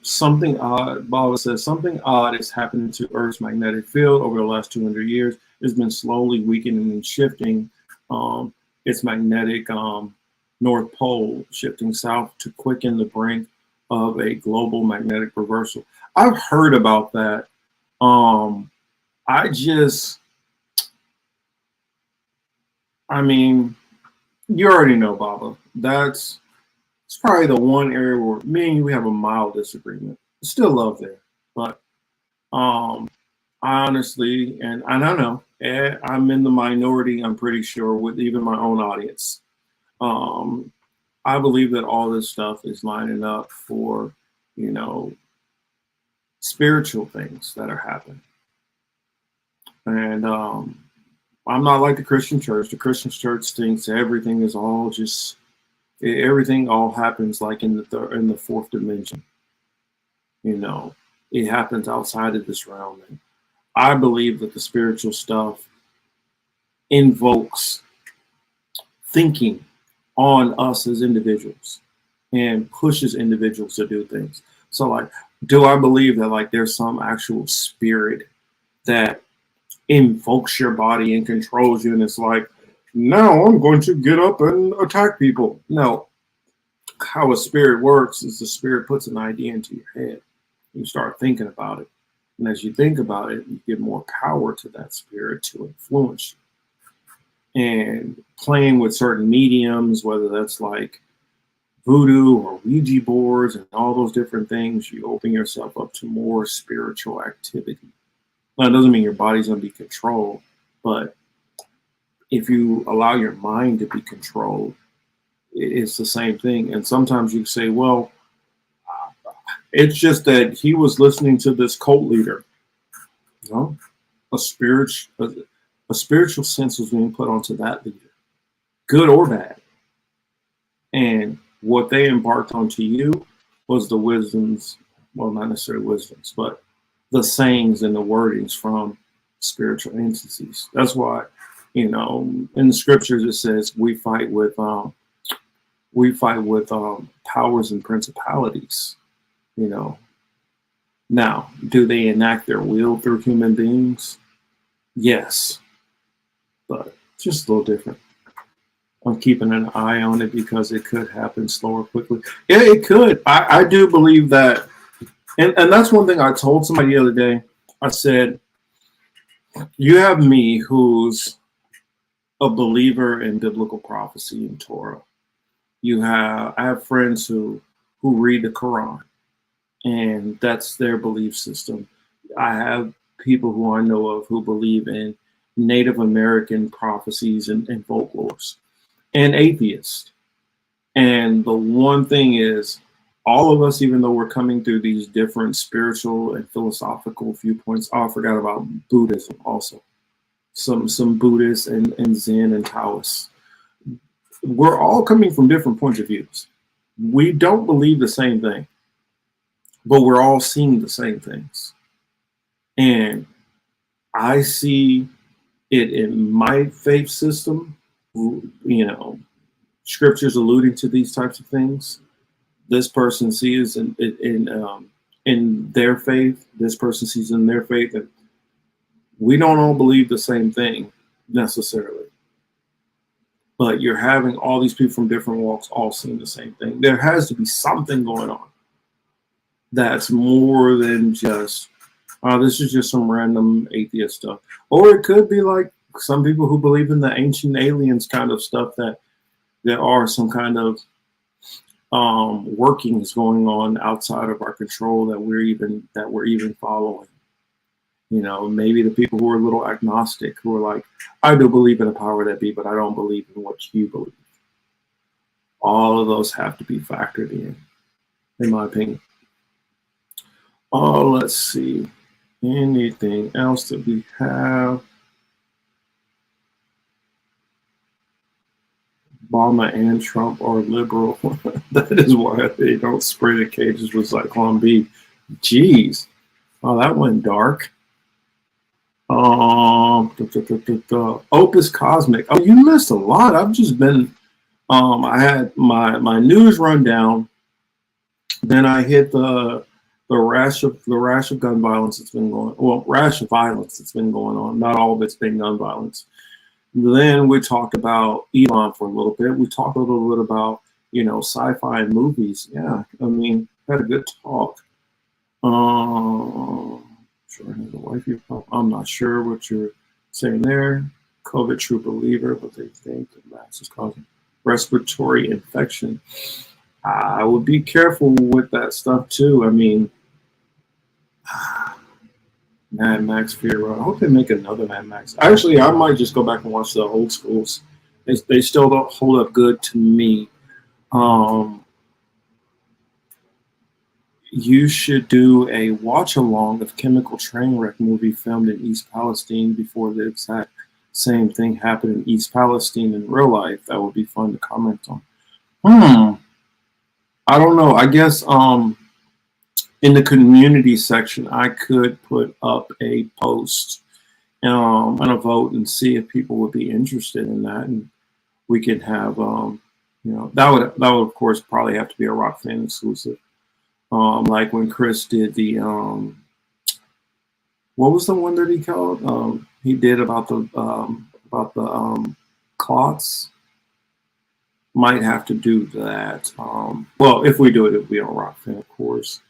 Something odd, Baba says, something odd is happening to Earth's magnetic field over the last 200 years. It's been slowly weakening and shifting its magnetic North Pole, shifting south to quicken the brink of a global magnetic reversal. I've heard about that. I mean, you already know, Baba. It's probably the one area where me and you have a mild disagreement. Still love there, but I honestly, and I know, I'm in the minority, I'm pretty sure, with even my own audience. I believe that all this stuff is lining up for, spiritual things that are happening. And I'm not like the Christian church. The Christian church thinks everything is all just, everything all happens like in the fourth dimension. It happens outside of this realm. And I believe that the spiritual stuff invokes thinking on us as individuals and pushes individuals to do things. So like, do I believe that like there's some actual spirit that invokes your body and controls you, and it's like, now I'm going to get up and attack people? No. How a spirit works is the spirit puts an idea into your head. You start thinking about it. And as you think about it, you give more power to that spirit to influence you. And playing with certain mediums, whether that's like voodoo or Ouija boards and all those different things, you open yourself up to more spiritual activity. Now, it doesn't mean your body's going to be controlled, but if you allow your mind to be controlled, it's the same thing. And sometimes you say, well, it's just that he was listening to this cult leader. You know, a spiritual sense was being put onto that leader, good or bad. And what they embarked onto you was the wisdoms, well, not necessarily wisdoms, but the sayings and the wordings from spiritual entities. That's why, in the scriptures it says we fight with powers and principalities. Now, do they enact their will through human beings? Yes, but just a little different. I'm keeping an eye on it because it could happen slower, quickly. Yeah, it could. I do believe that. And that's one thing I told somebody the other day. I said, you have me who's a believer in biblical prophecy and Torah. I have friends who read the Quran, and that's their belief system. I have people who I know of who believe in Native American prophecies and folklores, and atheists. And the one thing is, all of us, even though we're coming through these different spiritual and philosophical viewpoints, I forgot about Buddhism also. Some Buddhists and Zen and Taoists. We're all coming from different points of views. We don't believe the same thing, but we're all seeing the same things. And I see it in my faith system, scriptures alluding to these types of things. This person sees in their faith, this person sees in their faith, and we don't all believe the same thing necessarily. But you're having all these people from different walks all seeing the same thing. There has to be something going on that's more than just, this is just some random atheist stuff. Or it could be like some people who believe in the ancient aliens kind of stuff, that there are some kind of workings going on outside of our control that we're even following. Maybe the people who are a little agnostic, who are like, I do believe in a power that be, but I don't believe in what you believe. All of those have to be factored in my opinion. Let's see. Anything else that we have? Obama and Trump are liberal. That is why they don't spray the cages with Zyklon B. Jeez. Oh, that went dark. Opus Cosmic. Oh, you missed a lot. I've just been, I had my news rundown. Then I hit the rash of gun violence that's been going. Well, rash of violence that's been going on. Not all of it's been gun violence. Then we talked about Elon for a little bit. We talked a little bit about sci-fi and movies. Yeah, I mean, had a good talk. Sure, has a wifey. I'm not sure what you're saying there. COVID true believer, but they think the mask is causing respiratory infection. I would be careful with that stuff too. I mean, Mad Max Fear Road. I hope they make another Mad Max. Actually, I might just go back and watch the old schools. They still don't hold up good to me. You should do a watch along of Chemical Trainwreck movie filmed in East Palestine before the exact same thing happened in East Palestine in real life. That would be fun to comment on. I don't know. I guess in the community section, I could put up a post and a vote and see if people would be interested in that, and we could have that would of course probably have to be a Rock Fan exclusive. Like when Chris did the what was the one that he called? He did about the clots. Might have to do that. Well, if we do it, it'll be on Rock Fan, of course.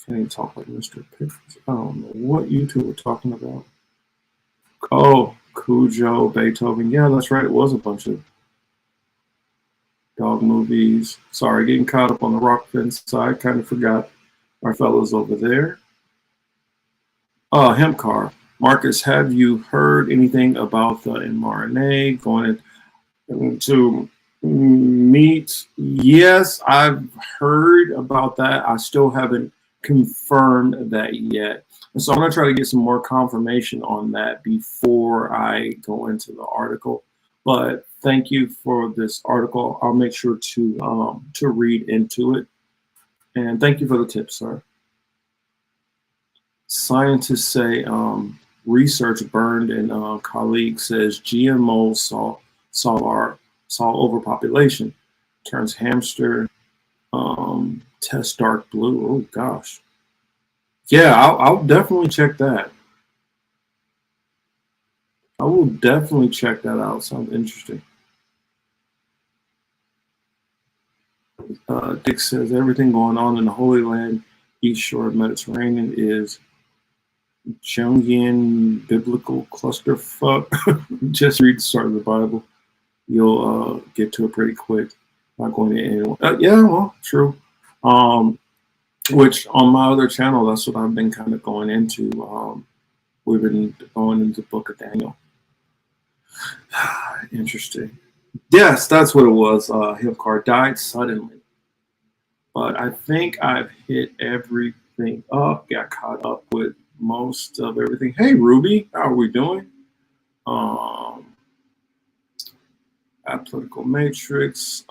Can't even talk like Mr. Pickens. I don't know what you two were talking about. Oh, Cujo, Beethoven. Yeah, that's right. It was a bunch of Dog movies. Sorry, getting caught up on the rock fence side. Kind of forgot our fellows over there. Hemp car. Marcus, have you heard anything about the mRNA going into meat? Yes, I've heard about that. I still haven't confirmed that yet. And so I'm going to try to get some more confirmation on that before I go into the article. But thank you for this article. I'll make sure to read into it. And thank you for the tip, sir. Scientists say research burned, and colleague says GMOs solve overpopulation. Turns hamster test dark blue. Oh gosh. Yeah, I'll definitely check that. I will definitely check that out. Sounds interesting. Dick says everything going on in the Holy Land, East Shore of Mediterranean is Jungian biblical clusterfuck. Just read the start of the Bible. You'll get to it pretty quick. Not going to anyone. Yeah, well, true. Which on my other channel, that's what I've been kind of going into. We've been going into the Book of Daniel. Interesting. Yes, that's what it was. Hipcar died suddenly. But I think I've hit everything up, got caught up with most of everything. Hey, Ruby, how are we doing? Political matrix.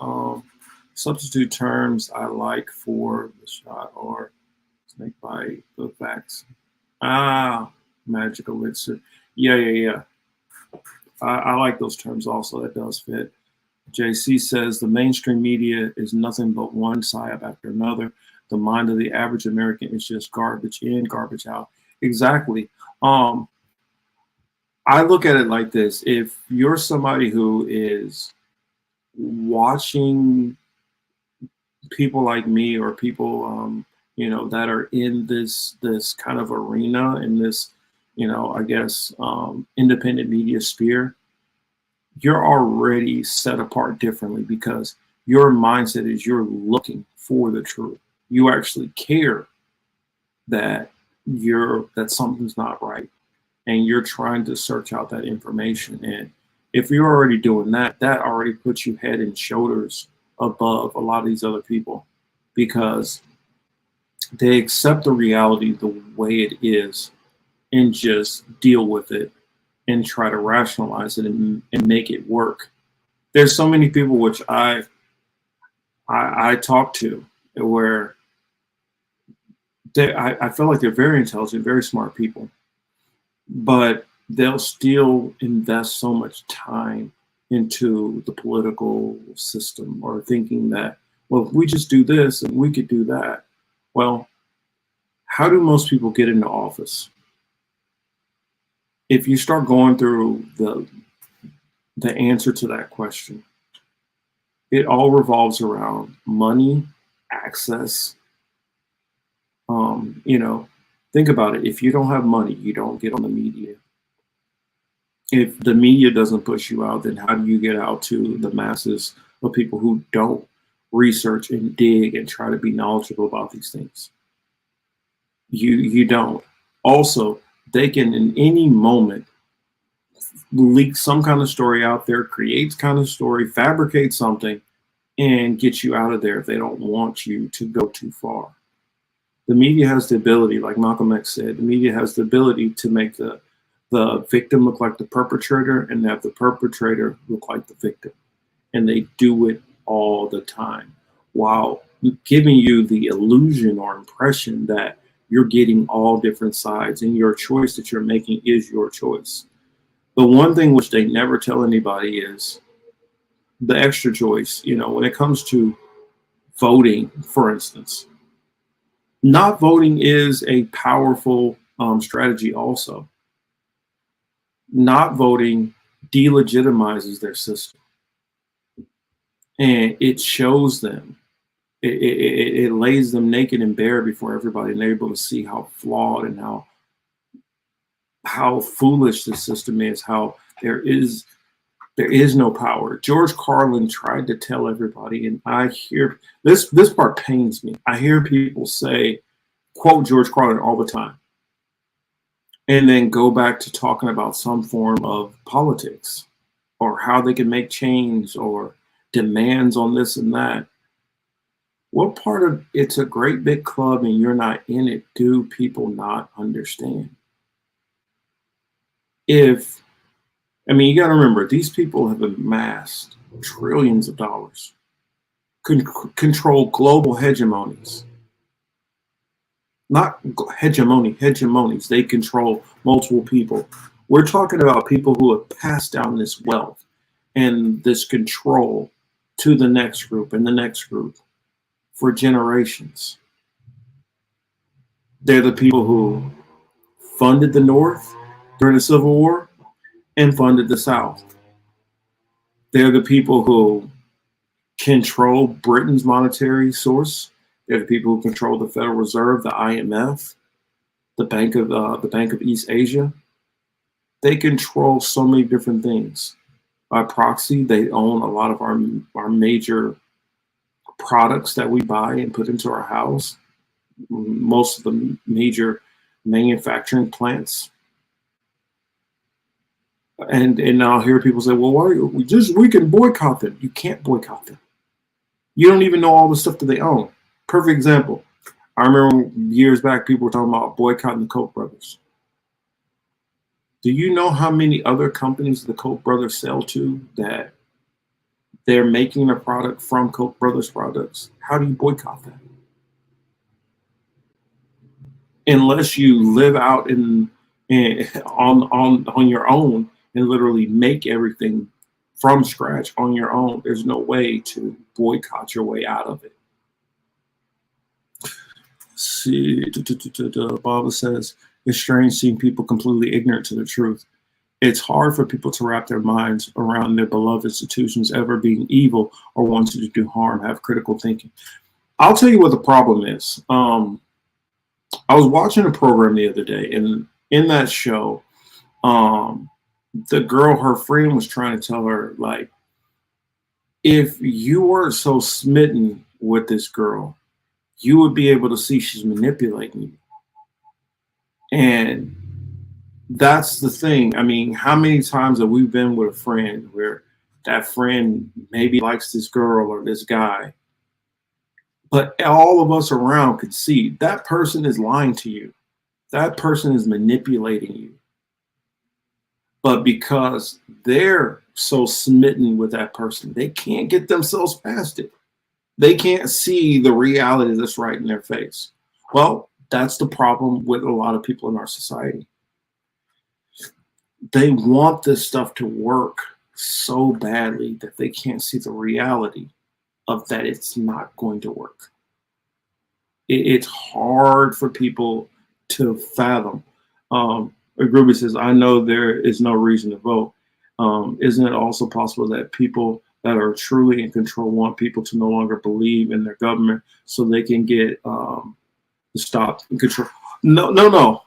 Substitute terms I like for the shot or snake bite, the facts. Magic elixir. Yeah. I like those terms also. That does fit. JC says the mainstream media is nothing but one psyop after another. The mind of the average American is just garbage in, garbage out. Exactly. I look at it like this. If you're somebody who is watching people like me or people, that are in this kind of arena, in this, I guess, independent media sphere, you're already set apart differently because your mindset is you're looking for the truth. You actually care that something's not right, and you're trying to search out that information. And if you're already doing that, that already puts you head and shoulders above a lot of these other people because they accept the reality the way it is and just deal with it and try to rationalize it and make it work. There's so many people which I talk to where I feel like they're very intelligent, very smart people, but they'll still invest so much time into the political system or thinking that, well, if we just do this and we could do that. Well, how do most people get into office? If you start going through the answer to that question, it all revolves around money, access. Think about it. If you don't have money, you don't get on the media. If the media doesn't push you out, then how do you get out to the masses of people who don't research and dig and try to be knowledgeable about these things? You don't. Also, they can in any moment leak some kind of story out there, create kind of story, fabricate something, and get you out of there if they don't want you to go too far. The media has the ability, like Malcolm X said, the media has the ability to make the victim look like the perpetrator and have the perpetrator look like the victim. And they do it all the time while giving you the illusion or impression that you're getting all different sides and your choice that you're making is your choice. The one thing which they never tell anybody is the extra choice. When it comes to voting, for instance, not voting is a powerful strategy also. Not voting delegitimizes their system. And it shows them, it lays them naked and bare before everybody, and they're able to see how flawed and how foolish the system is, how there is There is no power. George Carlin tried to tell everybody, and I hear this part pains me. I hear people say, quote George Carlin all the time, and then go back to talking about some form of politics or how they can make change or demands on this and that. What part of it's a great big club and you're not in it do people not understand? You got to remember, these people have amassed trillions of dollars, control global hegemonies. Not hegemonies. They control multiple people. We're talking about people who have passed down this wealth and this control to the next group and the next group for generations. They're the people who funded the North during the Civil War and funded the South. They're the people who control Britain's monetary source. They're the people who control the Federal Reserve, the IMF, the Bank of East Asia. They control so many different things. By proxy, they own a lot of our major products that we buy and put into our house. Most of the major manufacturing plants. And now I hear people say, well, we can boycott them. You can't boycott them. You don't even know all the stuff that they own. Perfect example. I remember years back, people were talking about boycotting the Koch brothers. Do you know how many other companies the Koch brothers sell to that they're making a product from Koch brothers products? How do you boycott that? Unless you live out on your own and literally make everything from scratch on your own, there's no way to boycott your way out of it. See, Baba says, it's strange seeing people completely ignorant to the truth. It's hard for people to wrap their minds around their beloved institutions ever being evil or wanting to do harm, have critical thinking. I'll tell you what the problem is. I was watching a program the other day, and in that show, the girl, her friend was trying to tell her, like, if you were so smitten with this girl, you would be able to see she's manipulating you. And that's the thing. I mean, how many times have we been with a friend where that friend maybe likes this girl or this guy, but all of us around could see that person is lying to you. That person is manipulating you. But because they're so smitten with that person, they can't get themselves past it. They can't see the reality that's right in their face. Well, that's the problem with a lot of people in our society. They want this stuff to work so badly that they can't see the reality of that it's not going to work. It's hard for people to fathom. Ruby says, I know there is no reason to vote. Isn't it also possible that people that are truly in control want people to no longer believe in their government so they can get stopped in control? No.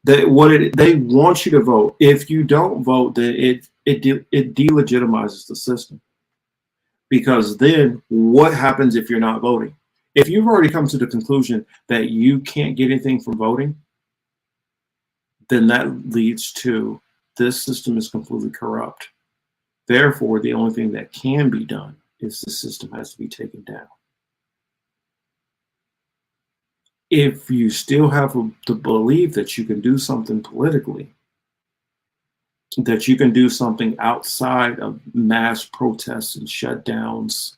They want you to vote. If you don't vote, then it delegitimizes the system. Because then what happens if you're not voting? If you've already come to the conclusion that you can't get anything from voting, then that leads to this system is completely corrupt. Therefore, the only thing that can be done is the system has to be taken down. If you still have the belief that you can do something politically, that you can do something outside of mass protests and shutdowns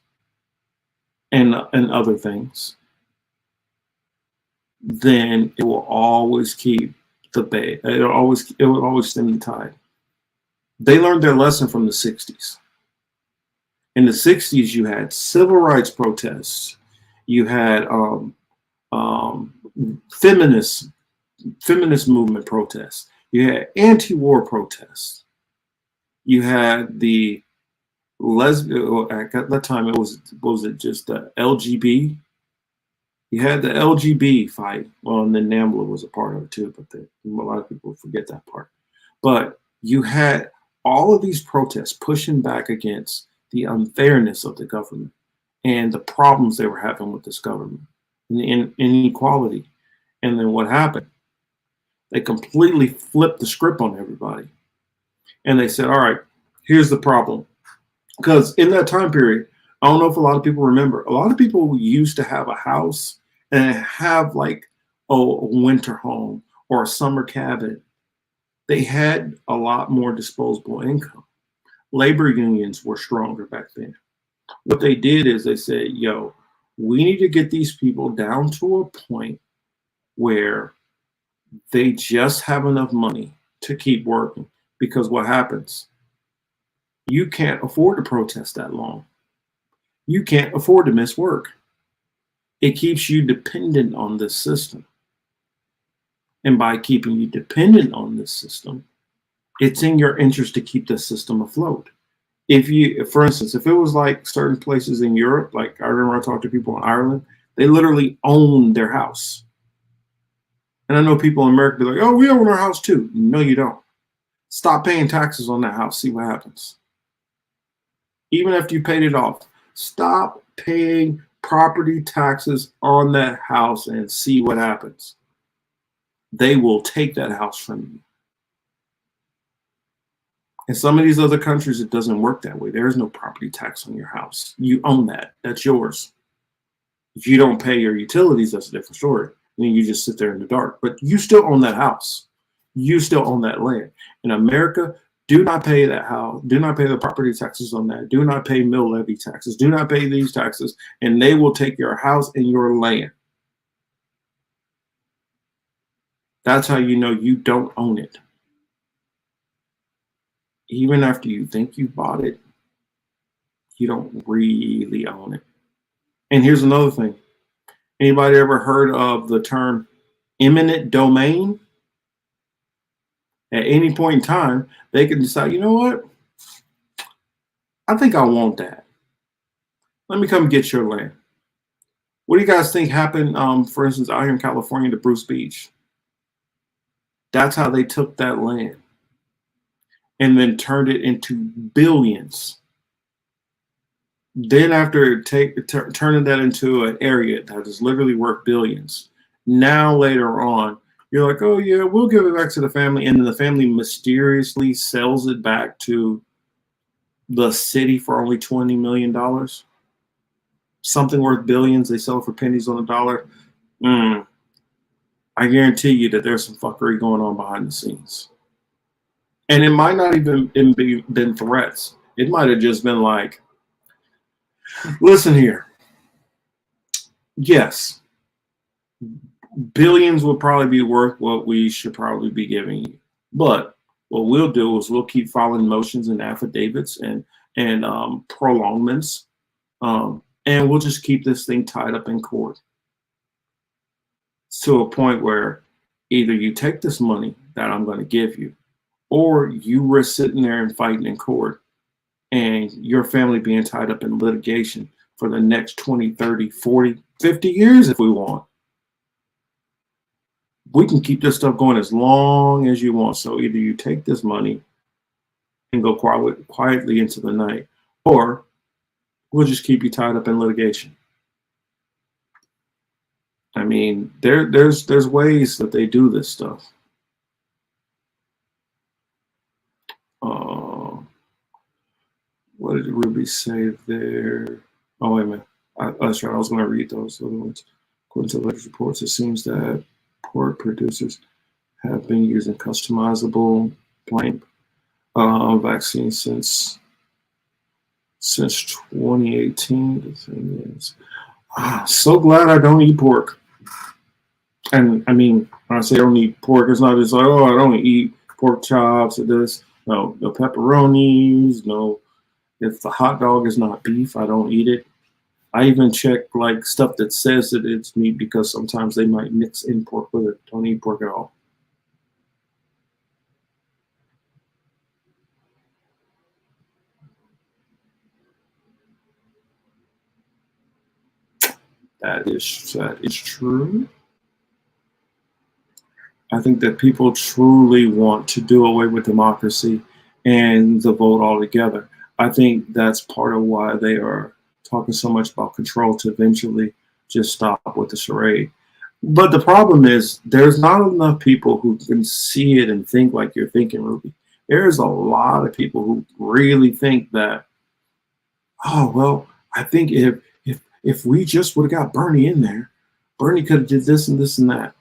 and other things, then it will always keep the bay. It will always stem the tide. They learned their lesson from the 60s. In the 60s, you had civil rights protests. You had feminist movement protests. You had anti-war protests. You had the lesbian. At that time, it was just the LGB? You had the LGB fight. Well, and then NAMBLA was a part of it too, but a lot of people forget that part. But you had all of these protests pushing back against the unfairness of the government and the problems they were having with this government and the inequality. And then what happened? They completely flipped the script on everybody. And they said, all right, here's the problem. Because in that time period, I don't know if a lot of people remember, a lot of people used to have a house and have like a winter home or a summer cabin. They had a lot more disposable income. Labor unions were stronger back then. What they did is they said, yo, we need to get these people down to a point where they just have enough money to keep working. Because what happens? You can't afford to protest that long. You can't afford to miss work. It keeps you dependent on this system. And by keeping you dependent on this system, it's in your interest to keep the system afloat. If you, for instance, if it was like certain places in Europe, like I remember I talked to people in Ireland, they literally own their house. And I know people in America be like, oh, we own our house too. No, you don't. Stop paying taxes on that house. See what happens. Even after you paid it off, stop paying property taxes on that house and see what happens. They will take that house from you. In some of these other countries, it doesn't work that way. There is no property tax on your house. You own that. That's yours. If you don't pay your utilities, that's a different story. Then you just sit there in the dark. But you still own that house. You still own that land. In America, do not pay that house. Do not pay the property taxes on that. Do not pay mill levy taxes. Do not pay these taxes. And they will take your house and your land. That's how you know you don't own it. Even after you think you bought it, you don't really own it. And here's another thing. Anybody ever heard of the term eminent domain? At any point in time, they can decide, you know what? I think I want that. Let me come get your land. What do you guys think happened, for instance, out here in California to Bruce Beach? That's how they took that land and then turned it into billions. Then after turning that into an area that is literally worth billions, now later on, you're like, oh yeah, we'll give it back to the family. And then the family mysteriously sells it back to the city for only $20 million. Something worth billions, they sell it for pennies on the dollar. I guarantee you that there's some fuckery going on behind the scenes. And it might not even been threats. It might have just been like, listen here. Yes, billions will probably be worth what we should probably be giving you. But what we'll do is we'll keep filing motions and affidavits and prolongments. And we'll just keep this thing tied up in court to a point where either you take this money that I'm going to give you, or you risk sitting there and fighting in court and your family being tied up in litigation for the next 20, 30, 40, 50 years if we want. We can keep this stuff going as long as you want. So either you take this money and go quietly into the night, or we'll just keep you tied up in litigation. I mean, there's ways that they do this stuff. What did Ruby say there? Oh, wait a minute. That's right. I was going to read those other ones. According to latest reports, it seems that pork producers have been using customizable plant vaccines since 2018. The thing is, so glad I don't eat pork. And I mean, when I say I don't eat pork, it's not just like, oh, I don't eat pork chops or this. No pepperonis, no. If the hot dog is not beef, I don't eat it. I even check like stuff that says that it's meat because sometimes they might mix in pork with it. Don't eat pork at all. That is true. I think that people truly want to do away with democracy and the vote altogether. I think that's part of why they are talking so much about control to eventually just stop with the charade. But the problem is there's not enough people who can see it and think like you're thinking, Ruby. There's a lot of people who really think that, oh well, I think if we just would have got Bernie in there, Bernie could have did this and this and that.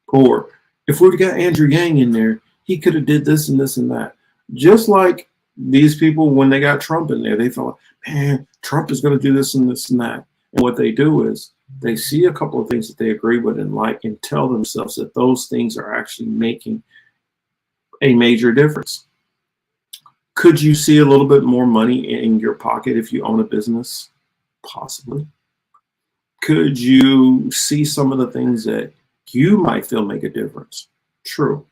Or if we would have got Andrew Yang in there, he could have did this and this and that. Just like these people, when they got Trump in there, they thought, man, Trump is going to do this and this and that. And what they do is they see a couple of things that they agree with and like and tell themselves that those things are actually making a major difference. Could you see a little bit more money in your pocket if you own a business? Possibly. Could you see some of the things that you might feel make a difference? True.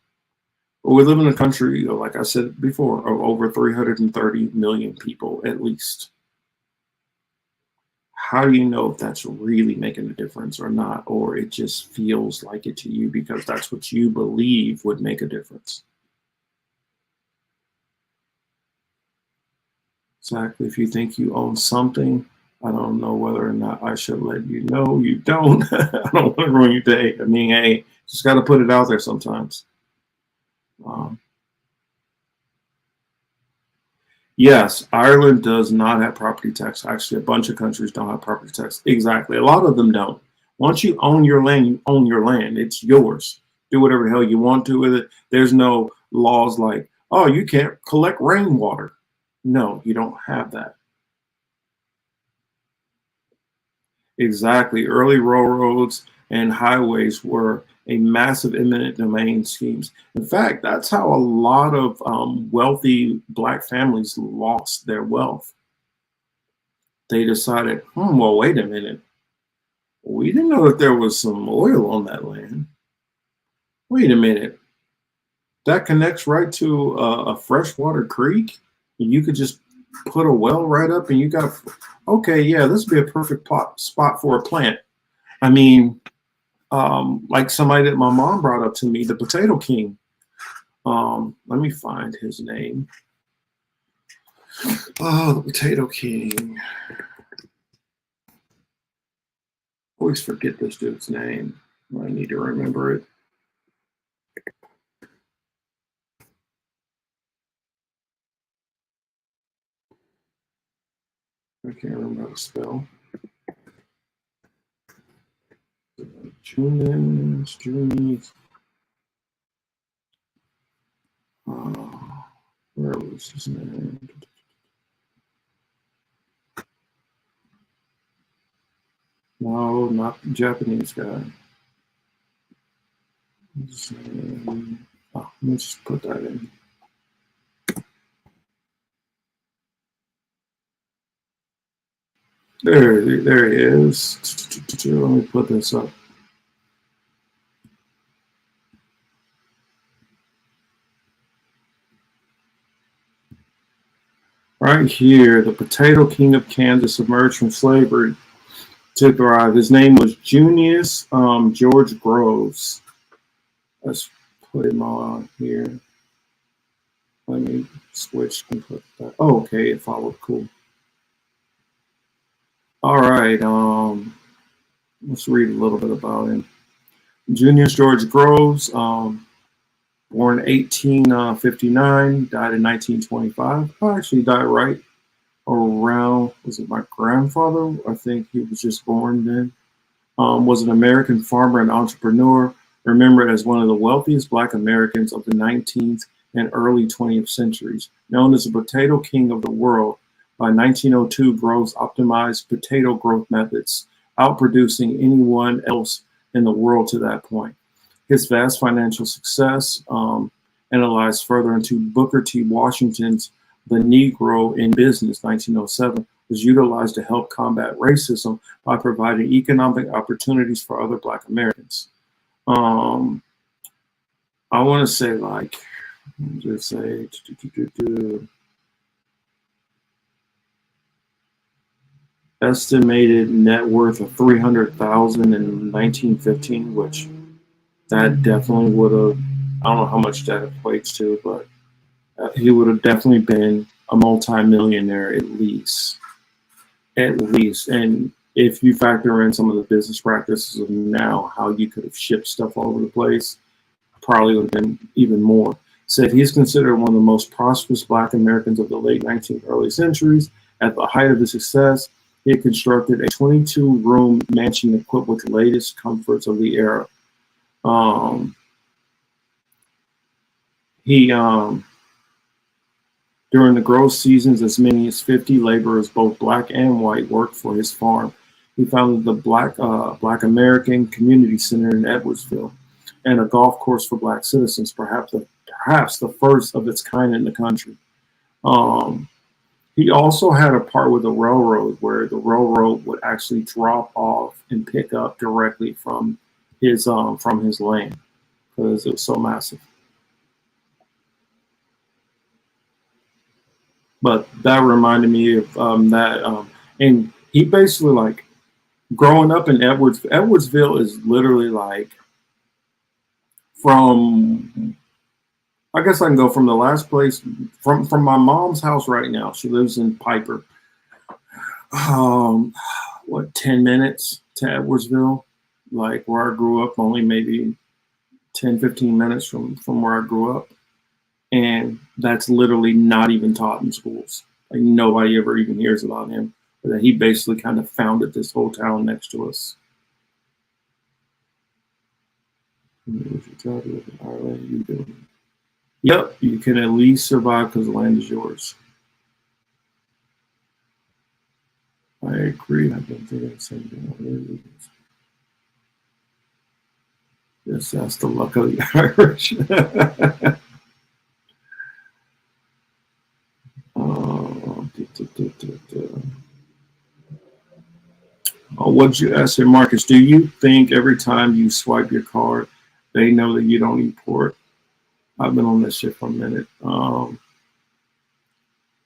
But we live in a country, like I said before, of over 330 million people at least. How do you know if that's really making a difference or not, or it just feels like it to you because that's what you believe would make a difference? Exactly. If you think you own something, I don't know whether or not I should let you know you don't. I don't want to ruin your day. I mean, hey, just got to put it out there sometimes. Yes, Ireland does not have property tax. Actually, a bunch of countries don't have property tax. Exactly. A lot of them don't. Once you own your land, you own your land. It's yours. Do whatever the hell you want to with it. There's no laws like, oh, you can't collect rainwater. No, you don't have that. Exactly. Early railroads and highways were a massive eminent domain schemes. In fact, that's how a lot of wealthy Black families lost their wealth. They decided, well, wait a minute. We didn't know that there was some oil on that land. Wait a minute. That connects right to a freshwater creek. And you could just put a well right up and you got, okay, yeah, this would be a perfect spot for a plant. I mean, like somebody that my mom brought up to me, the Potato King. Let me find his name. Oh, the Potato King. Always forget this dude's name. I need to remember it. I can't remember how to spell. Junius. Where was his name? No, not the Japanese guy. Let me just put that in. There he is. Let me put this up. Right here, the Potato King of Kansas emerged from slavery to thrive. His name was Junius George Groves. Let's put him on here. Let me switch and put that. Oh, okay, it followed. Cool. All right. Let's read a little bit about him. Junius George Groves, born 1859, died in 1925. I actually died right around, was it my grandfather? I think he was just born then. Was an American farmer and entrepreneur, remembered as one of the wealthiest Black Americans of the 19th and early 20th centuries. Known as the Potato King of the world, by 1902, Groves optimized potato growth methods, outproducing anyone else in the world to that point. His vast financial success, analyzed further into Booker T. Washington's The Negro in Business, 1907, was utilized to help combat racism by providing economic opportunities for other Black Americans. I want to say, like, just say, estimated net worth of $300,000 in 1915, which that definitely would have, I don't know how much that equates to, but he would have definitely been a multi-millionaire at least. And if you factor in some of the business practices of now, how you could have shipped stuff all over the place, probably would have been even more. Said he's considered one of the most prosperous Black Americans of the late 19th, early centuries. At the height of his success, he had constructed a 22-room mansion equipped with the latest comforts of the era. During the growth seasons, as many as 50 laborers, both Black and white, worked for his farm. He founded the Black American Community Center in Edwardsville and a golf course for Black citizens, perhaps the first of its kind in the country. He also had a part with the railroad where the railroad would actually drop off and pick up directly from his land because it was so massive. But that reminded me of that. And he basically, like, growing up in Edwardsville is literally like from, I guess I can go from the last place, from my mom's house right now. She lives in Piper. 10 minutes to Edwardsville, like where I grew up, only maybe 10, 15 minutes from where I grew up. And that's literally not even taught in schools. Like nobody ever even hears about him. But that he basically kind of founded this whole town next to us. Yep, you can at least survive because the land is yours. I agree. I've been thinking the same thing. Yes, that's the luck of the Irish. What'd you ask here, Marcus? Do you think every time you swipe your card, they know that you don't eat pork? I've been on this shit for a minute.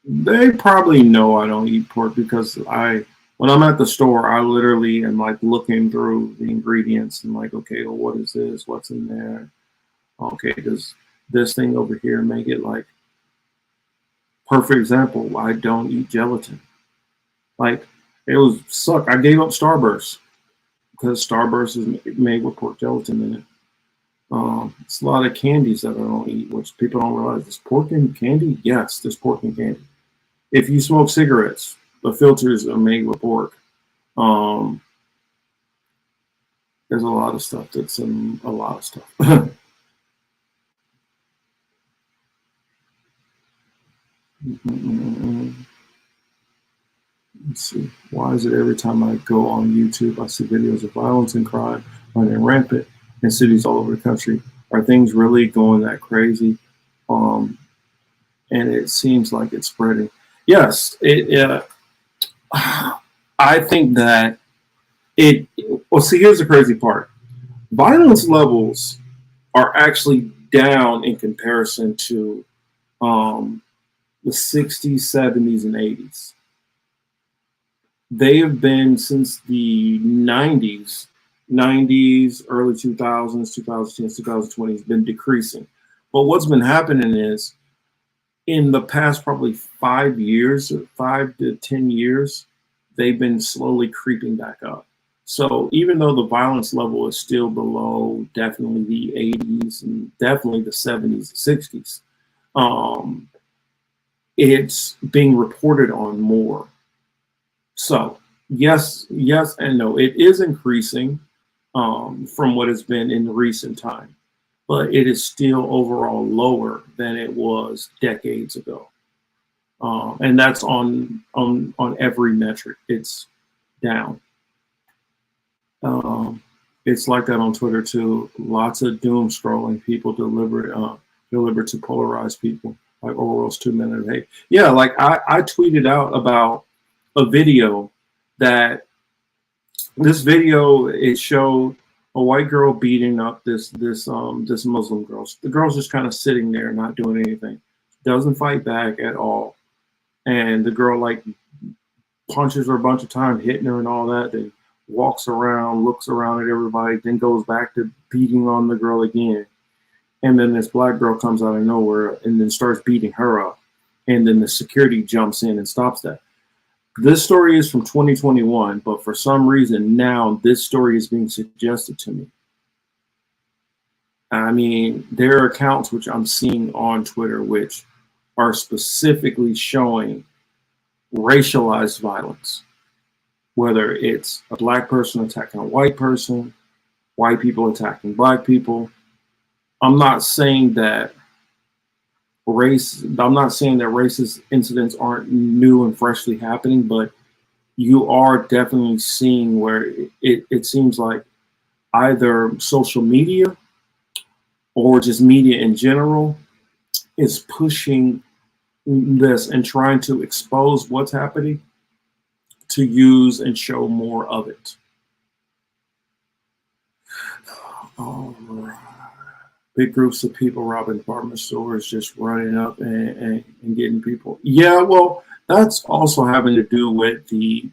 They probably know I don't eat pork because when I'm at the store, I literally am like looking through the ingredients and like, okay, well, what is this? What's in there? Okay, does this thing over here make it like, perfect example, I don't eat gelatin. Like, it was suck. I gave up Starburst because Starburst is made with pork gelatin in it. It's a lot of candies that I don't eat, which people don't realize. There's pork in candy? Yes, there's pork in candy. If you smoke cigarettes, the filters are made with pork. There's a lot of stuff that's in a lot of stuff. Let's see. Why is it every time I go on YouTube, I see videos of violence and crime running rampant in cities all over the country? Are things really going that crazy? And it seems like it's spreading. Yes, I think that well, see, here's the crazy part. Violence levels are actually down in comparison to the 60s, 70s, and 80s. They have been since the 90s, early 2000s, 2010s, 2020s, been decreasing. But what's been happening is in the past probably 5 to 10 years, they've been slowly creeping back up. So even though the violence level is still below definitely the 80s and definitely the 70s, 60s, it's being reported on more. So yes and no. It is increasing from what it's been in recent time, but it is still overall lower than it was decades ago. And that's on every metric. It's down. It's like that on Twitter too. Lots of doom scrolling. People deliberate to polarize people, like Orwell's 2 Minute Hate. Yeah, like I tweeted out about a video that this video, it showed a white girl beating up this Muslim girl. The girl's just kind of sitting there, not doing anything, doesn't fight back at all, and the girl like punches her a bunch of times, hitting her and all that. Then walks around, looks around at everybody, then goes back to beating on the girl again. and then this black girl comes out of nowhere and then starts beating her up, and then the security jumps in and stops that. This story is from 2021, but for some reason now this story is being suggested to me. I mean, there are accounts which I'm seeing on Twitter which are specifically showing racialized violence, whether it's a black person attacking a white person, white people attacking black people. I'm not saying that racist incidents aren't new and freshly happening, but you are definitely seeing where it seems like either social media or just media in general is pushing this and trying to expose what's happening to use and show more of it. All right. Big groups of people robbing department stores, just running up and getting people. Yeah, well, that's also having to do with the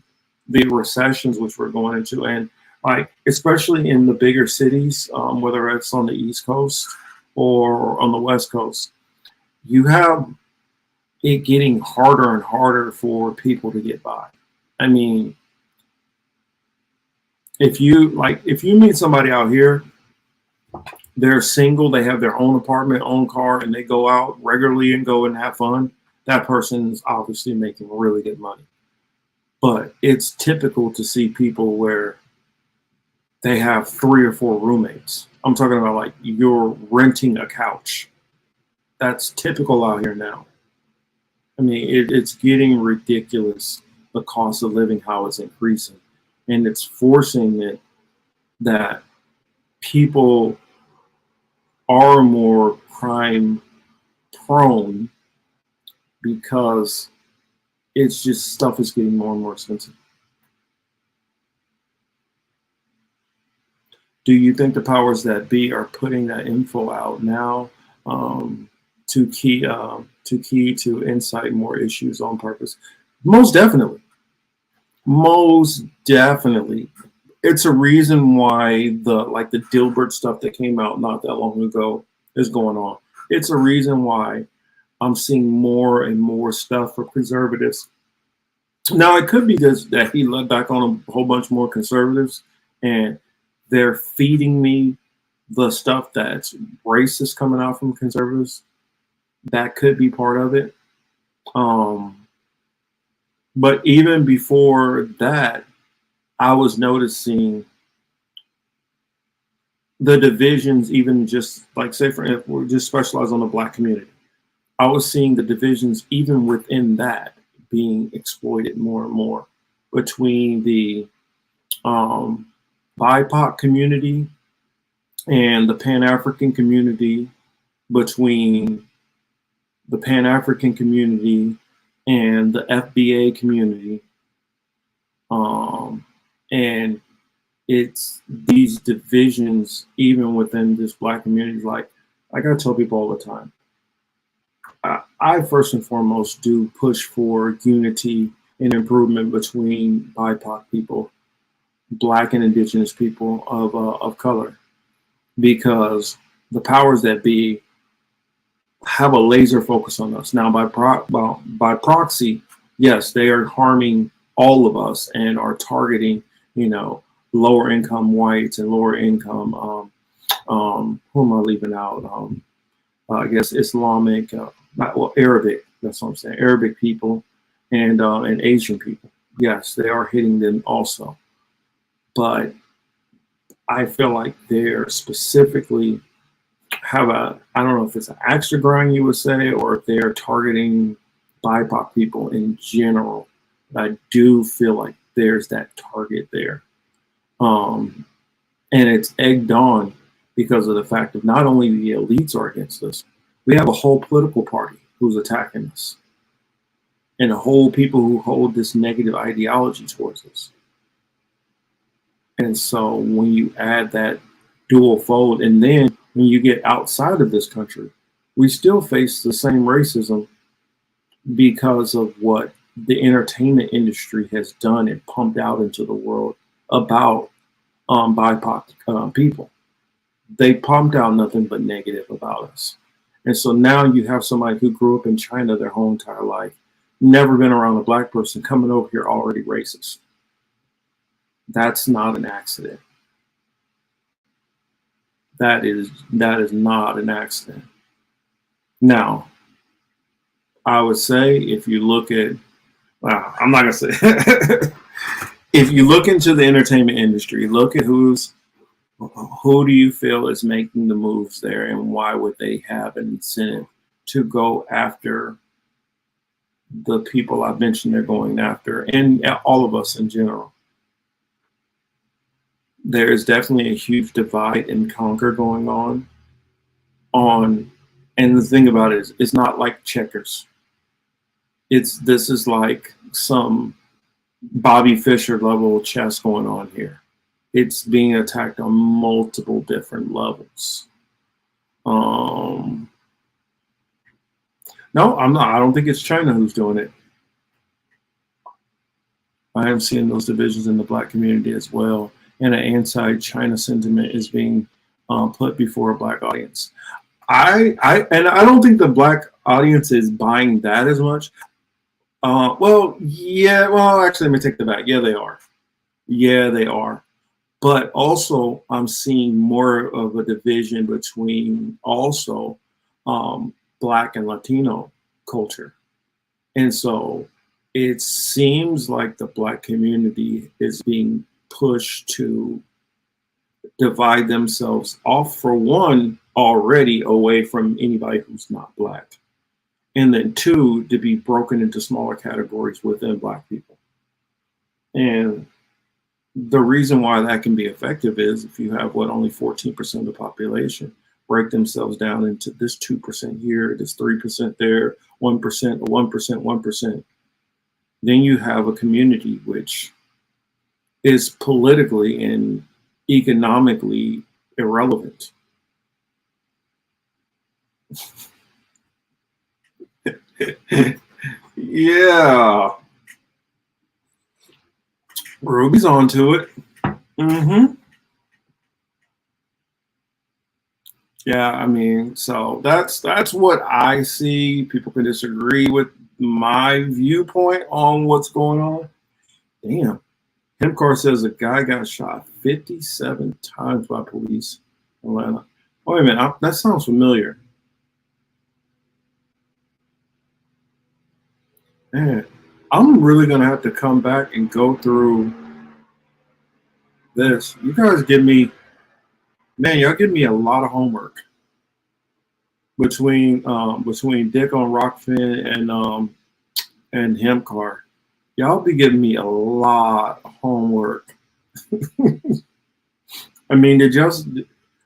recessions which we're going into, and like especially in the bigger cities, whether it's on the East Coast or on the West Coast, you have it getting harder and harder for people to get by. I mean, if you meet somebody out here, they're single, they have their own apartment, own car, and they go out regularly and go and have fun, that person's obviously making really good money. But it's typical to see people where they have 3 or 4 roommates. I'm talking about like you're renting a couch. That's typical out here now. I mean, it's getting ridiculous, the cost of living, how it's increasing. And it's forcing it that people are more crime prone because it's just stuff is getting more and more expensive. Do you think the powers that be are putting that info out now to key to incite more issues on purpose? Most definitely. Most definitely. It's a reason why the Dilbert stuff that came out not that long ago is going on. It's a reason why I'm seeing more and more stuff for conservatives. Now, it could be just that he let back on a whole bunch more conservatives and they're feeding me the stuff that's racist coming out from conservatives. That could be part of it. But even before that, I was noticing the divisions, even just like, say, for if we're just specialized on the black community, I was seeing the divisions even within that being exploited more and more between the BIPOC community and the Pan-African community, between the Pan-African community and the FBA community. And it's these divisions, even within this black community, like I tell people all the time, I first and foremost do push for unity and improvement between BIPOC people, black and indigenous people of color, because the powers that be have a laser focus on us. Now, by proxy, yes, they are harming all of us and are targeting, lower income whites and lower income, who am I leaving out? I guess Islamic, Arabic, that's what I'm saying, Arabic people and Asian people. Yes, they are hitting them also. But I feel like they're specifically have I don't know if it's an axe to grind, you would say, or if they're targeting BIPOC people in general. I do feel like there's that target there. And it's egged on because of the fact that not only the elites are against us, we have a whole political party who's attacking us, and a whole people who hold this negative ideology towards us. And so when you add that dual fold, and then when you get outside of this country, we still face the same racism because of what the entertainment industry has done and pumped out into the world about BIPOC people. they pumped out nothing but negative about us. And so now you have somebody who grew up in China their whole entire life, never been around a black person, coming over here already racist. That's not an accident. That is not an accident. Now, I would say if you look at, well, I'm not gonna say if you look into the entertainment industry, look at who do you feel is making the moves there, and why would they have an incentive to go after the people I've mentioned they're going after, and all of us in general. There is definitely a huge divide and conquer going on, and the thing about it is, it's not like checkers. This is like some Bobby Fischer level chess going on here. It's being attacked on multiple different levels. No, I'm not. I don't think it's China who's doing it. I am seeing those divisions in the black community as well, and an anti-China sentiment is being put before a black audience. I don't think the black audience is buying that as much. Well, actually, let me take that back. Yeah, they are. Yeah, they are. But also, I'm seeing more of a division between also Black and Latino culture. And so it seems like the Black community is being pushed to divide themselves off, for one, already away from anybody who's not Black. And then two, to be broken into smaller categories within Black people. And the reason why that can be effective is if you have only 14% of the population break themselves down into this 2% here, this 3% there, 1%, 1%, 1%, then you have a community which is politically and economically irrelevant. Yeah. Ruby's onto it. Mm-hmm. Yeah, I mean, so that's what I see. People can disagree with my viewpoint on what's going on. Damn. Hemcar says a guy got shot 57 times by police in Atlanta. Wait a minute, that sounds familiar. Man, I'm really gonna have to come back and go through this. You guys give me, man, y'all give me a lot of homework between Dick on Rockfin and Hemcar. Y'all be giving me a lot of homework. I mean,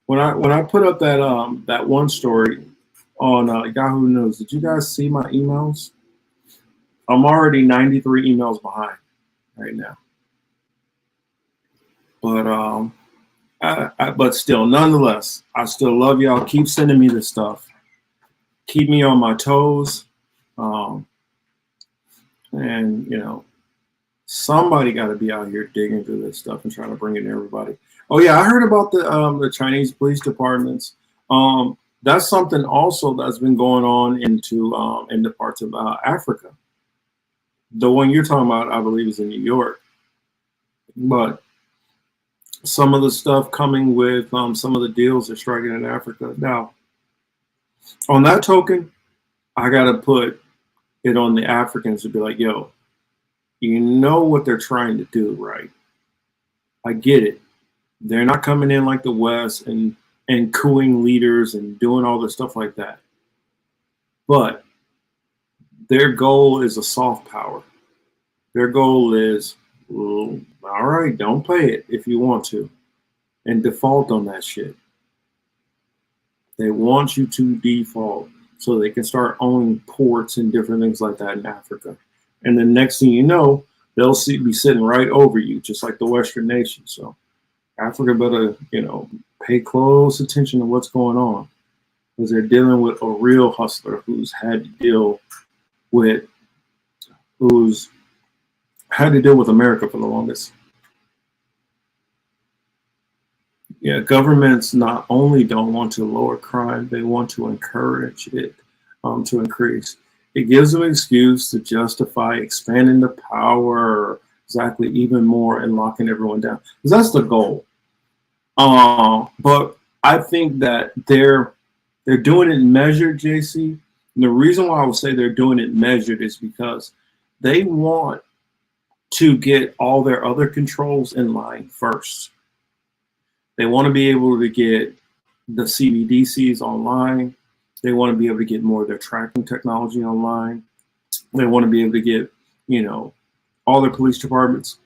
when I put up that one story on Yahoo News, did you guys see my emails? I'm already 93 emails behind right now. But but still, nonetheless, I still love y'all. Keep sending me this stuff. Keep me on my toes. And you know, somebody got to be out here digging through this stuff and trying to bring it to everybody. Oh yeah, I heard about the Chinese police departments. That's something also that's been going on in the parts of Africa. The one you're talking about, I believe, is in New York. But some of the stuff coming with some of the deals they're striking in Africa. Now, on that token, I got to put it on the Africans to be like, yo, you know what they're trying to do, right? I get it. They're not coming in like the West and cooing leaders and doing all this stuff like that. But their goal is a soft power. Their goal is, well, all right, don't pay it if you want to, and default on that shit. They want you to default so they can start owning ports and different things like that in Africa. And the next thing you know, they'll be sitting right over you, just like the Western nations. So Africa better, pay close attention to what's going on, because they're dealing with a real hustler who's had to deal with America for the longest. Yeah, governments not only don't want to lower crime, they want to encourage it to increase. It gives them an excuse to justify expanding the power exactly even more and locking everyone down. Because that's the goal. But I think that they're doing it measured, JC. And the reason why I would say they're doing it measured is because they want to get all their other controls in line first. They want to be able to get the CBDCs online. They want to be able to get more of their tracking technology online. They want to be able to get, all their police departments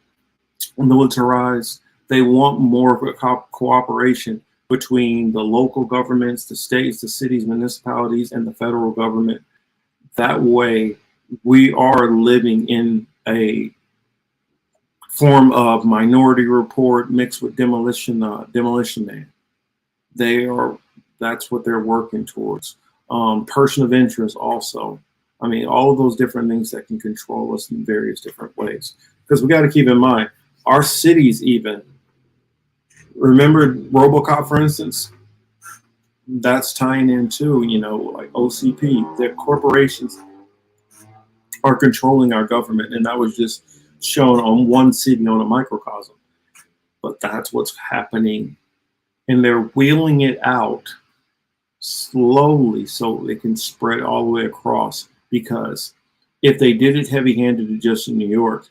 militarized. They want more of a cooperation between the local governments, the states, the cities, municipalities, and the federal government. That way, we are living in a form of Minority Report mixed with Demolition Man. That's what they're working towards. Person of interest also. I mean, all of those different things that can control us in various different ways. Because we got to keep in mind, our cities even, remember RoboCop, for instance? That's tying into, like OCP. Their corporations are controlling our government. And that was just shown on one city on a microcosm. But that's what's happening. And they're wheeling it out slowly so it can spread all the way across. Because if they did it heavy-handed just in New York,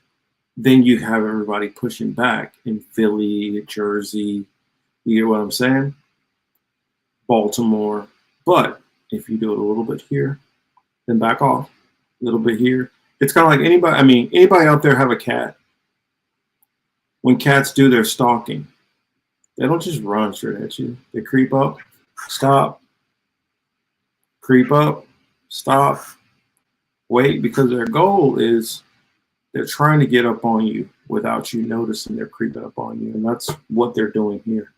then you have everybody pushing back in Philly, Jersey. You get what I'm saying? Baltimore. But if you do it a little bit here, then back off. A little bit here. It's kind of like anybody out there have a cat? When cats do their stalking, they don't just run straight at you. They creep up, stop, creep up, stop, wait, because their goal is they're trying to get up on you without you noticing they're creeping up on you. And that's what they're doing here.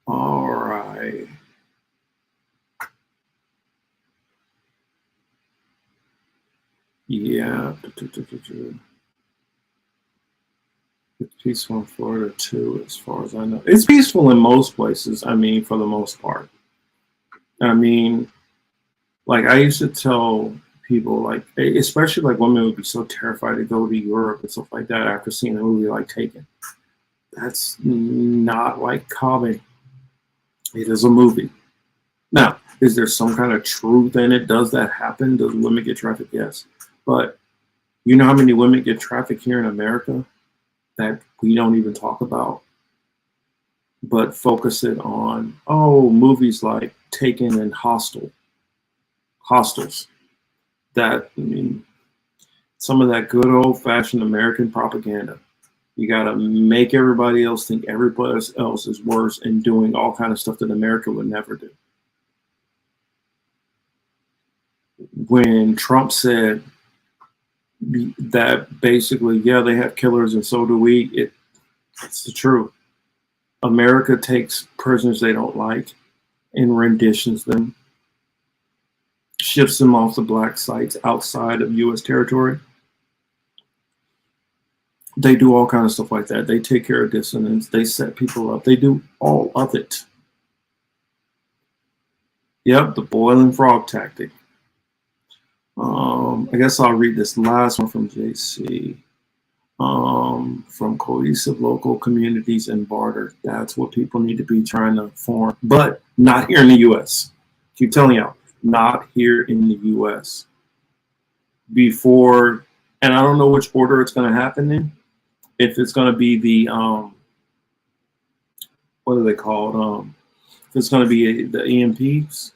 All right. Yeah. It's peaceful in Florida too, as far as I know. It's peaceful in most places, for the most part. Like I used to tell people, like, especially like women would be so terrified to go to Europe and stuff like that after seeing a movie like Taken. That's not like comedy. It is a movie. Now, is there some kind of truth in it? Does that happen? Does women get trafficked? Yes. But you know how many women get trafficked here in America that we don't even talk about? But focus it on, movies like Taken and Hostels. Some of that good old-fashioned American propaganda. You got to make everybody else think everybody else is worse and doing all kind of stuff that America would never do. When Trump said that basically, yeah, they have killers and so do we, it's the truth. America takes prisoners they don't like and renditions them, ships them off the black sites outside of U.S. territory. They do all kinds of stuff like that. They take care of dissidents. They set people up. They do all of it. Yep, the boiling frog tactic. I guess I'll read this last one from JC. From cohesive local communities and barter. That's what people need to be trying to form, but not here in the U.S. Keep telling y'all, not here in the U.S. Before, and I don't know which order it's going to happen in. If it's going to be the what are they called? If it's going to be the EMPs,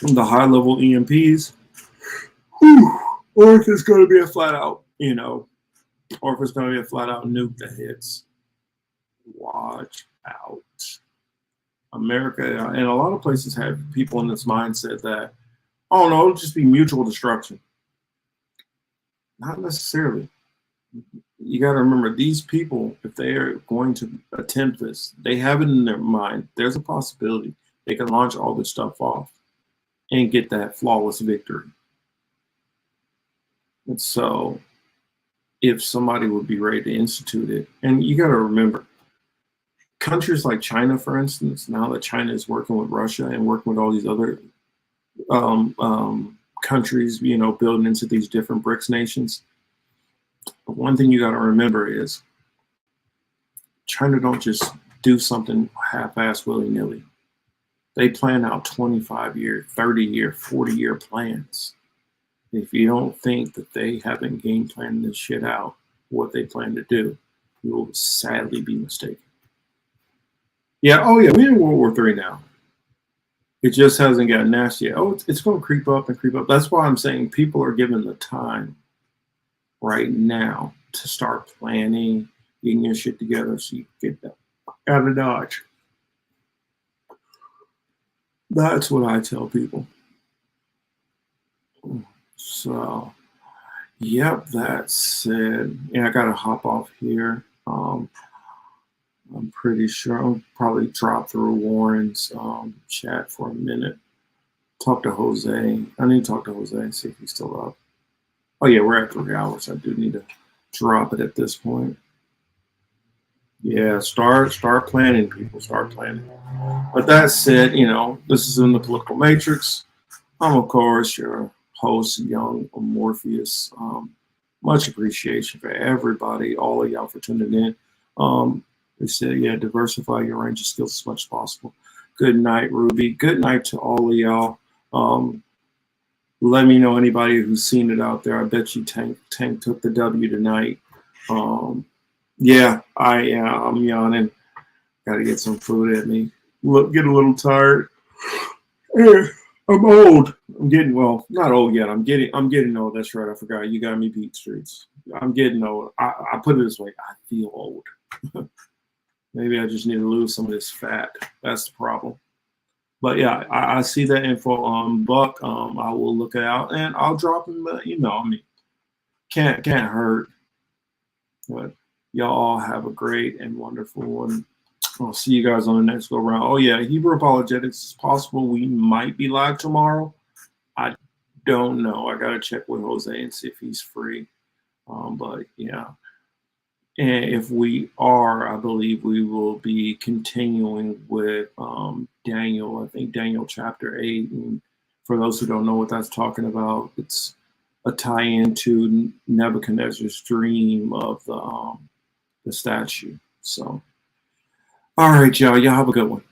the high level EMPs, or if it's going to be a flat out, or if it's going to be a flat out nuke that hits. Watch out. America and a lot of places have people in this mindset that, oh no, it'll just be mutual destruction. Not necessarily. You got to remember, these people, if they are going to attempt this, they have it in their mind. There's a possibility they can launch all this stuff off and get that flawless victory. And so if somebody would be ready to institute it. And you got to remember, countries like China, for instance, now that China is working with Russia and working with all these other countries, you know, building into these different BRICS nations, but one thing you got to remember is China don't just do something half-ass willy-nilly. They plan out 25-year, 30-year, 40-year plans. If you don't think that they haven't game planned this shit out, what they plan to do, you will sadly be mistaken. Yeah, oh yeah, we're in World War III now. It just hasn't gotten nasty yet. Oh, it's going to creep up and creep up. That's why I'm saying people are given the time right now to start planning, getting your shit together so you can get that out of Dodge. That's what I tell people. So, yep, that said, yeah, I got to hop off here. I'm pretty sure I'll probably drop through Warren's chat for a minute. Talk to Jose. I need to talk to Jose and see if he's still up. Oh, yeah, we're at 3 hours. I do need to drop it at this point. Yeah, start planning, people. Start planning. But that said, you know, this is in the political matrix. I'm, of course, your host, Young Morpheus. Much appreciation for everybody, all of y'all for tuning in. They said, yeah, diversify your range of skills as much as possible. Good night, Ruby. Good night to all of y'all. Let me know anybody who's seen it out there. I bet you Tank took the W tonight. Yeah, I'm yawning. Got to get some food at me. Get a little tired. I'm old. I'm getting, well, not old yet. I'm getting old. That's right. I forgot. You got me beat, Streets. I'm getting old. I put it this way. I feel old. Maybe I just need to lose some of this fat. That's the problem. But yeah, I see that info on Buck. I will look it out and I'll drop him the email. I mean, can't hurt. But y'all all have a great and wonderful one. I'll see you guys on the next go round. Oh yeah, Hebrew Apologetics is possible. We might be live tomorrow. I don't know. I gotta check with Jose and see if he's free. But yeah. And if we are, I believe we will be continuing with Daniel. I think Daniel chapter 8. And for those who don't know what that's talking about, it's a tie-in to Nebuchadnezzar's dream of the statue. So, all right, y'all. Y'all have a good one.